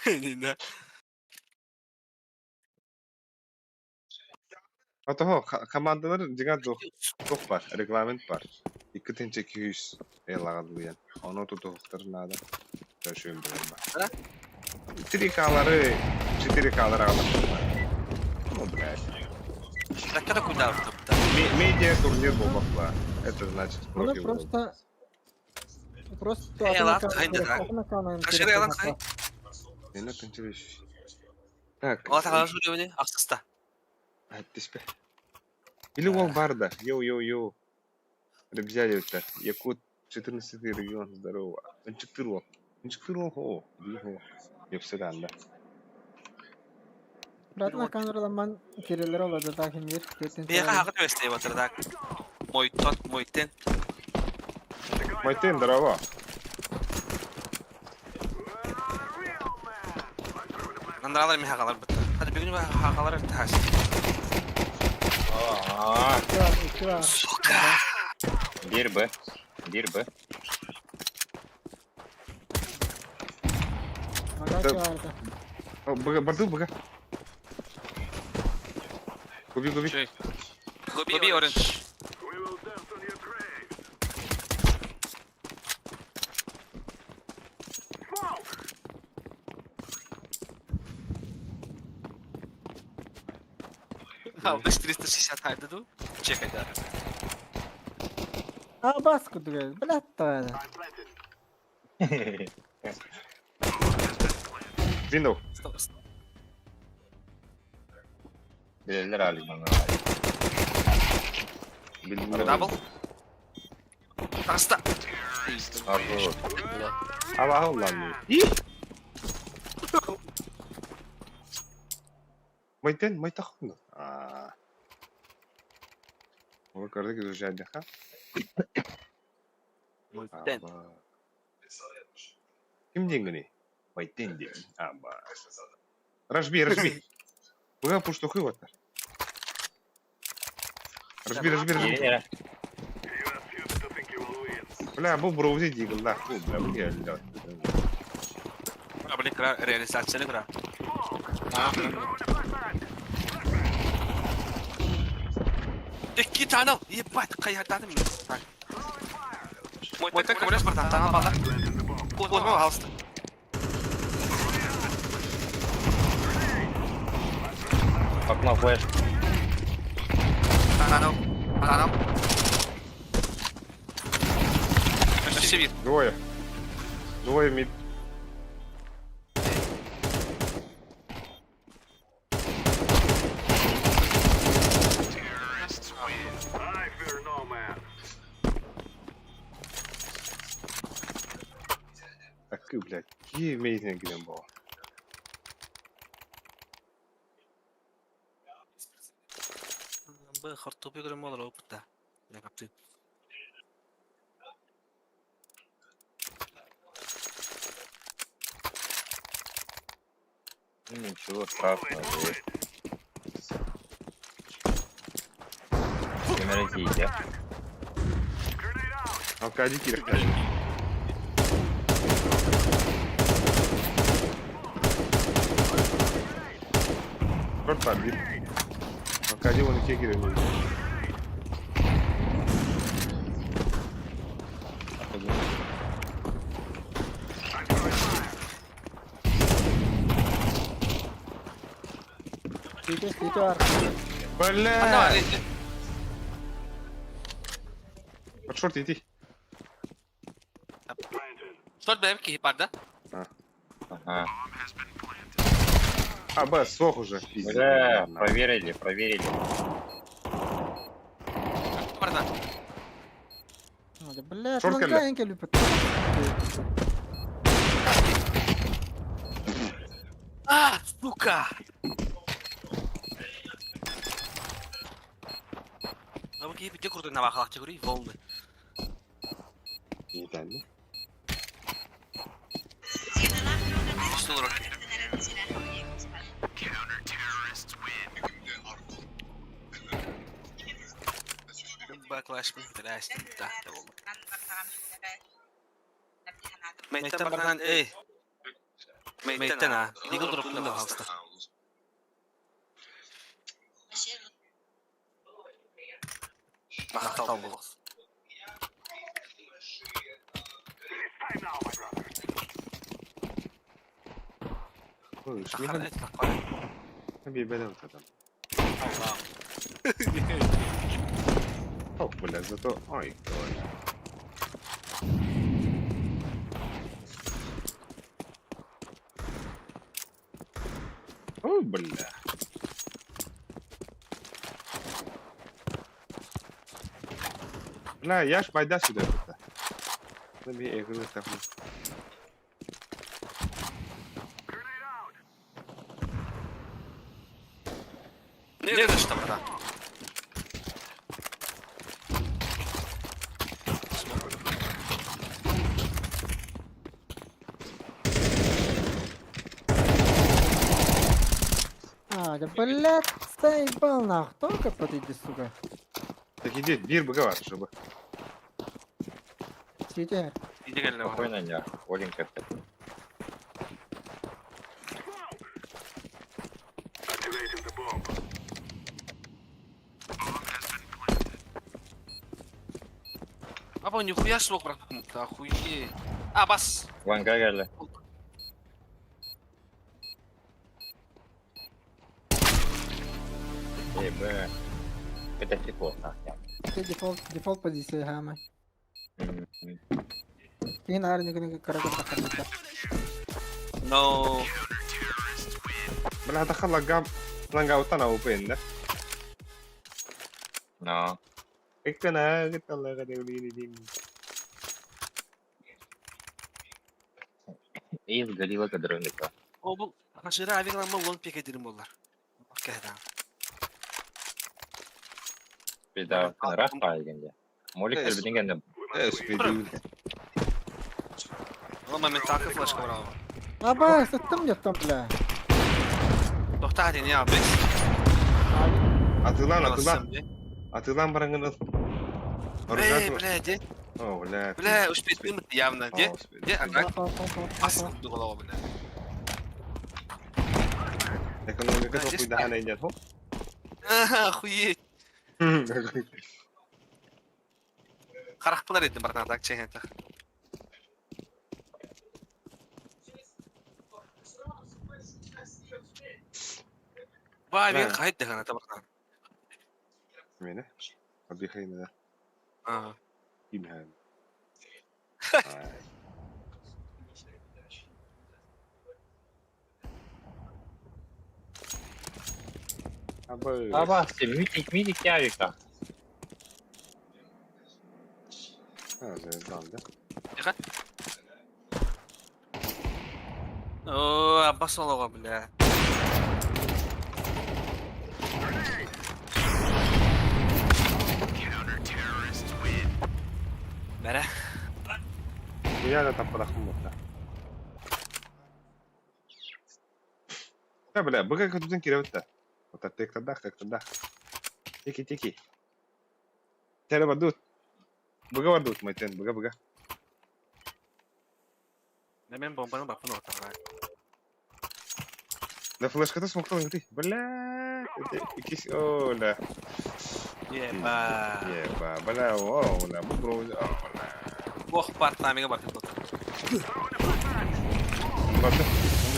Ото командалар жига тох бар, регламент бар. 200 элагалган. Оны тутуктар надо. Төшөм билем бар. 3К-лары, 4К-лары алып. Ну, блядь. Ракета куда топта. Медиа турнир болмакла. Это значит Bunu профи. просто Lan, atına aynen ha. kanalına Kaşırı yalan kay. Не накончились. Так. Ала тагала жүрөй өне аксыста. Айтпа. Или ол бар да. Йоу. Ребзяли өттер. Якут 14 регион здорово. Инчиктыр ол. Хо. Епсидан да. Bırakma kanalından kiriler olacak da kim yer. Бияга хакыт өстөй батырдак. Мойтен. Майтен здорово. Нандыралар ми хакалар бытта. Hadi bir gün hakalar ters. İki var. Сука. Bir B. Agak vardı. Барды бага. Губи. Чей? Гоби оранж. А, у нас 360 хайдаду. Чекай, да. А, баску, блядь. Блядь, твоя. Window. Стоп. Bilirler halinden. Bildim. Дабл. Таста. Arzu. Allah Allah. Майтен, майтахун. Вот когда ты уже отдыха. Мультен. Ким деньги? Майтен день. Рашби. Бага пуштухы вот. Рашби. Yere. Бля, bu броузи дигл, нахуй, бля, блядь. Абли кра реализацияны кра. Iki tane. Ебать, каятады мен. Мой так говоришь, братан, там бала. Козмо халста. Окно флеш. Танал. Севит. Двое мид. Такой, блядь, какие amazing геймбол. Б хартопи görüm olur опытта. Я капты. Ничего страшного. Генерализите. Алкади кирка. Шорт подбит. Алкади вон и кегеры. Сити арка. Бля! Под шорт иди. Что бэм ки парда? Ага. Б, сох уже. Бля, проверили. Парда. Блядь, Шорт керле. лангаенько любит. А, сука! Ama ki bir kurdu na bakak çekuri voldu. Не так, да? Üstün olarak. Backlash mı? Flash mı? Tahta oldu. Meyten bardan Meyten ha. Legal drop'un da hasta. Mahtal oldu. Ой, Tahar шлеман. et kakar. Bir bela вот это. Allah. О, бля, зато... Ой, ой. Ой, бля. Бля, я ж пойда сюда. Набей игры там. Ne düştü burada? Да, блядь, заебал нахуй. Только подойди, сука. Так иди, бир быговар, чтобы. Сити. İyi geldi bana. Спокойно, не. Олень как-то. Папа, нихуя смог, брат. Ты охуеть. А, бас. Ванга geldi. Be. Это прикол. Itu default posisi hama. Tingin hari ni kena karakan takkan kita. No. بلا دخل لقام لقام وطنا وبين No. اكتنا قلت الله غادي يولي لي İyi bir galiba kadar önlük var. O bu aşırı abi lan mal pek edelim onlar. Kahraman. Bir daha Rafa geldi. Molik bir bilin geldi. ايش فيديو Ama ben takip flash kamera. Apa? Settem yaptım bile. Doktor hadi ya abi. atılan barangın Блядь. اوه ولا Бля, успеть минут явно. Где она? Бас голова, бля. экономика топ да хана идет Охуеть. Харахпылар ettim barına tak çeken tak. Vay bir kayıt da kana tabaktan. مين ابي خينا Aa. يمهان Ama mitik ya yükle. هذا الزلمه Dikkat. Oo, Abbas ola bля. Mere. ويا لا تبقى خمسة لا بلا بقى كنت تنكر وتا وتتك تدخل تيكي ترى بدوت بقى بدوت ميتين بقى Hemen bombanın bakın ortadan. لا فلاش كتس مقطع انتي بلا كيس اولا Yeba. بلا ولا ببرو ولا Boh partnamiga bakın.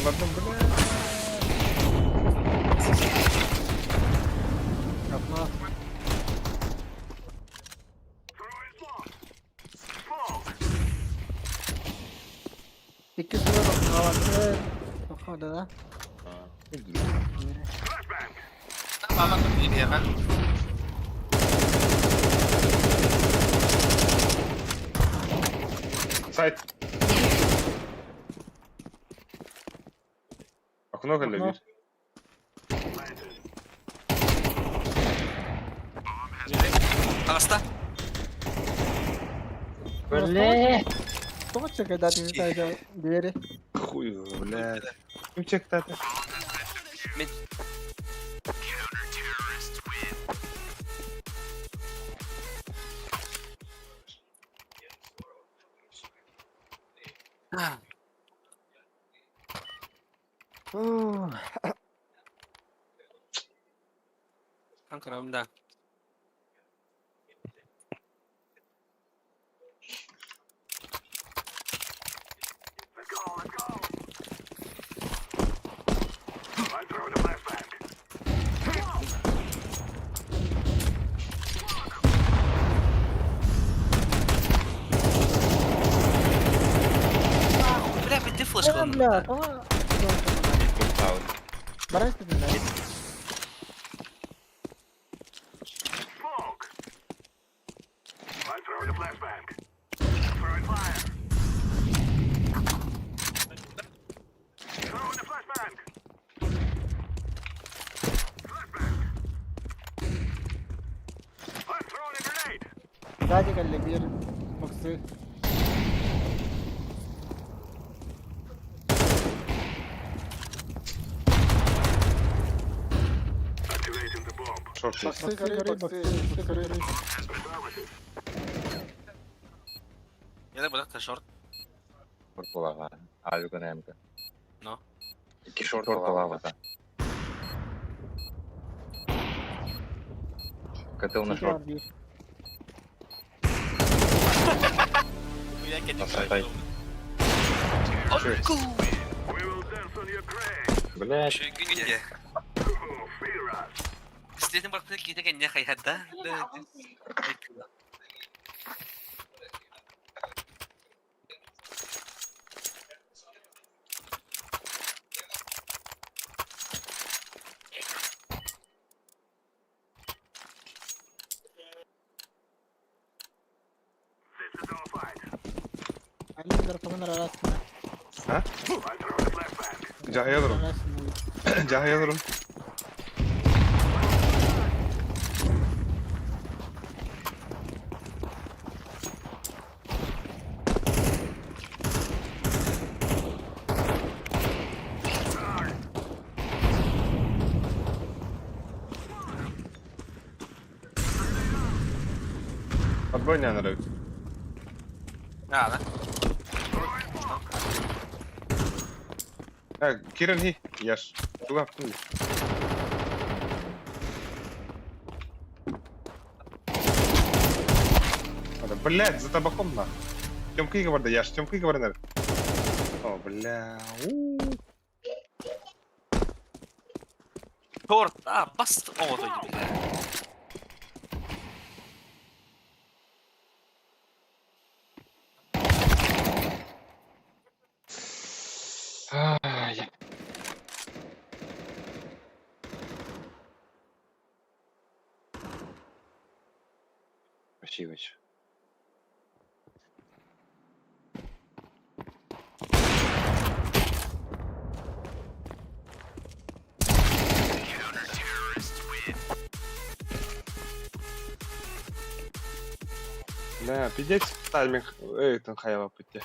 مقدم بلا Yapma. İki sıra bakın havası. Bak orada da. Tamam ini ya kan. سايت اكنوك اللي بير Ağasta. Böyle. Çok çeker zaten sadece diğeri. اخوي ولاد كم تشيك تاتا Mid. Ah. Oh. Kanka Ramda. Bля, bitti flash Bla, kolunda. ama. Barang sebenarnya. Sadece kali bir boxu. شورت Boxu karı. Yana bırak da short. Short ola. Abi kana hem. No. İki short ola. Katı ona short. Bir. Насыпай. Оку! Блять. Еще гинья. Следом барпы kita kan nya kayak hada. علي دركم انا راسنا Ha? Cahaya durun. راسنا Cahaya durun. Отбой не надо. Nada. Kiran hi, yaş. Şu yaptın. Hadi блядь, за табаком на. Тёмка говорит, да яш, Тёмка говорит. О, бля. Tor. Bast ağda gibi. Ай. Спасибо. Да, пиздец, тайминг. Это хайва пути.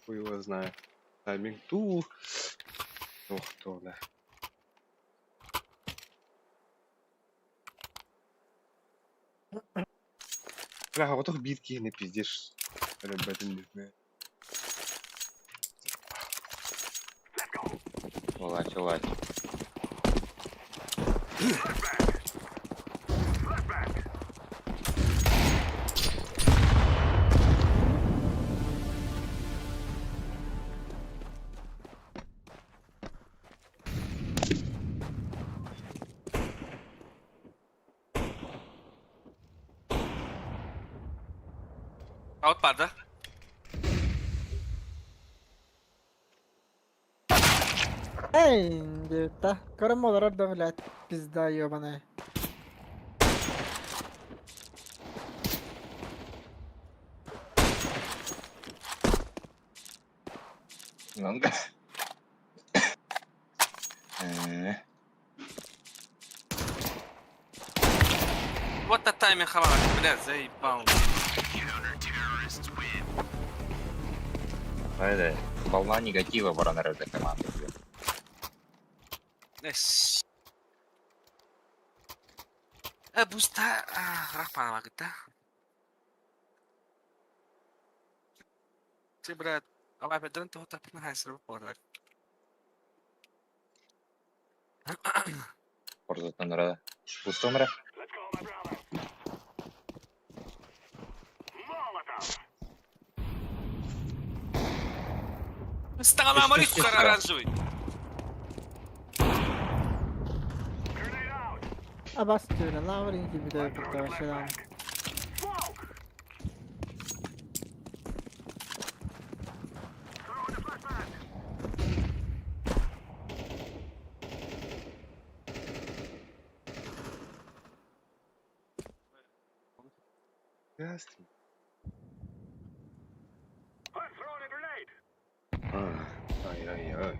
Хуй его знает. Тайминг ту. Ох, то, да. Бля, вот их битки не пиздишь. Ребята, не знаю. Лать, лать. Out пада. Эй, где-то. Карамол блядь, пизда ебаная. Ну да. Вот та тайминг хавала, блядь, заебал. Это волна негатива ворона этой команды. Эс. Буста, рахпана kita. Си брат, apa beneran tuh tapi nah seru banget. Порзат нара. Пусто мра. Стала на морю, сука, оранжевый. Abastı lan avrin gibi de burada başlayan. Ясно. Ай-ай-ай.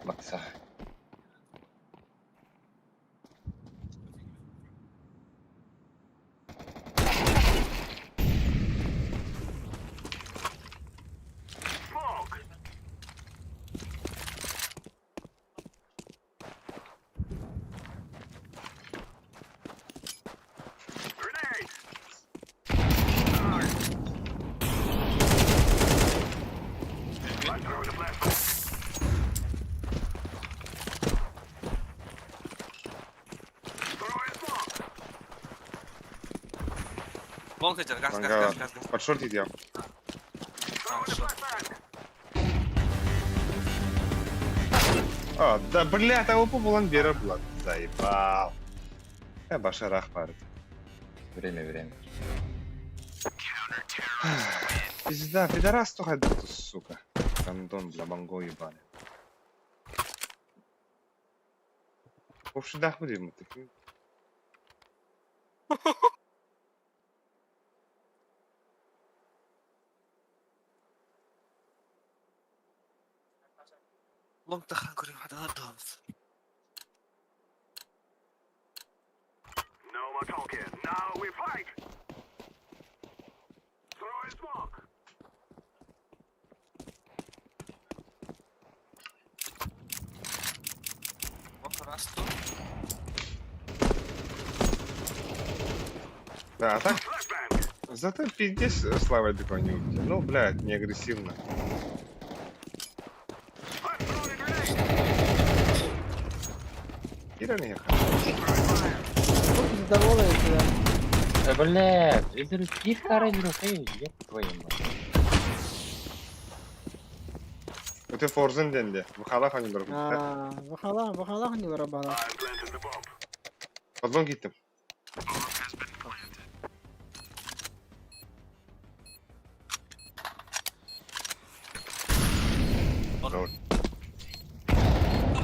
Макса. Лонг идет, газ, Манга. газ, газ, газ. Под шорт идем. Хорошо. А, да, блядь, а опа булан бері блад. Заебал. Башарах парит. Время. Пизда, пидорас только тут, сука. Гандон, бля, банго ебаный. В общем, да, будем. Лонг тахан көріп адалар дауыз. Лонг расту. Да, а так? Зато пиздец Слава такой не убил. Ну, блядь, не агрессивно. Кира не ехал. Тут задоволений, да. Блядь, это тихо ради рухей, еб твою мать. Өте форзен денде. Выхала хани бір. Бахала не вырабала. Подлон киттім.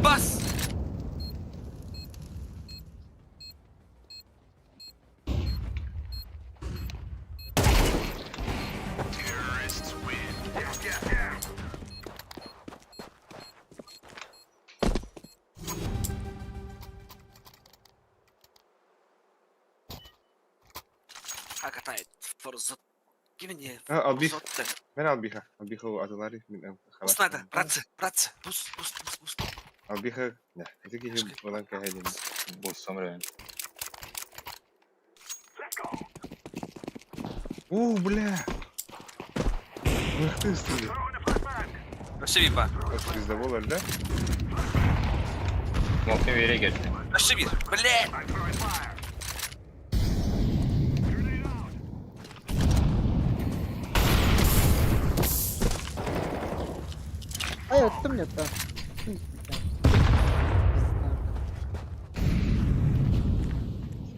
Бас! Катает форзот. Гивни. Албих. Мен Албиха. Албиха атылары. Бус надо, братцы. Бус. Албиха. Не, это кихи болан кахедин. Босс самрен. Бля. Ух ты, стыли. Вообще випа. Пизда болар, да? Мокни вере geçti. Вообще вип. Блядь. Ай, вот ты мне-то.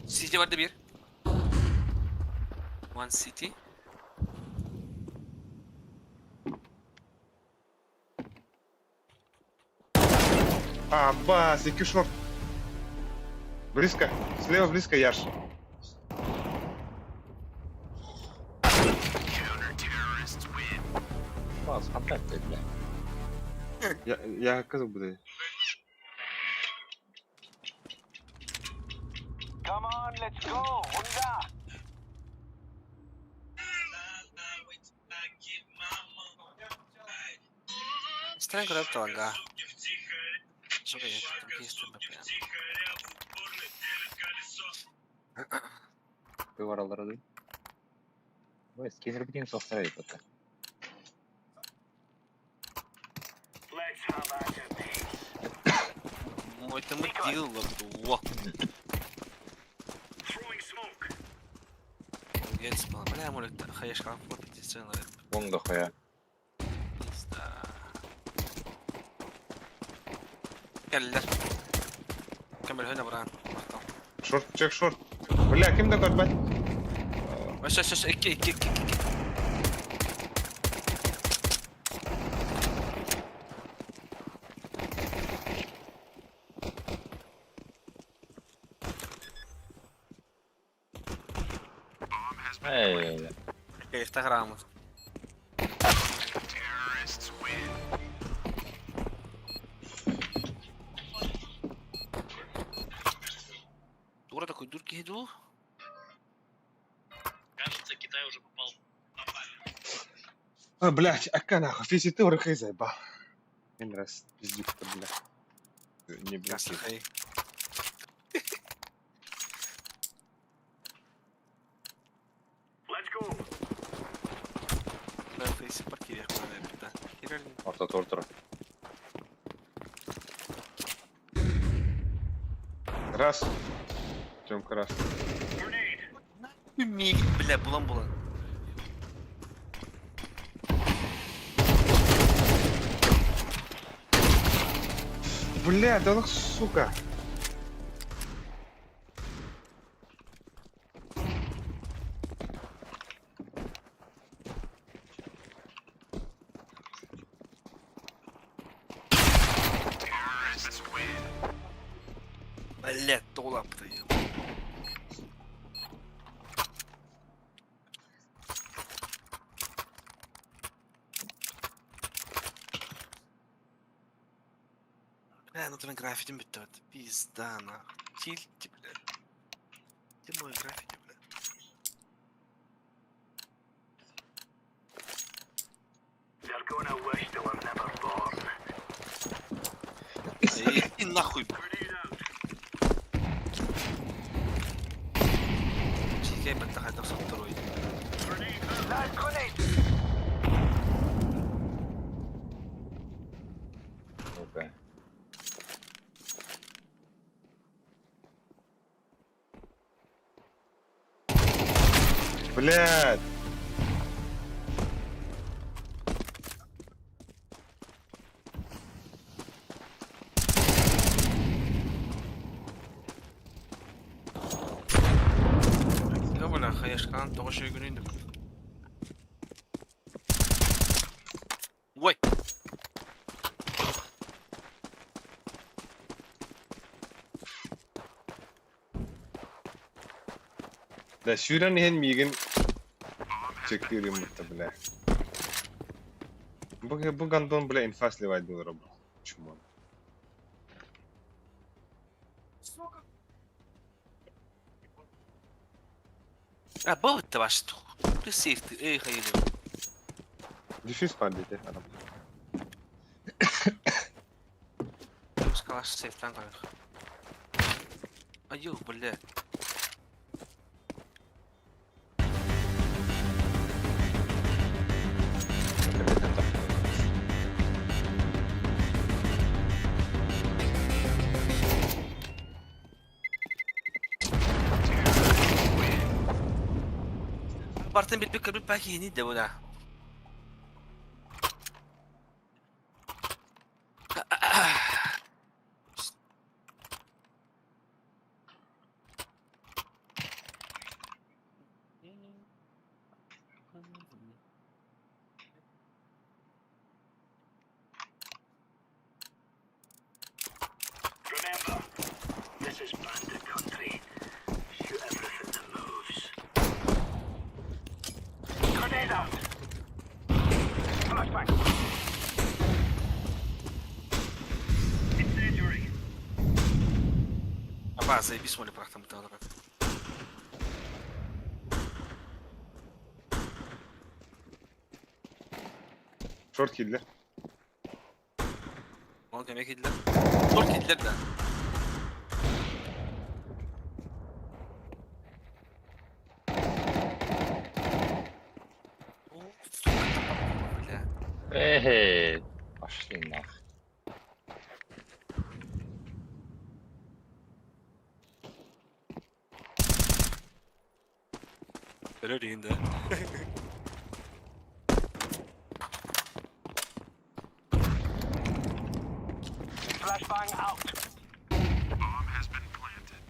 City vardı bir. One City. Бас, iki шорт. Близко. Слева близко, Яш. Bas, hatta bля. Я казал бы. Come on, let's go. Hunga. Странно, когда кто ага. Что я там есть Ты ворал роды. Ой, скинер бдин софтвер это. Мой там мотил во. Гетс, бля, молит, хаеш как вот эти сцены. Вон до хуя. Келлер. كمل هنا بران. Шорт, чек шорт. Бля, кем такой бать? Вообще, iki. Ey. Instagram. Дура такой, дурки иду. Кажется, Китай уже попал. Блять, ака нахуй, фиси ты урахай заебал. Один раз пиздюк-то, бля. Не Ясно, блядь. хей. Да, фейси паркире, да. Кирилл. Автотортер. Раз. Тёмка раз. Мигин, бля, булан. Бля, да ну сука. Бля, толап-то. Бля, ну твой граффити бит. Пизда, нахуй. Тильте, бля. Где мой граффити, бля? They're gonna wish they were never born. Иди нахуй. Чекай, бля, хотел со второй. Live grenade! Окей. Блядь. Я, бля, хаяшкан, того что игру не. Ой! Да шүрэн хэн мигэн чекер юм та бля. Бу гандон бля инфас левайд был роб. Чмо. А, бот-то ваш. Присейф, эй, хайду. Дефис падите, адам. Сказал, что сейф танк. Аю, бля. Бартен бит паки не да бля. Remember, this is bandit country. Shoot everything that moves. Grenade out! Flashback! Incendiary! Апа, заебись, моли прах там тогда. Шорт кидлер. Он кем кидлер? Торт кидлер да. Бля. Эй, пошли нахуй. Рерин, да. Flashbang out! Bomb has been planted.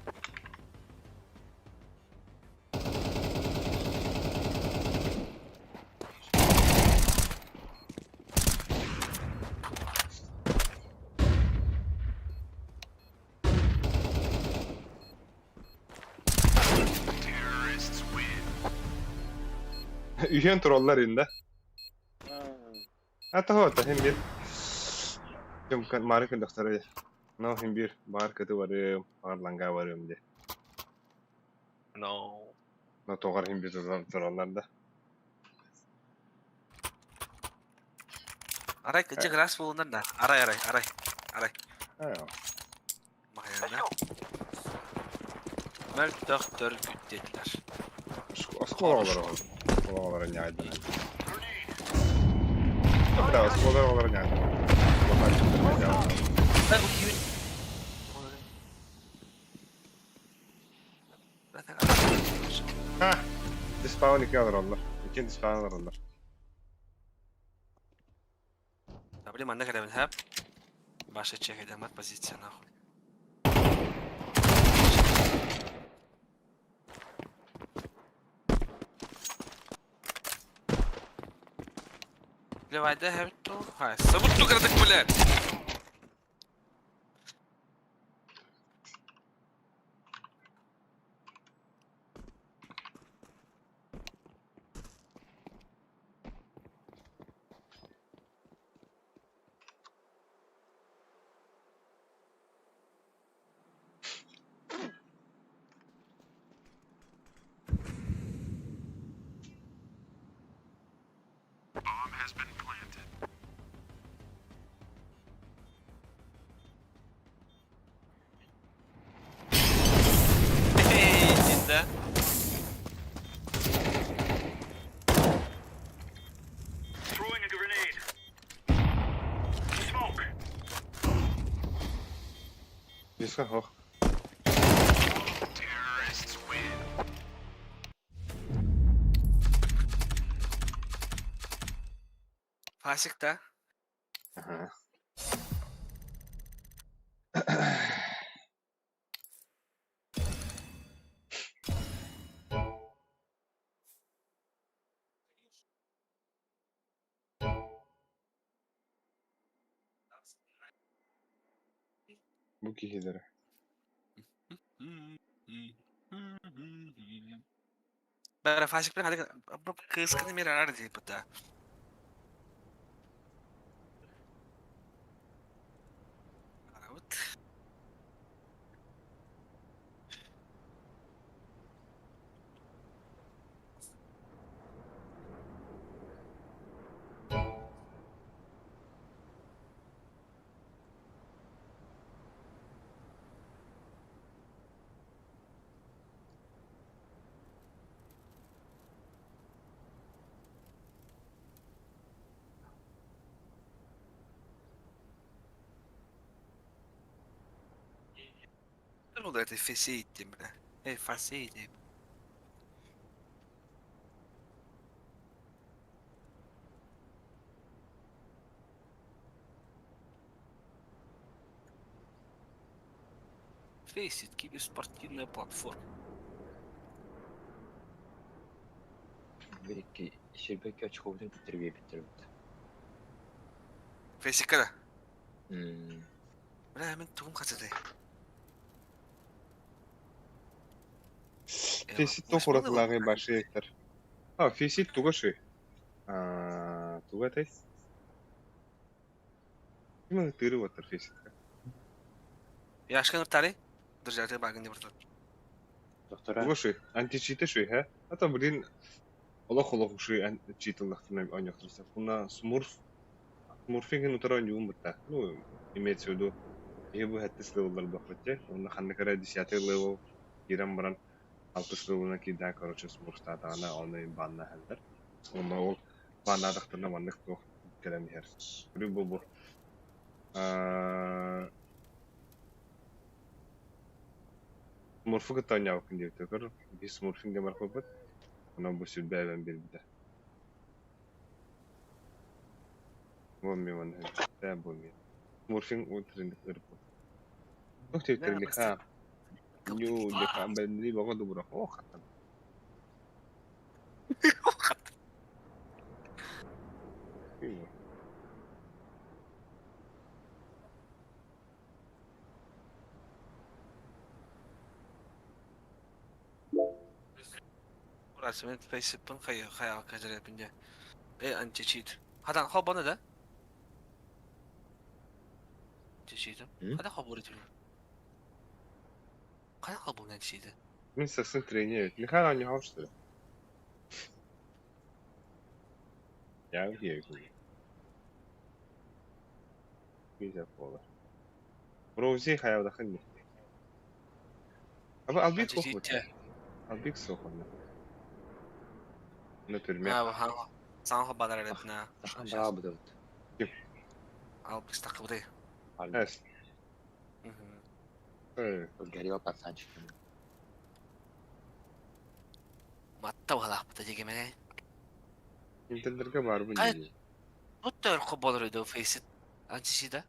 Terrorists win. Üyen trollar indi. Ata hota hem bir. Kim kan mari kan doktora. No hem bir bar kötü varım, parlanga varım de. No. No togar hem bir trollarda. Aray kecil keras bundan da. Aray. Ayo. Mahayana. Mert doktor güttediler. Oskolar olur. Oskolar nyaydı. Da oskolar olur nyaydı. Ben uyuyun. Ha, Dispawn 2 alır onlar. 2 dispawn alır onlar. قبل ما نقدر نذهب باش تشيك اذا ما بوزيشن ناخذ لو ذهبتوا هاي صبرتوا قردك بلاد جدا Throwing a grenade. Smoke. Yusuf hoch. Terrorists win. فاسك ده Aha. Bu kişileri. بقى فاسك بين هذاك كيس كده ميرا عادي بتاع عرفت والله تفسيت بقى ايه فاسيت فيسيت كيف спортивная платформа Belki Şirbeki açık olduğunu bitirebilir. فيسيت كده Hmm. لا من تقوم خدت Fisit to'g'riqlari başı ektir. Ha, fisit tugaşı. Tugatay. Kim tiri watar fisit. يا عشان قلت عليه رجعت بقى عندي برضه Doktora. Tugaşı. Anti cheat şu ha. Hatta bilin Allah şu anti cheat laqtırmay oynaktırsa. Buna Smurfing утра не умыта. Ну, имеется в виду, я бы это сделал бахвате. Он ханна кара 10 левел кирам бран. Алпысрылына кида, короче, смурстата она, он и банна хәлдер. Он ол банна дақтырна баннық тоқ кәлем хер. Рүбі бұл. Смурфы кыта ойнау күн деп төкір. Біз смурфинге бар көпіт. Ona bu süt bəyən bir də. Olmuyor bana. Ben bulmuyor. Morfin ultrindik ırp. Çok tevtirlik ha. Yo, leka ben değil bana da bırak. Oh hatta. رسمت فيسبوك خيا كجري بنجا ايه انت تشيت هذا خب انا ده تشيت هذا خبرت هذا خبرنا تشيت Min sesini treniyor. Ne kadar ne hoştur. Ya bir şey. Güzel olur. Rozi hayal dakın. Ama albik kokmuş. Albik sokun. Ne tür mü? ها صار خبر على ابنا Bravo Davut. او بيستقبل Evet. Evet. Geliyor patsan çıkıyor. Matta wala bu da jegeme. Intellerge var bu Ay. diye. Bu da kobolur do face it. Ançisi da.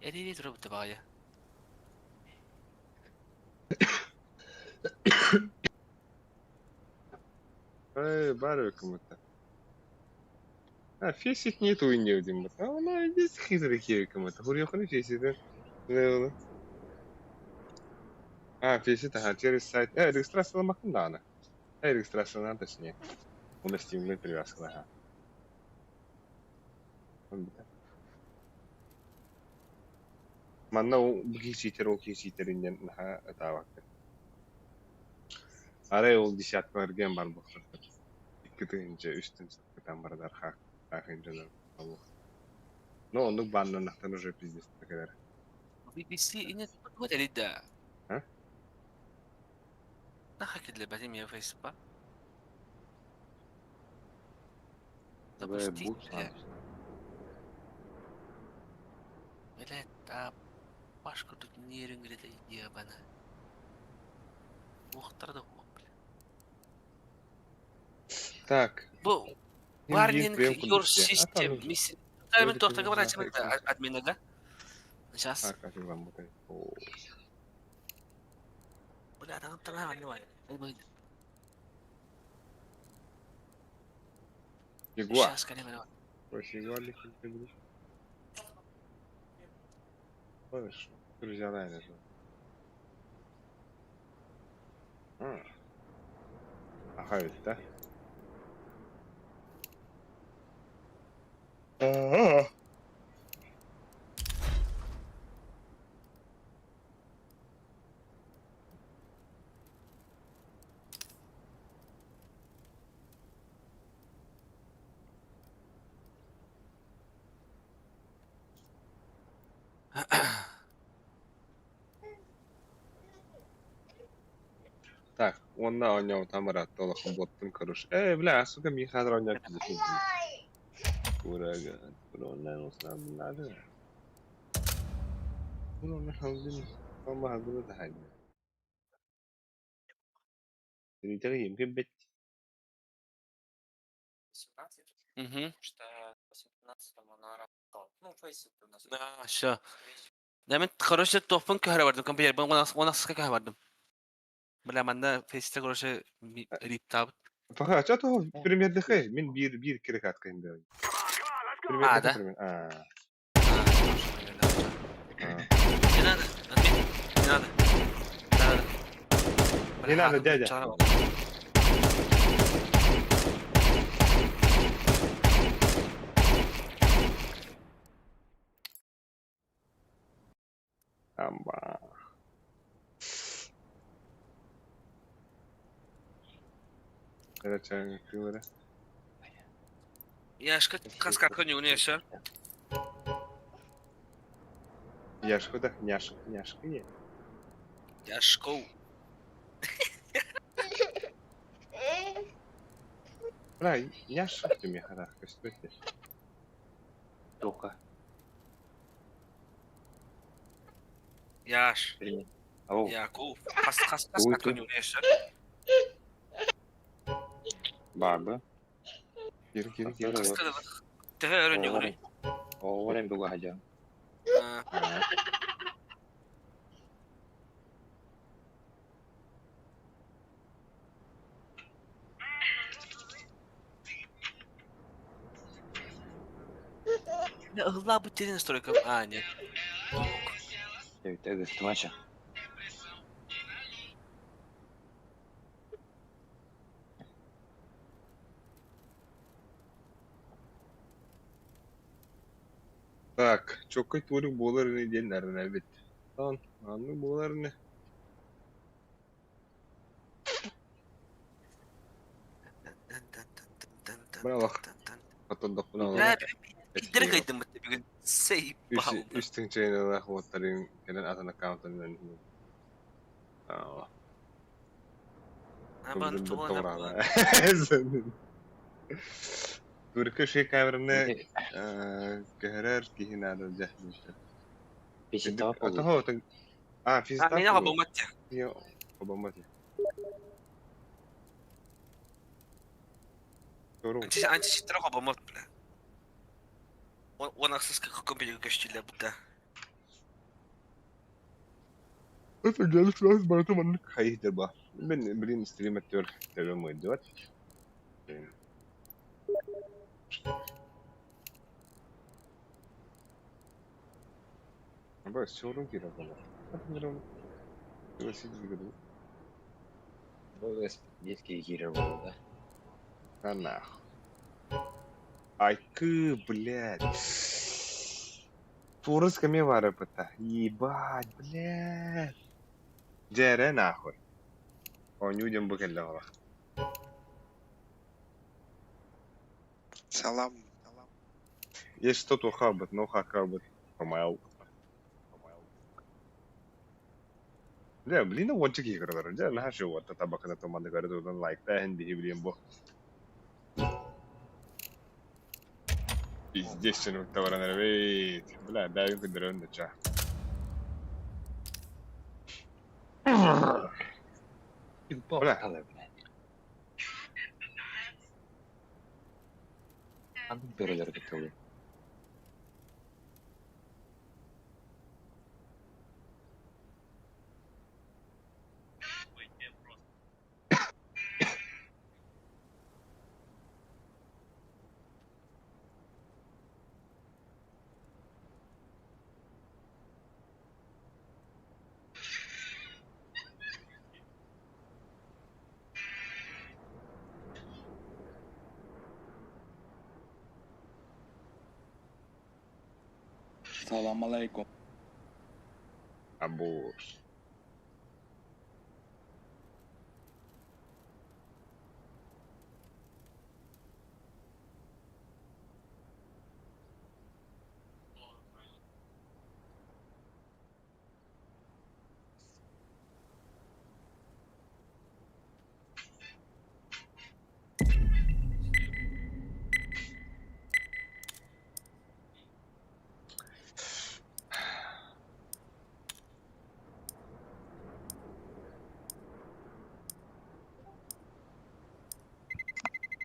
Eri dur bu tabaya. Ай, бар кому-то. А, фесит нет у нее, Дима. А она здесь хитрый херик кому-то. Хурьёханы фесит, да? Да. А, фесит, ага, через сайт. Регистрация ломакна, она. Регистрация надо, точнее. У нас Steam привязка, ага. Манна у киситеринен наха атавак. Арай ол десятка берген бар бохтар. Иккетинче үстүн саткан бардар хакын жанар. Но ондук баннан нахтан уже пиздец такелер. BBC ini bu da lidda. Ha? Nahak ile batim ya face ba. Da bu Ve stil. bu sanat. Evet, daha başka tutun yerin gire de diye bana. Muhtar da bu. Так. Bu warning your system. Mis. Tabii tuhta kabul açmak da admin'e de. Сейчас. Как это работает? Bu da adam tamam ne var? Ягуар. Сейчас kaleme var. Проще ягуар ли ты говоришь? Слышь, друзья, наверное. Ага, ведь, да? Так, он на него там рад, толок боттун короче. Бля, сука, мне хадро не пиздец. Урага, он нам надо. Он хазин, ما هذول ده حاجة. اللي تغير يمكن بيت. Угу. Şu. Demin karışık topun kahve vardı. Kampiyer ben ona sıkı kahve vardım. Bilemem de Face'te karışık rip tab. فخلاص هو بريمير دخل من بير كريكات كاين داوي. هذا. هنا دجاجة. أما هذا كان كذا Yaşka kas kalkan yolu yaşa. Яшку да, няшка не. Yaşko. Бля, няшка ты мне характер, что ты? Только. Yaş. Ау. Yakov. Kas kalkan yolu yaşa. Баба. Кир. Kas kalkan. Tehe öğreniyor orayı. Орен дуга хажа. Ne hızla bu terin story ani. Evet, evet, maça. Так, чокай турик болар не ден нарна бит. Тан, анны болар не. Bana bak. Atıldık buna. Ne bir kaydım bu bir gün. Sey. Üstün çeyine de hotların gelen atan account'ın Allah. Ben tuğla. Türkiye şey kavrını kehrer ki hina da cahil. Peki tamam oldu. Ata fiz Mine habomat ya. Yo, habomat ya. Doğru. Anca çittere kopamaz bile. Onaksız kakakın bir göçtüyle bu da. Öte gelip biraz baratamanlık hayırdır bu. Ben bilin stream ediyor. Devam ediyor. Bak sorun ki rakamlar. Hadi bir onu. Böyle gibi. Bu детский хирер был, да? Да нахуй. Ай, блядь. Фурс ко мне варапата. Ебать, блядь. Джере нахуй. Он людям бы калла. Salam. Есть что-то хабат, но хакабат. Помаял. Да, блин, ну вот такие крадары. Да, на что вот табак на том ande крадо, он лайк, да, хенди хиблием бо. Пиздец, что ну товар на рвейт. Бля, да, я кудрон да ча. Бля. Hangi böreleri getiriyor? Salam alaikum. Abo.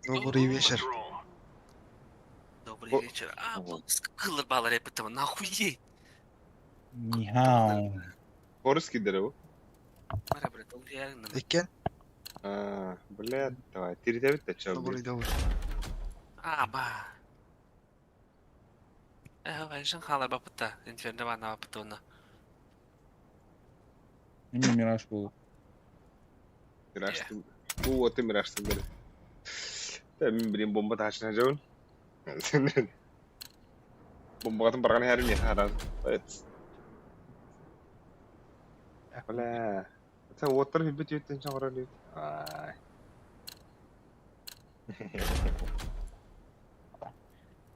Добрый вечер. Добрый вечер. А, кылыр балар yapıttım. Нахуй. Нихао. Форс кидеру. Бара бара добрый yarın. Ekken? Блядь, давай. Тиридевит да чё, Добрый, добрый. Aba. Ben şimdi hala yapıtta. İnternette var ne yapıtta ona. Не мираж был. Мираштым. Вот ты мираштым бери. Да, мен билем бомба ташына жабын. Бомбадан барган хэрим я хараад. Бля. Та отор хибет ютэн чангараа лээ. Аа.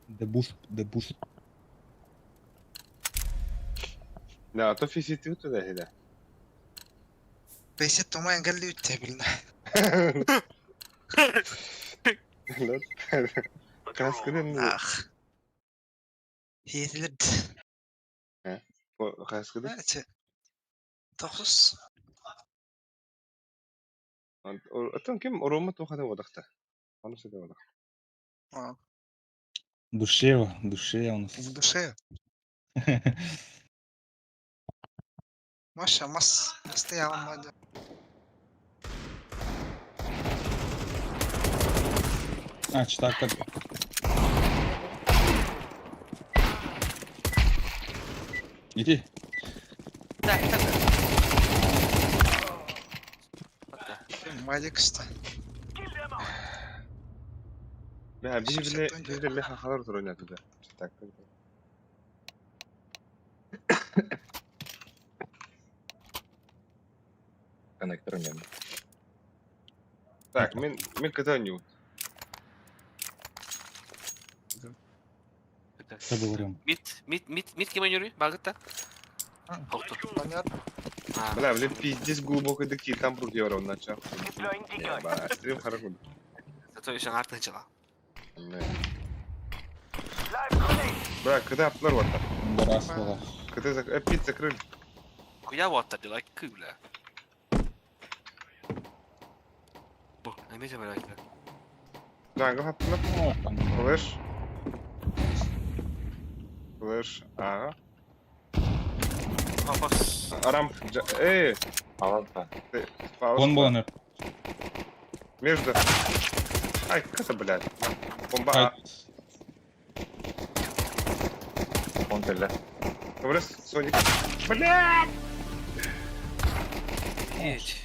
Дебуш. Да, то физитивт да хэдэ. Pesi tomayan geldi üttebilne. Kaskıdın mı? Ah. Yetilid. Kaskıdın? Evet. Toxus. Atan kim? Oroma toxada odaqta. Onu söyle odaq. Душе у нас. В душе. Маша, стояла мадя. Так как... Иди. Да, это. Мадик ста. Ya bir hakalar tur oynadı da. Taktik. Коннектор нет. Так, мен катаню. Что говорим? Мид кем yürüyor? Bagıtta. Oldu. Бля, пиздец глубоко дыки, там пруд евро он начал. Я стрим хорошо. Зато еще артынчыла. Бля, когда апплар вот так? Раз было. Когда пицца закрыли. Kuya wattadi like kul. Bu, ne merak ettim. Jungle hattına. Oh, kanka. Flash. Flash. Ага. Abbas. Ramp. Эй, Ладно. ты. Фауст. Вон был он. Между. Ай, как это, блядь? Бомба. Хайт. Он келді. Врыс, Соник. Блядь! Едь.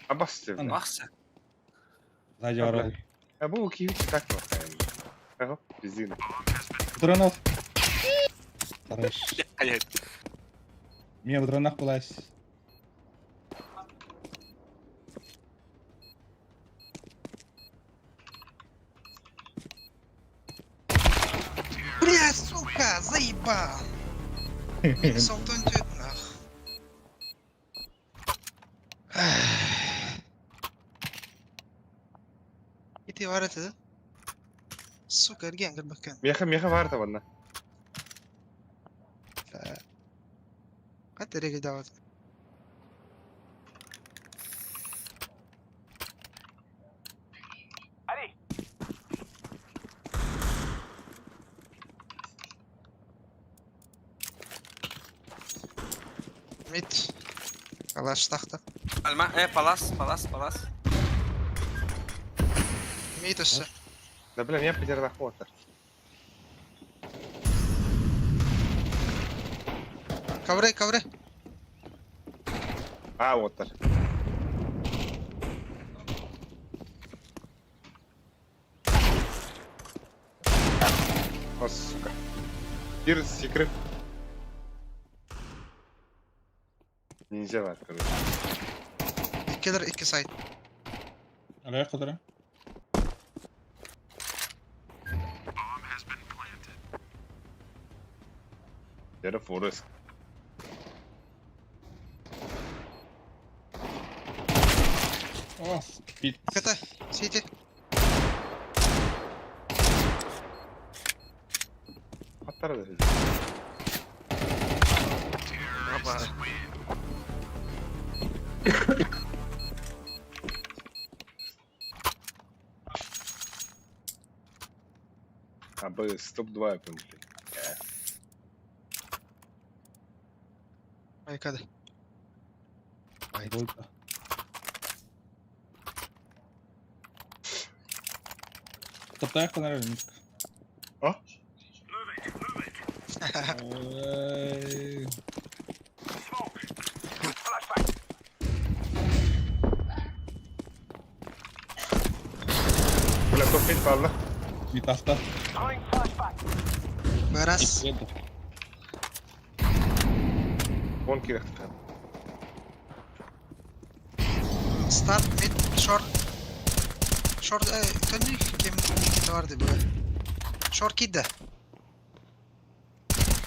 Абасты. Бақсы. Сзади ворот. А был киевский так плохая. Ага, пиздина. Дронов. Хорош. Аяд. Мне в дронах пылась. Бля, сука, заебал. Солтон тет нах. Ити var eti. Сука, ergen gel bakın. Меха var таванна. Kaç derece davet. Mit. Kalaş taktı. Alma, palas. Mit üstü. Да, бля, меня потерял охота. Kavre. А, вот так. О, сука. Пир, секрет. Нельзя var, короче. İkiler iki side. Алая кудара. Дера Форест. О, пит. Kıta. City. Atlar da. Baba. Абы, стоп-2 yapın. Ay hadi. Дойка. Топтаях понравилось. А? Ой. Бля, топ-5 палла. Метаста. Beras. Еду. Вон кирах. Start mid short. Short dönük kim vardı böyle. Short kidde.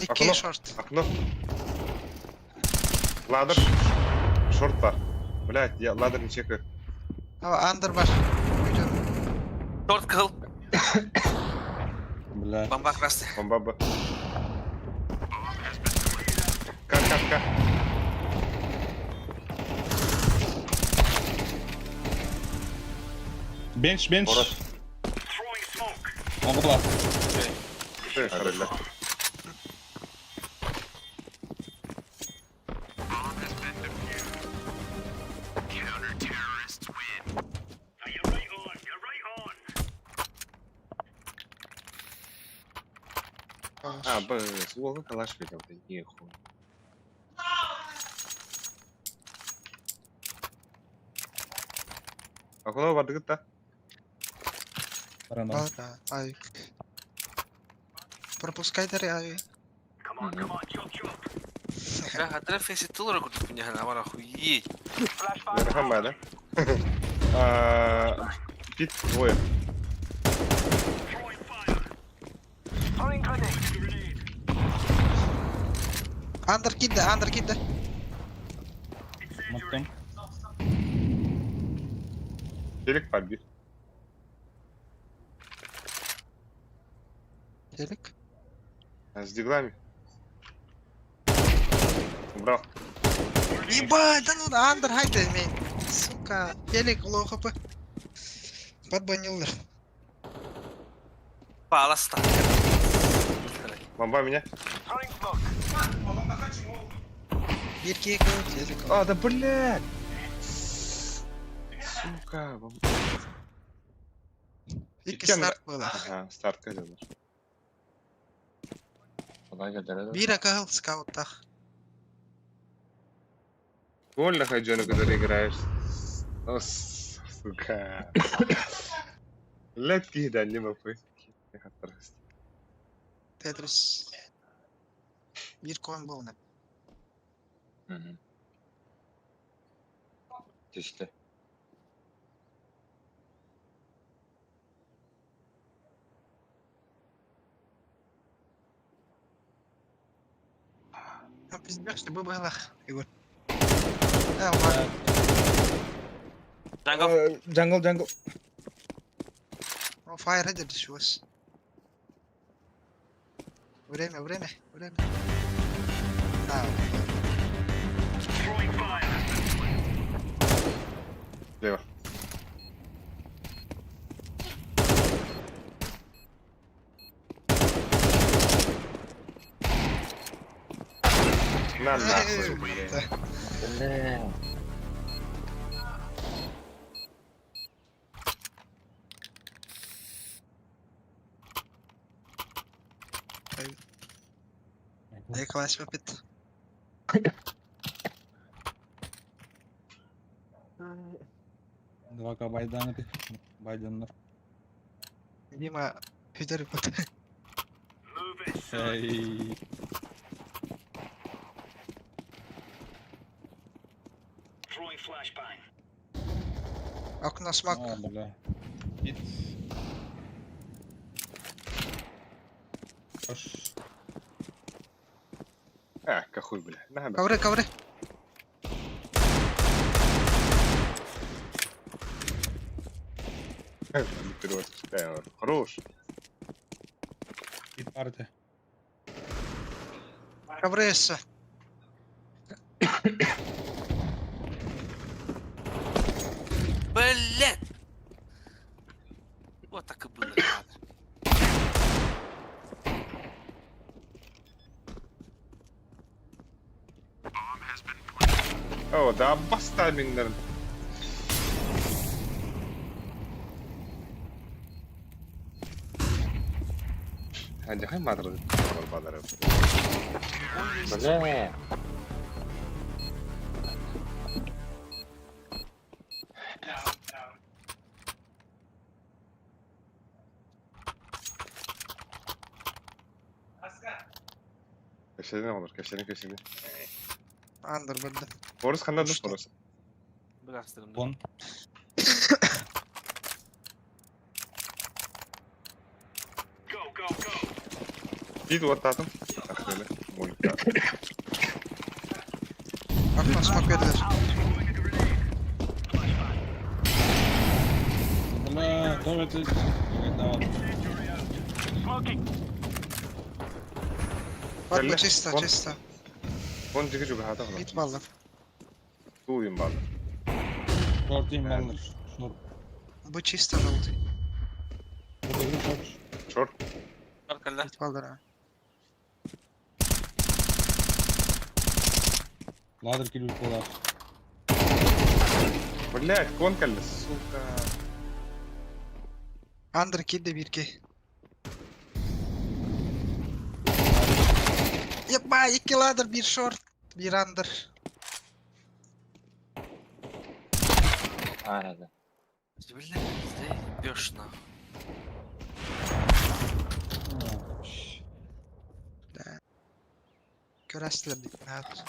İki Akıllı. short. Окно. Ладер. Шорт бар. Блядь, я ладер не чекаю. Ama under var. Short kal. Бля. Bamba krastı. Бомба. К. Бенч. Орос. Он попал. Что харля? А, сколько калаш видел, ты нихуя. Окно бардыгы та. Парано. Ладно, ай. Пропускай дары, ай. Да, отрыв если ты лору куда меня на варах уедь. Нормально. Пит двое. Under kidde. Мактом. Телек подбит. Delik. С диглами. Убрал. Ебать, да ну да, андер хайт мен. Сука, елек лохо бы. Подбанилдыр. Паласта. Бомба меня. Bir kek öt, елек. А, да блядь! Сука, бомба. İki Gitken- start böyle. Ага, старт кәдімдер. Құдай келтіреді. Bir akıl scout'ta. Больно Хайджону, когда играешь. О, сука. Летки да, не могу. Tetris. Bir coin bulun. Düştü. Ha pizdex, bu böyle. Igor. Ha, var. Jungle. O fire edir şu was. Время. Ha. Throwing fire. Слева. На нахуй, блядь. Бля. Yakalaş Mehmet. Два Байдана. Байданlar. Дима, Hüder yapalım. Move it. Ey. Throwing flashbang. Окна смак. А, бля. Гит. Хош. Кахуй, бля. На, бля. Ковры. Вперед. Да, хорош. Гит парти. Ковры esse. Блять! Вот так и было. О, да бас таймингдерин. Hadi hay madre. Padre. Бля. Köşeden olur, köşeden. Андер bildi. Boris kandan düş Boris. Вон. Go. Git o atladım. Bak böyle. Oy. Okna smoke verdiler. Бля, тоже ты. Давай. Bak bu Belli. чисто, Вон. чисто. Вон жиги hata var. Mid ballar. Tuğuyum bağlı. Шортим баллар. Шорт. Bu чисто желтый. Burada шорт. Short. Mid ballar ha. Ладер килл пола. Блядь, конкалли, сука. Андер kill'de 1-2. Yapma 2 ladder, 1 short, 1 under. Aynen. Блядь, ебёшь нахуй. Да. Körəslə bir rahat.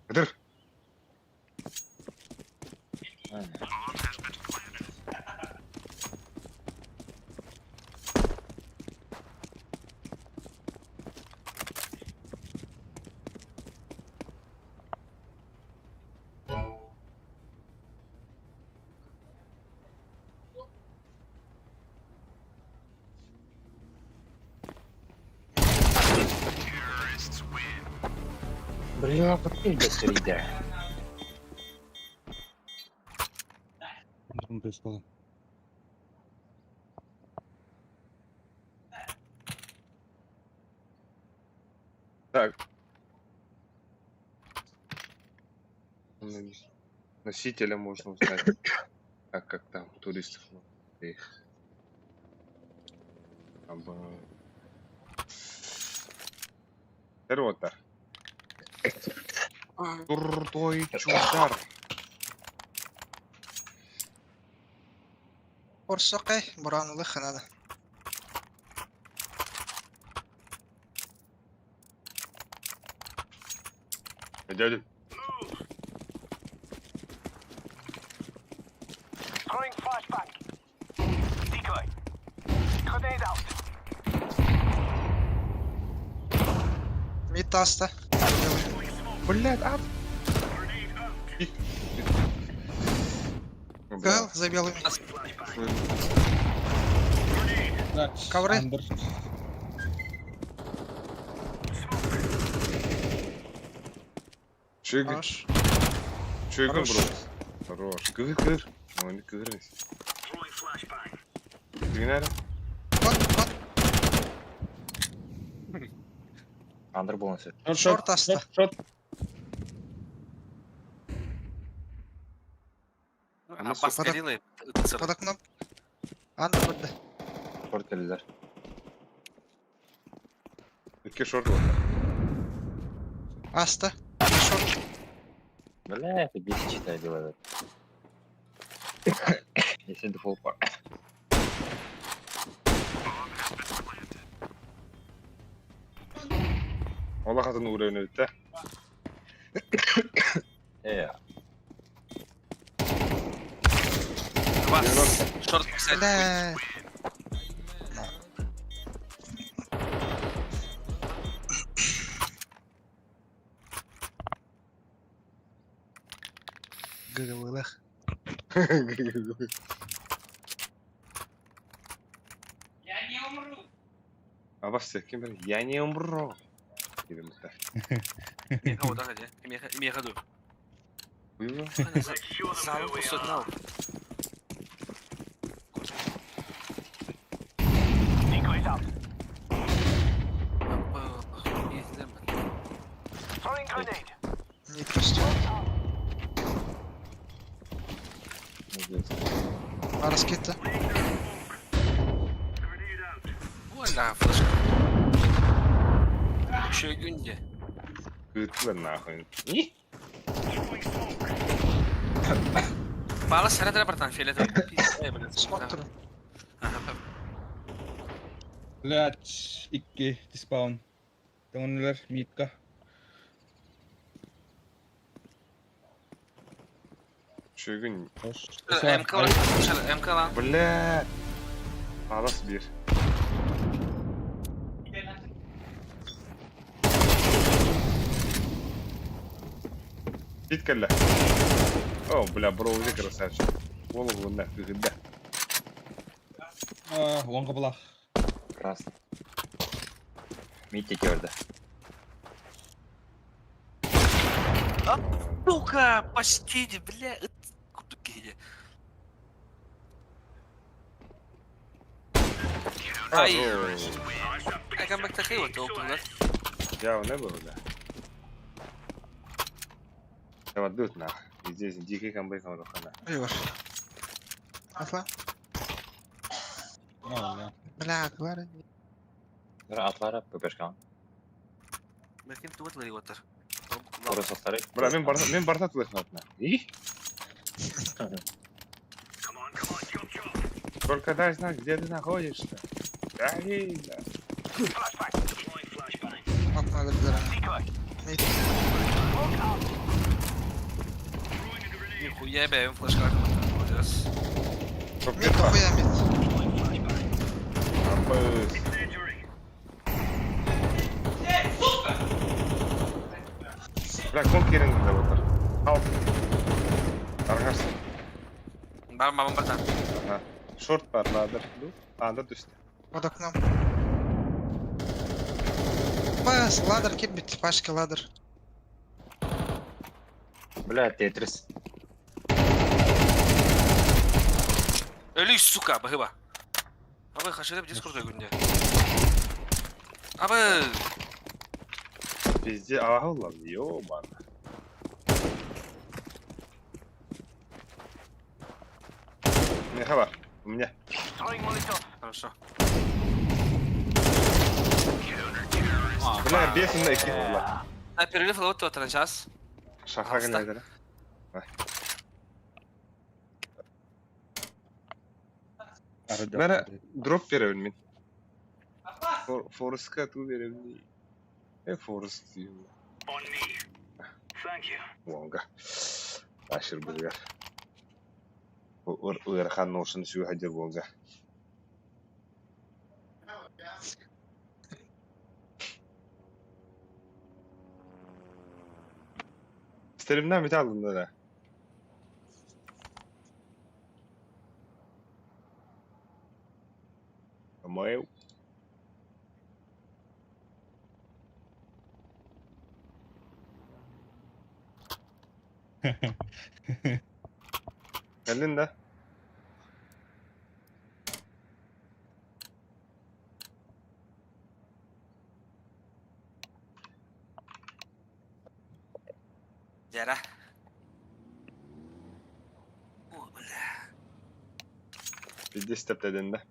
Bitir. Aynen. Бля, какой быстрее. Durun pes kalan. Так. Носителя можно узнать. Как там, туристов. Их. Рота. Крутой чудар. Орсокай, буранлы ханада. Дядя. Throwing flashbang. Decoy. Grenade out. Митаста. Блядь, а? Гэл за белыми. Clutch. Ковры. Under. Чего Хорош. игры, Хорош. бро? Хорош. Кыр. Он не кырность. Throwing flashbang. Двинарь. Вот. Андер был на свет. Шорт аста. Short. Аббас Калилы. Под окном. Андер подда. Шорт келдер. Какие шорты? Аста. Шорт. Бля, это 10 читаю делает. Если дефолт пар. Ола хатын уровень өтті. Шорт. Бля. Гыгылых. А вас всех кем были? Я не умру. Идем так. Меха вот так, меха ду. Было? Залу кусотнал. Decoys out. Throwing grenade. Не просто. Раскита. Grenade out. Вуаля, флешка. Еще гунде. Кытлы нахуй. Бала сарада братан, фиолетовый. Смотрю. Clutch. Ikke spawn. Тоннелер, митка. Чего? МК лан. Бля. Алас бир. Биткалла. О, бля, бро, уже красавчик. Голову нахуй, да. One kapalak. Красно. Митти керді. Сука, почти, бля. Куда гея? Ай. Я kan ik tegen wat openen. Я не был, да. Я вот тут нахуй. И здесь дикий камбэк на рухана. Ой, Атла. Бля, говори. Атлары, ППшка. Bakın tuvalet water. Orası старый. Бля, мен барта слышно на. И? Come on, jump, jump. Только дай знать, где ты находишься. Ай, да. Flashbang. Throwing flashbang. Atma alabilir. Decoy. Neydi? Smoke out. Nihuyye be, benim flash kartım var. Biraz. Чтоб Mid nihuyye mid. Throwing flashbang. Апыс. Incendiary. Бля, кон кереңді деп отыр. Ал. Арғарсын. Бабам братан. Ага. Шорт бар, ладыр. Анда түсті. Под окном. Бас, ладер, кит бит, пашки ладер. Блядь, Тетрис. Ölü suka bakıba. Abi kaçırdı bir Discord'a günde. Abi Bizce aha ulan yo bana. Ne haber? У меня. хорошо. Buna бешеный ekip ulan. Ha перерыв вот тут на час. Şaka geldi. Bana drop verelim min. Forest'a atı verelim. Forest diyor. On me. Thank you. Wonga. Aşırı bir yer. Uyarkan noşunu şu hacer wonga. Sterimden bir tane aldın da. Ama eu. Geldin de. Yara. Oh bля. Bir de step dedin de.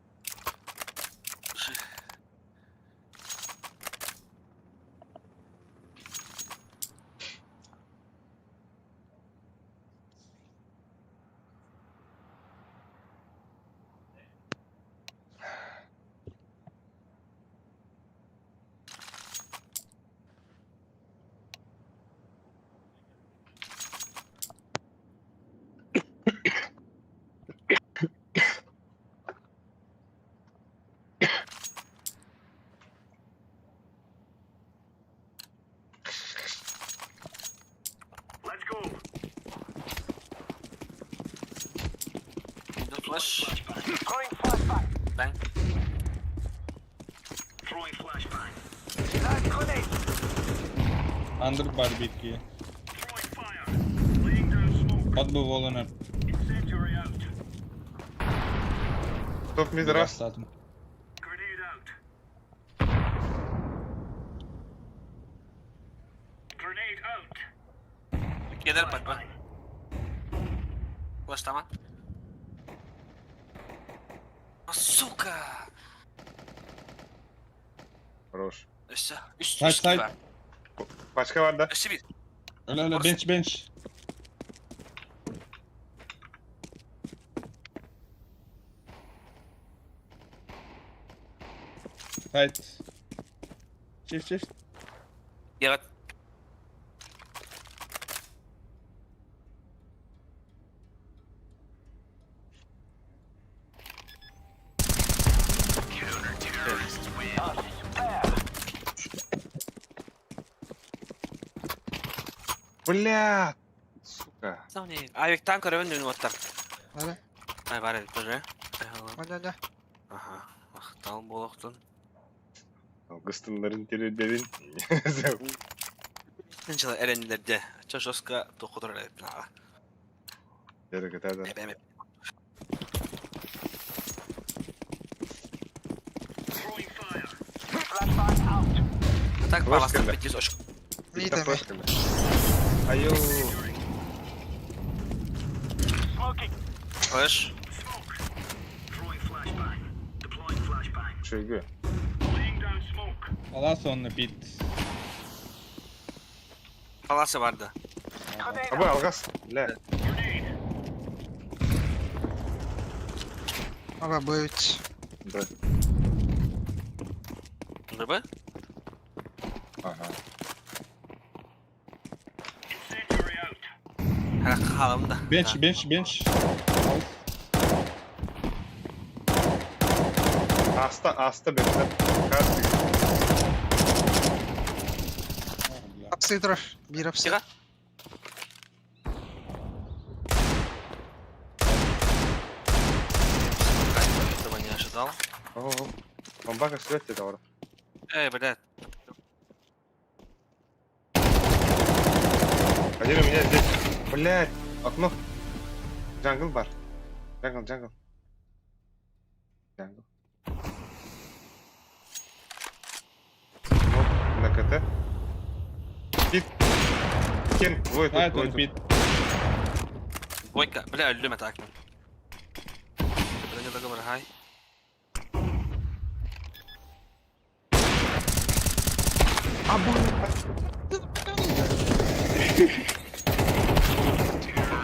Let's go. The flash. Throwing flashbang. Bang. Throwing flashbang. That's grenade. Under barbecue. Throwing fire. Laying down smoke. Под бы волонер. Incendiary out. Top mid rast. Статум. Grenade out. Grenade out. Gider bak bak. Flash tamam. Сука. Хорош. Üstü. Üst Side, üst side. gibi. Başka var da. Üstü bir. Öyle bench. Side. Shift. Evet. Бля. Сука. Saniye. Ayvik tank arabın önü attım. Hadi. Ay var ya dur ya. Hadi. Aha. Bak tamam boloktun. Kıstımların tiri derin. İnşallah erenlerde. Çoşoska dokudur ettin abi. Yere kadar da. Hep. Throwing fire. Flashbang out. Tak Hoş bastım geldin. bitiz hoş. İyi Kitap tabii. hoş geldin. Ayo. Smoking. Hoş. Smoke. Throwing flashbang. Deploying flashbang. Şöyle. Laying down smoke. Allah sonuna bit. Halası vardı. Grenade Abi out. algas. La. Grenade. Ama bu üç. Bırak. Dur be. Aha. Incendiary out. Her halımda. Bench. Hasta bekle. Kaç. Hapsi dur. Bir hapsi. Çıkar. Этого не ожидал. О. Бомбака светит ahora. Блядь. Один у меня здесь. Блядь, окно. Джангл бар. Джангл. Ну, на КТ. Пит. Кен, Right on Войт. pit. Двойка. Бля, öldüm atakım. Bence de var hay.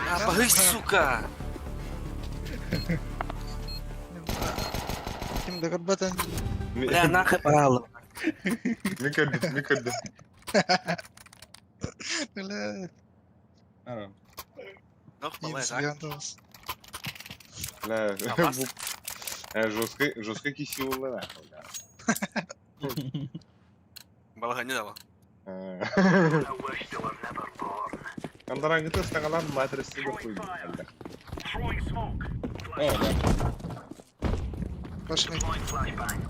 Apa hıy suka? Kim de kırbatan. Bля, нахуй паралım. Микадым. Bile. Арам. Yok İyi vallahi misin? tak. Yanda olsun. Бля, Намаз. жесткий кисил нахуй, да. Балага не дала. I wish they were never born. Kandaran gıtı ıstakalan matresi de koydu. Throwing smoke. Oh, да. Başına Throwing flashbang.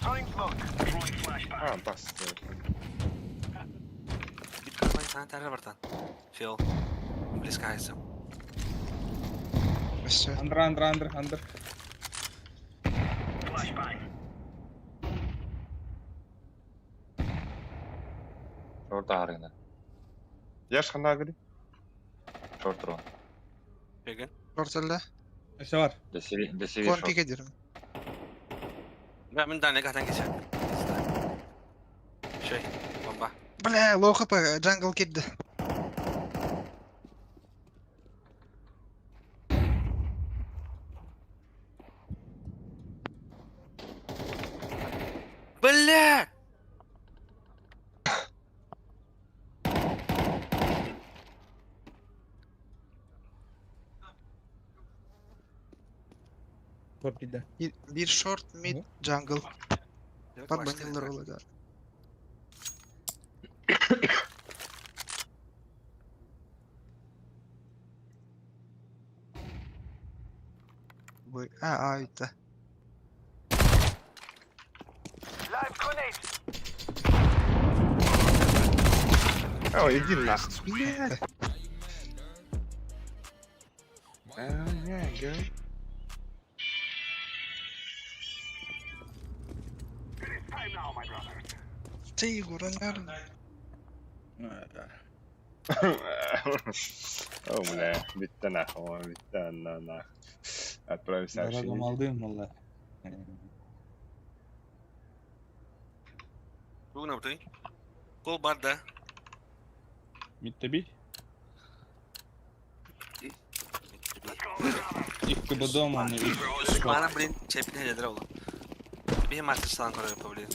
Throwing smoke. Throwing flashbang. Ha, bas. Bir kalmayın sana terör vartan. Phil. Близко айсам. başına. Under. Flashbang. Short ağrına. Yaş kandağı gıdı. Short throw. Peki. Ortalı. Eşe var. Desivi Kon short. pik ederim. Ben bir tane kahtan geçer. Şey. Bomba. Bile low HP jungle kiddi. Bля! Torpilde. Bir short mid jungle. Bak banyalar olacak. Bu bitti. Live grenade. Ha, iди на. Bile. Gel. Time now, my brother. Şey vuranlar. Oh, бля, bitti nahva, bitti anna. Отправим сообщение. Дорогом aldığım valla. Bu ne yaptın? Kol barda. Mitte bir. İlk gibi doğum onu. Bana блин, çepin hecedir oğlum. Bir maçta sana kadar yapabilirim.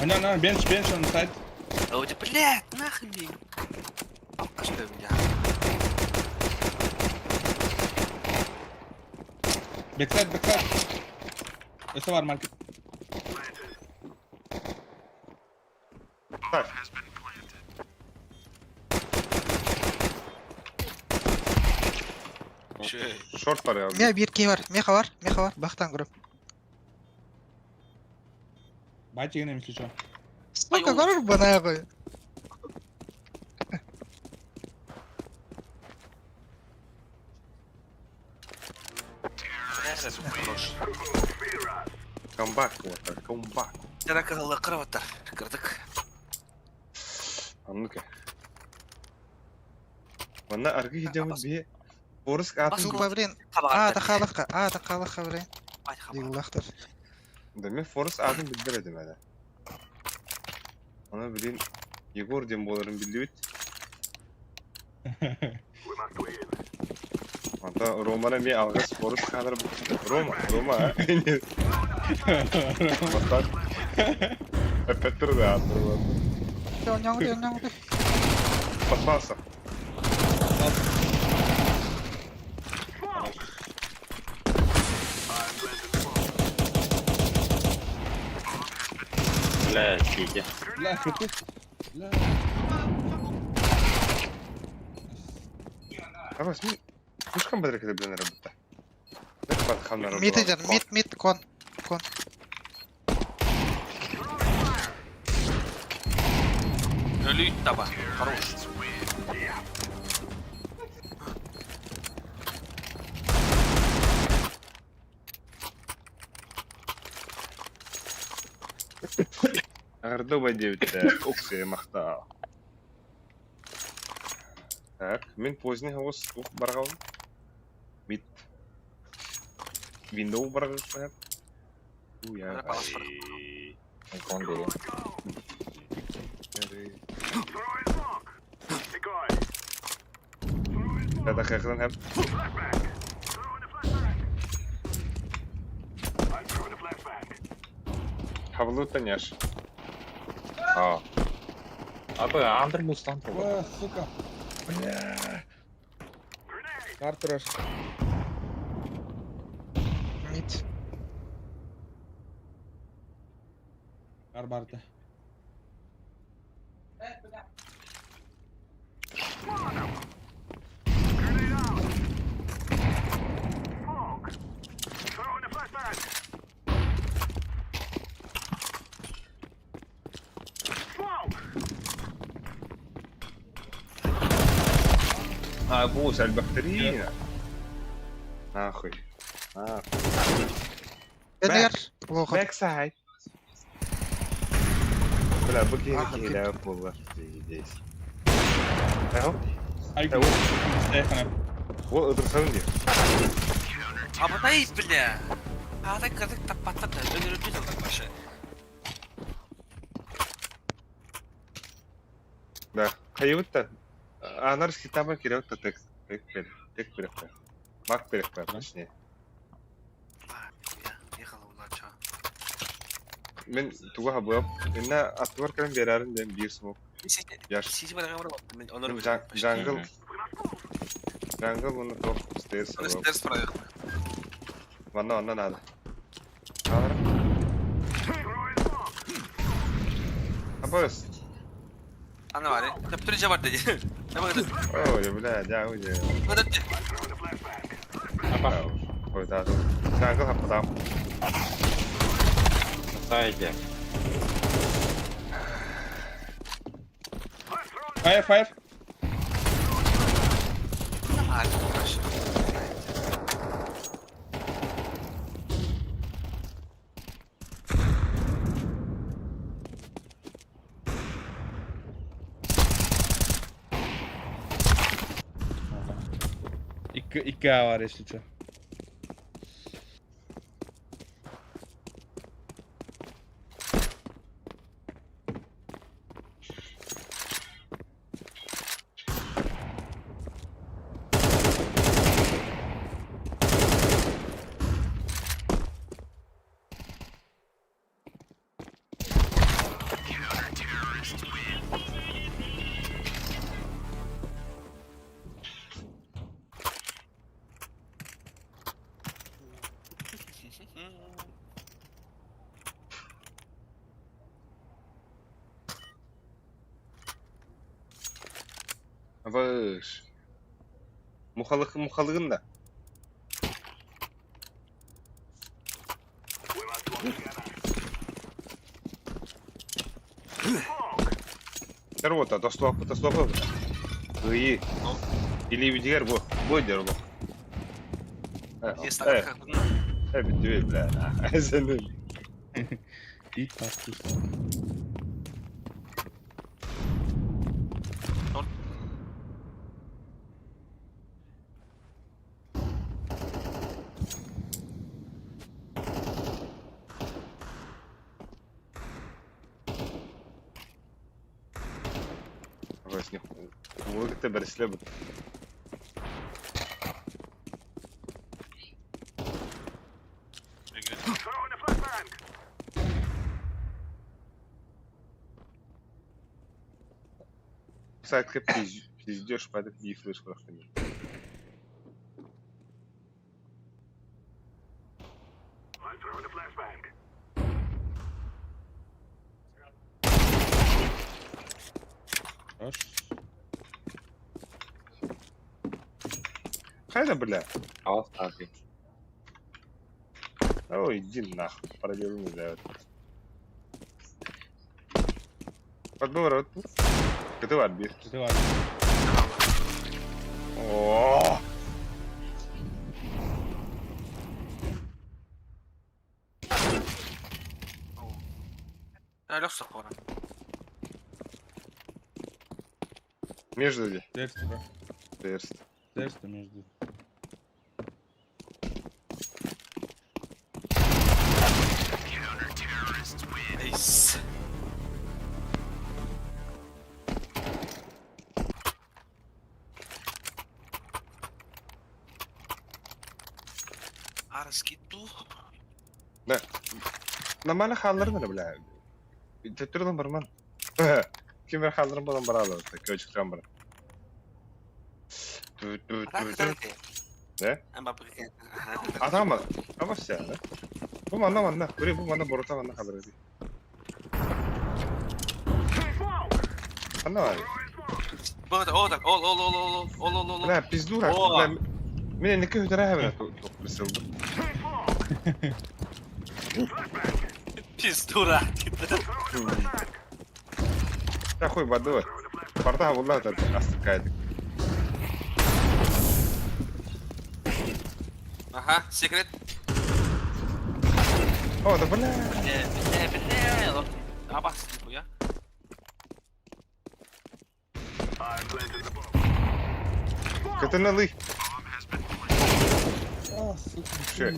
Ana, bench on the side. Ой, блядь, нахрен мне. А что у меня? Backside. Eşe var market. Şey. Short var ya. Ya bir key var. Mecha var. Baktan grup. Бачи гэнэ если что. Сколько горор бана koy. Хорош. Камбак вот, камбак. Терак алла кроваттар. Кырдык. Anlık. Bana arka hicamı bir Boris atın. Сука, блин. Кабак. Тахалыққа, блин. Ай, кабак. Дегулақтар. Demek Forrest adın bildiredim hele. Ona bilin Yegor dem bolarım bildiğit. Hatta Roma'na bir algıs Forrest kadar bu. Roma ha. Bak. Petter de attı. Nyong. Patmasa. Бля, чики. Ла, крути. Ла. خلاص مش كم بدرك كده بلنا ربطة نخبط خلنا ربطة Mid canım, mid kon. Ölü taba. Хорош. Гордоба 9, Окси махта. Так, мен поздний голос баргал. Мид. Window баргал. Уя. Ana palas para. Kon vereyim. Ya da kayıklan hep. Havlu taняш. Abi underboost'tan oldu. О, сука. Картрош. Mid. Barbarda. بوس البكتيريا. اخوي. Eder. Logan. باك سايد. بلا بكي كده والله ديس. اهو. Айгу. Стефана. هو ادرسون دي. Abi dayı bile. Hadi kırdık da patladı. Öldürüldü de başı. Да. Каюта. Анарс китаба киревта текст. Тек перехват. Мак перехват, точнее. Ехала улача. Мен туга буяп. Инна атвар кален берарын дем бир смок. Яш. Сиси bana kamera baktım. Ben onları Jungle. Jungle bunu top stairs. Onu stairs para yok. Vana nada. Ahora. Após. Ana var ya. Yaptırıcı var dedi. Ne bakın. Oh, ya bla, ya oye. Hadi. Cuidado. Jungle rapidão. Sadece. Fire. Hadi başı. İki A var если что. Após. Muhalıgın da. Работа, тослоп. И. Или видер bu. Bu der bu. Есть Evet. так как. Evet diyor bla. Senin. İyi tatlı. Após ne. Bu gitti berisle bu. Сайт как пиздёшь, падает и флеш проходит. Хорош. Хайда, бля. Ал, abi. Ой, иди нахуй. Проделал не дает. Подборот. Ты в отбив. Kötü var. О. Я лёг с опора. Между где? Ters bro. Перст. Ters de между. Ace. Araskittu. Нормально халдырым да, бля. Теттерден барман. Кимер халдырым болан барады. Көчүктөн бар. Ne? Ama bırakın. Adam ama sen ne? Bu manna. Buraya bu manna borota manna kalır hadi. Anna var. Burada ol. Ne pizdu rak. Oha. Mine ne kötüre hemen kısıldı. Pis dura. Ya koy badı var. Parta vallahi da astık kaydık. Aha, secret. Oh da bana. Bener. Apa sih bu ya? Katanalı. Şey.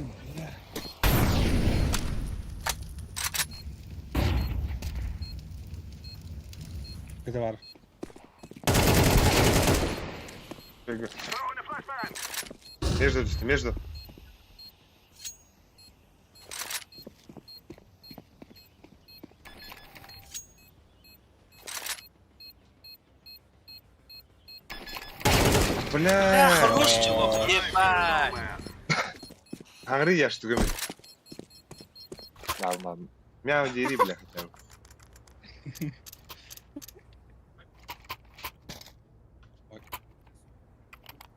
Kötü var. Между. Бля. Хорош чувак, ебать. Агри я что гомин. Ладно. Мяу дери, бля, хотя бы.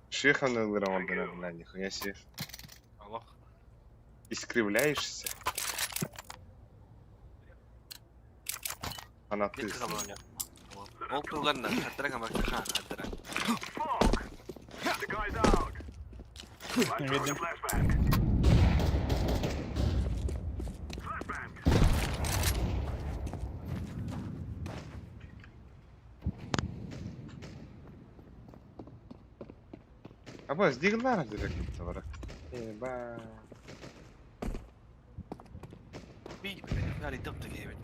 Шеха наиграл, бля, нихуя себе. Allah. Искривляешься. Она Ne ты. kadar oynuyor? Ol kullarına. Hatta kan bak. Ha, hatta. Ne verdim? Або сдигла на директ товара. Еба. Bir yani dıptı gibi.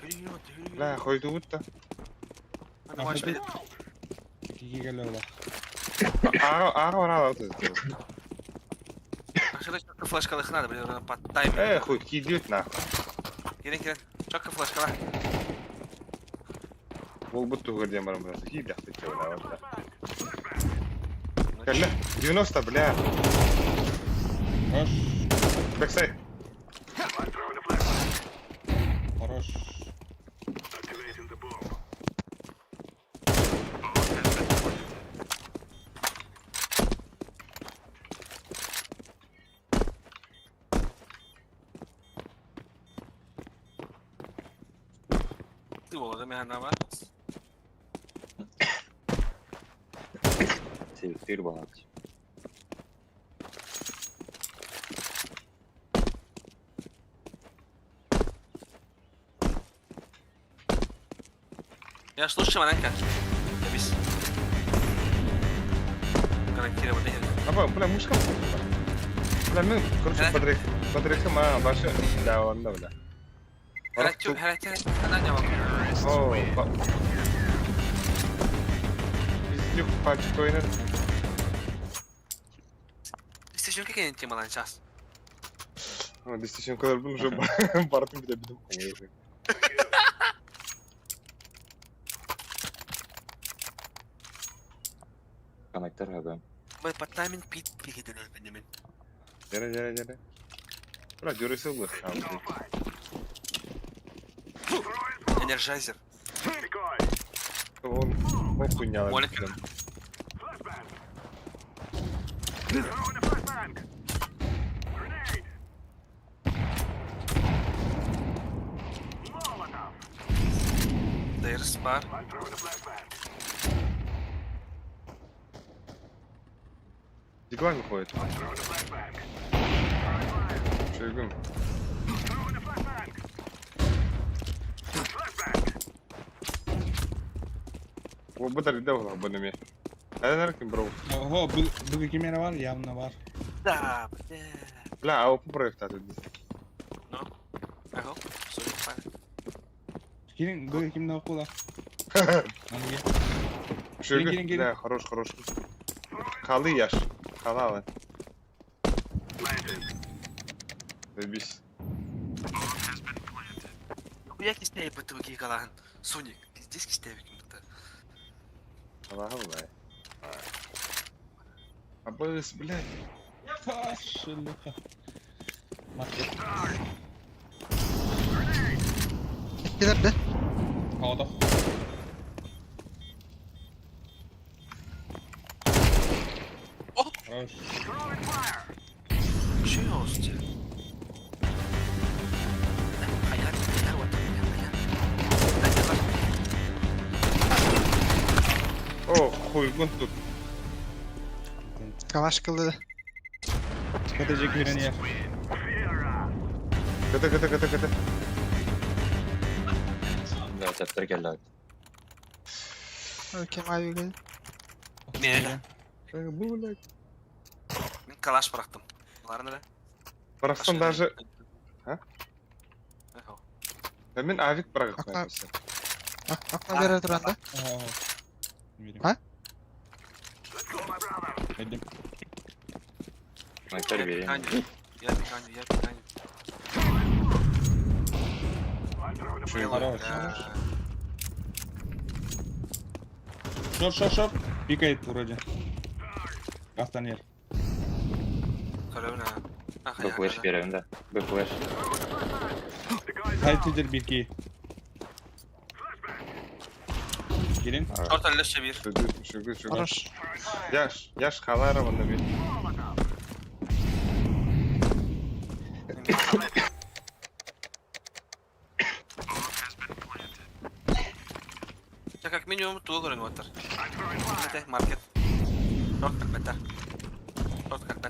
Hürü. Ла, хойду утта. Hadi maç bir. İki geliyor bak. Ага, она вот это. Aşağıda çok flash kalı hınadı. Bir de patlayayım. Хуй, кидет нахуй. Gelin. Çok flash kalı. Ол бутты көрден барам biraz. Хидах ты чё, да, вот. Калля, 90, бля. Хорош. Бэксайд. Хорош. Ты волода механа var. Sevdir bana. Я слушай, маленько. Bis. Картина вот эти. Або, бля, мушка. Бля, мен, короче, подрыхы ма башы. Да, онда, бля. Характер. Она не могу. О, Пиздюк пачку oynadı. İsteyeceğim ki kendin temalan şahs. Ama destişim kadar bunu şu bartım bir de bildim. Connector abi. Böyle patlayımın pit bir gidiyor benim. Gel. Bura görüyorsa bu. Energizer. Он хуйня. Молекула. Dayırız var. Диглайн ходит. Шойгун. О, бадар gidiyor lan bu nemi. Hadi nerede bro? Oho, bu kimene var? Yanına var. Da, be. La, a bu proyekta dedi. No? Aho, sorry, fine. Gelin, bu kimde okula? Hadi gel. Şойгун. gelin. Да, хорош. Kalı yaş. Kalı alın. Zajebiсь. Хуя кистей по туги галан. Соник, здесь кистей викинг-то. Allah'ım be. Abız, блядь. Şıllıka. Market. Nerede? Havada. Oh! Хорош. Şey olsun. Hayat ya var. О, хуйгун тут. Kavaş kıldı. Katacak birini yer. Kıtı. Да, тәптер келді. Okey, mavi geldi. Ne? Bu блядь. Ben kalaş bıraktım. Bunlar nere? Bıraksam даже... Aho. Ben avik bırakıp Akla- yapmışsın. Akma verir duranda. Oho. Vereyim. Ha? Verdim. Снайпер берейін. Я пиканю. Хорош. Шорт. Пикает вроде. Кастан yer. Kalevne. Б флеш беремін да. Б флеш. Kayıtıdır 1-2. Gelin. Short elleşe bir. Şuygun. Хорош. Yaş kalı arabanda bir. Ya как минимум tuğla görünüyor var. Mete market. Short kalbette. Short kalbette.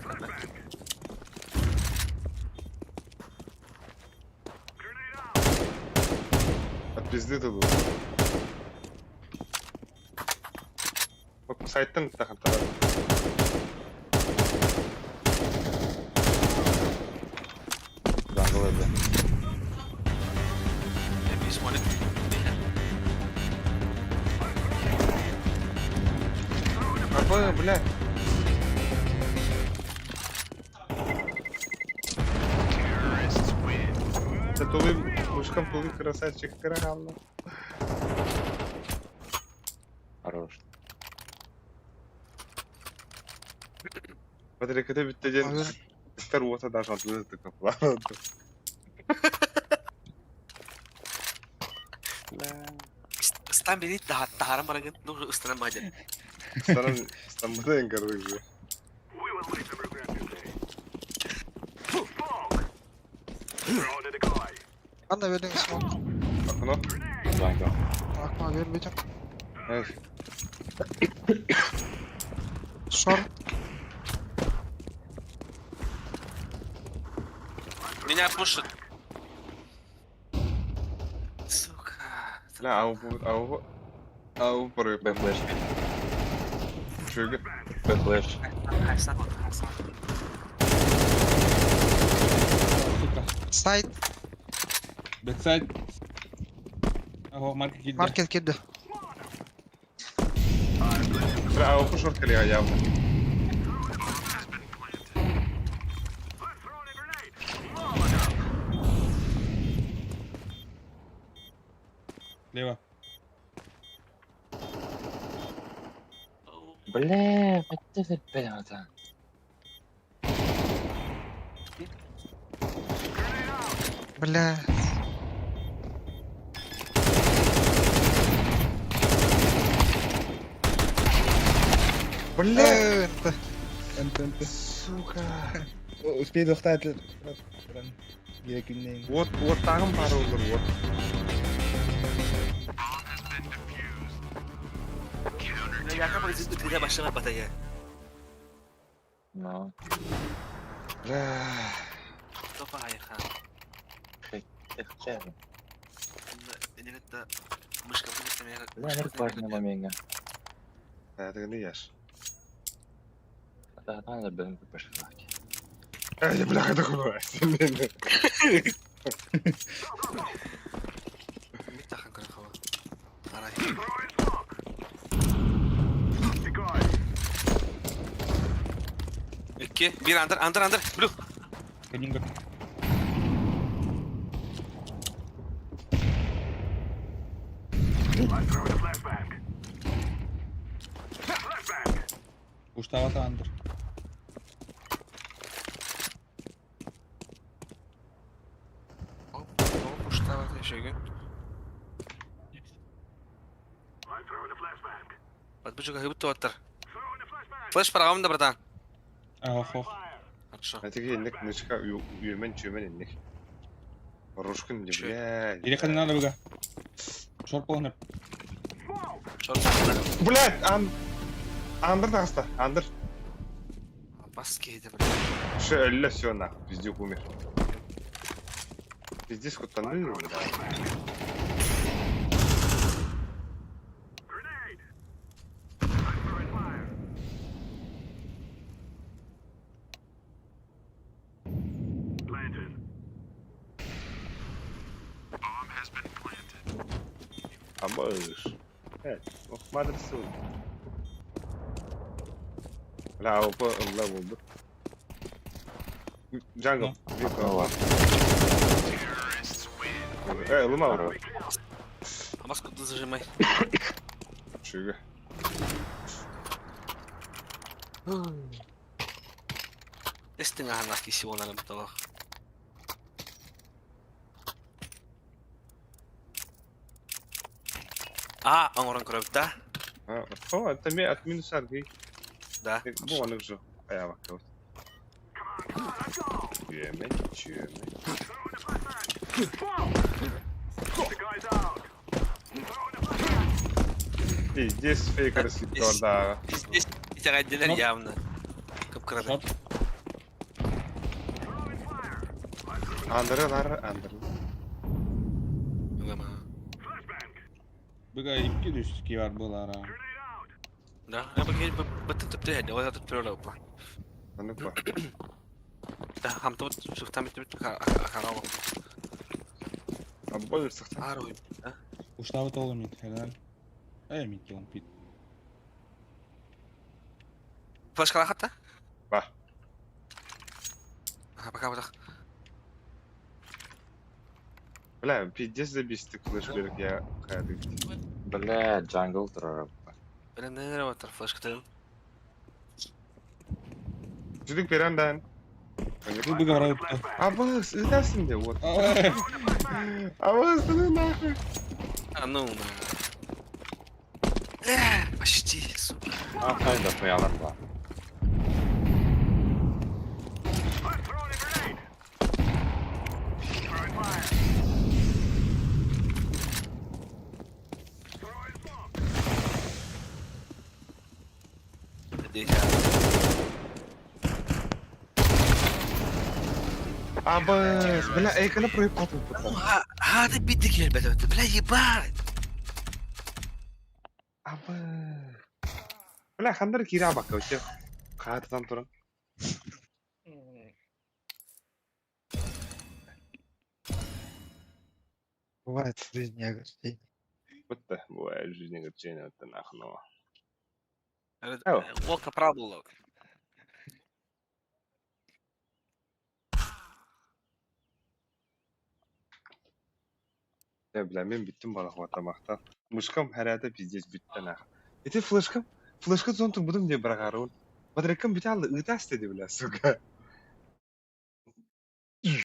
От пизды тут. Bak site'tan takım taraf. Jungle öldü. Bir ismonet. Какое, бля? Это тулы, мышкам тулы красавчик карагал. Хорош. Смотри, когда bitti diyeceğim. Abi. İster olsa da şantlı tıkıp var. Istan beri taharan bırakın. Nur ıstanan bacı. Sana İstanbul'da en karışık bir. Ben de verdim smoke. Bakın o. Jungle. Akma vermedim. Evet. Short. Меня пушит. Сука. La av parayı. Б флеш. Şöyle. Б флеш. Haysan. Suka. Side. Backside. Oho, market gitti. Market girdi. La av bu short kaliya ya. Leva. Бля, это же пенальти. Бля. Bля. Evet. Энт. Сука. Успей достать. Герекиннен. Вот тагын бар olur вот. Yakın polisi ötüde başlama bataya. No. Topa ayıkan. Tehcel. Enet de mışkapını istemeye لا نركب ما مينجا. Hadi ne yaş? هذا أنا بنقول بشراك. Ay bırak da konu. Bir takın kırık hava. Aray. İki, bir under. Blue. Keningga. Gustavo Under. Hop, kuşlar var teşekkür. Bak bu çok hızlı tutar. Flash para aldım da buradan. Охох. Хорошо. Hadi indik nışka üyemen indik. Ruşkun diye bля. Переходи надо быга. Шорт полный. Çok saklı. Блядь, Андер таста, Андер. Bas giydi. Şu elle все нахуй, пиздюк умер. Пиздец кутанды, да. Амбаш. Ох, мадресу. La opa Allah oldu. Jungle. Var. Luma var. Ama сколько зажимай. Şöyle. Estинга ханак иши оналым толох. Аңоран көрөптө. Это мне от минус арги. Да. Bu onu şu. Ayağa bak kavut. Yemek. Здесь фейкер сидит, да. Здесь тягайдылар явно. Кыпкырады. Шорт. Андер. Улама. Быга 2 düştü var bulara. Да, я бы бытын типте хеде, вот этот прёрдө па. Ну-ка. Да, хамто там харау. Аббой сахта. Арой. Gustavo толы мид. Helal. Mid lan pit. Флеш кала хатта? Ба. Пока. Бля, пиздец забистик флеш берек я хайды. بلا جانجل ترى. Ben nereye batar flash kıtırım? Çocuk berendan. Bu bıga var öptü. Abbas, edersin de вот. Abbas, ne nahı? Ну. Почти, сука. Hayda koyalım var. Abbas, бля, когда проебал тут? هذا بدك يا البلد بلا يبان. Abbas. Bля, хандар кира бак вообще. Каатан туран. Бывает в жизни огорчений. Бытта, бывает в жизни огорчение, это нахуй. Волка пробовал. Ya bля, men bittim bana havatamaqtan. Muşkam herhalde pizdes bitti nah. Ete flashkam zon tur budum diye bırakarım. Badrekam bir tane ıtas dedi bля, suka.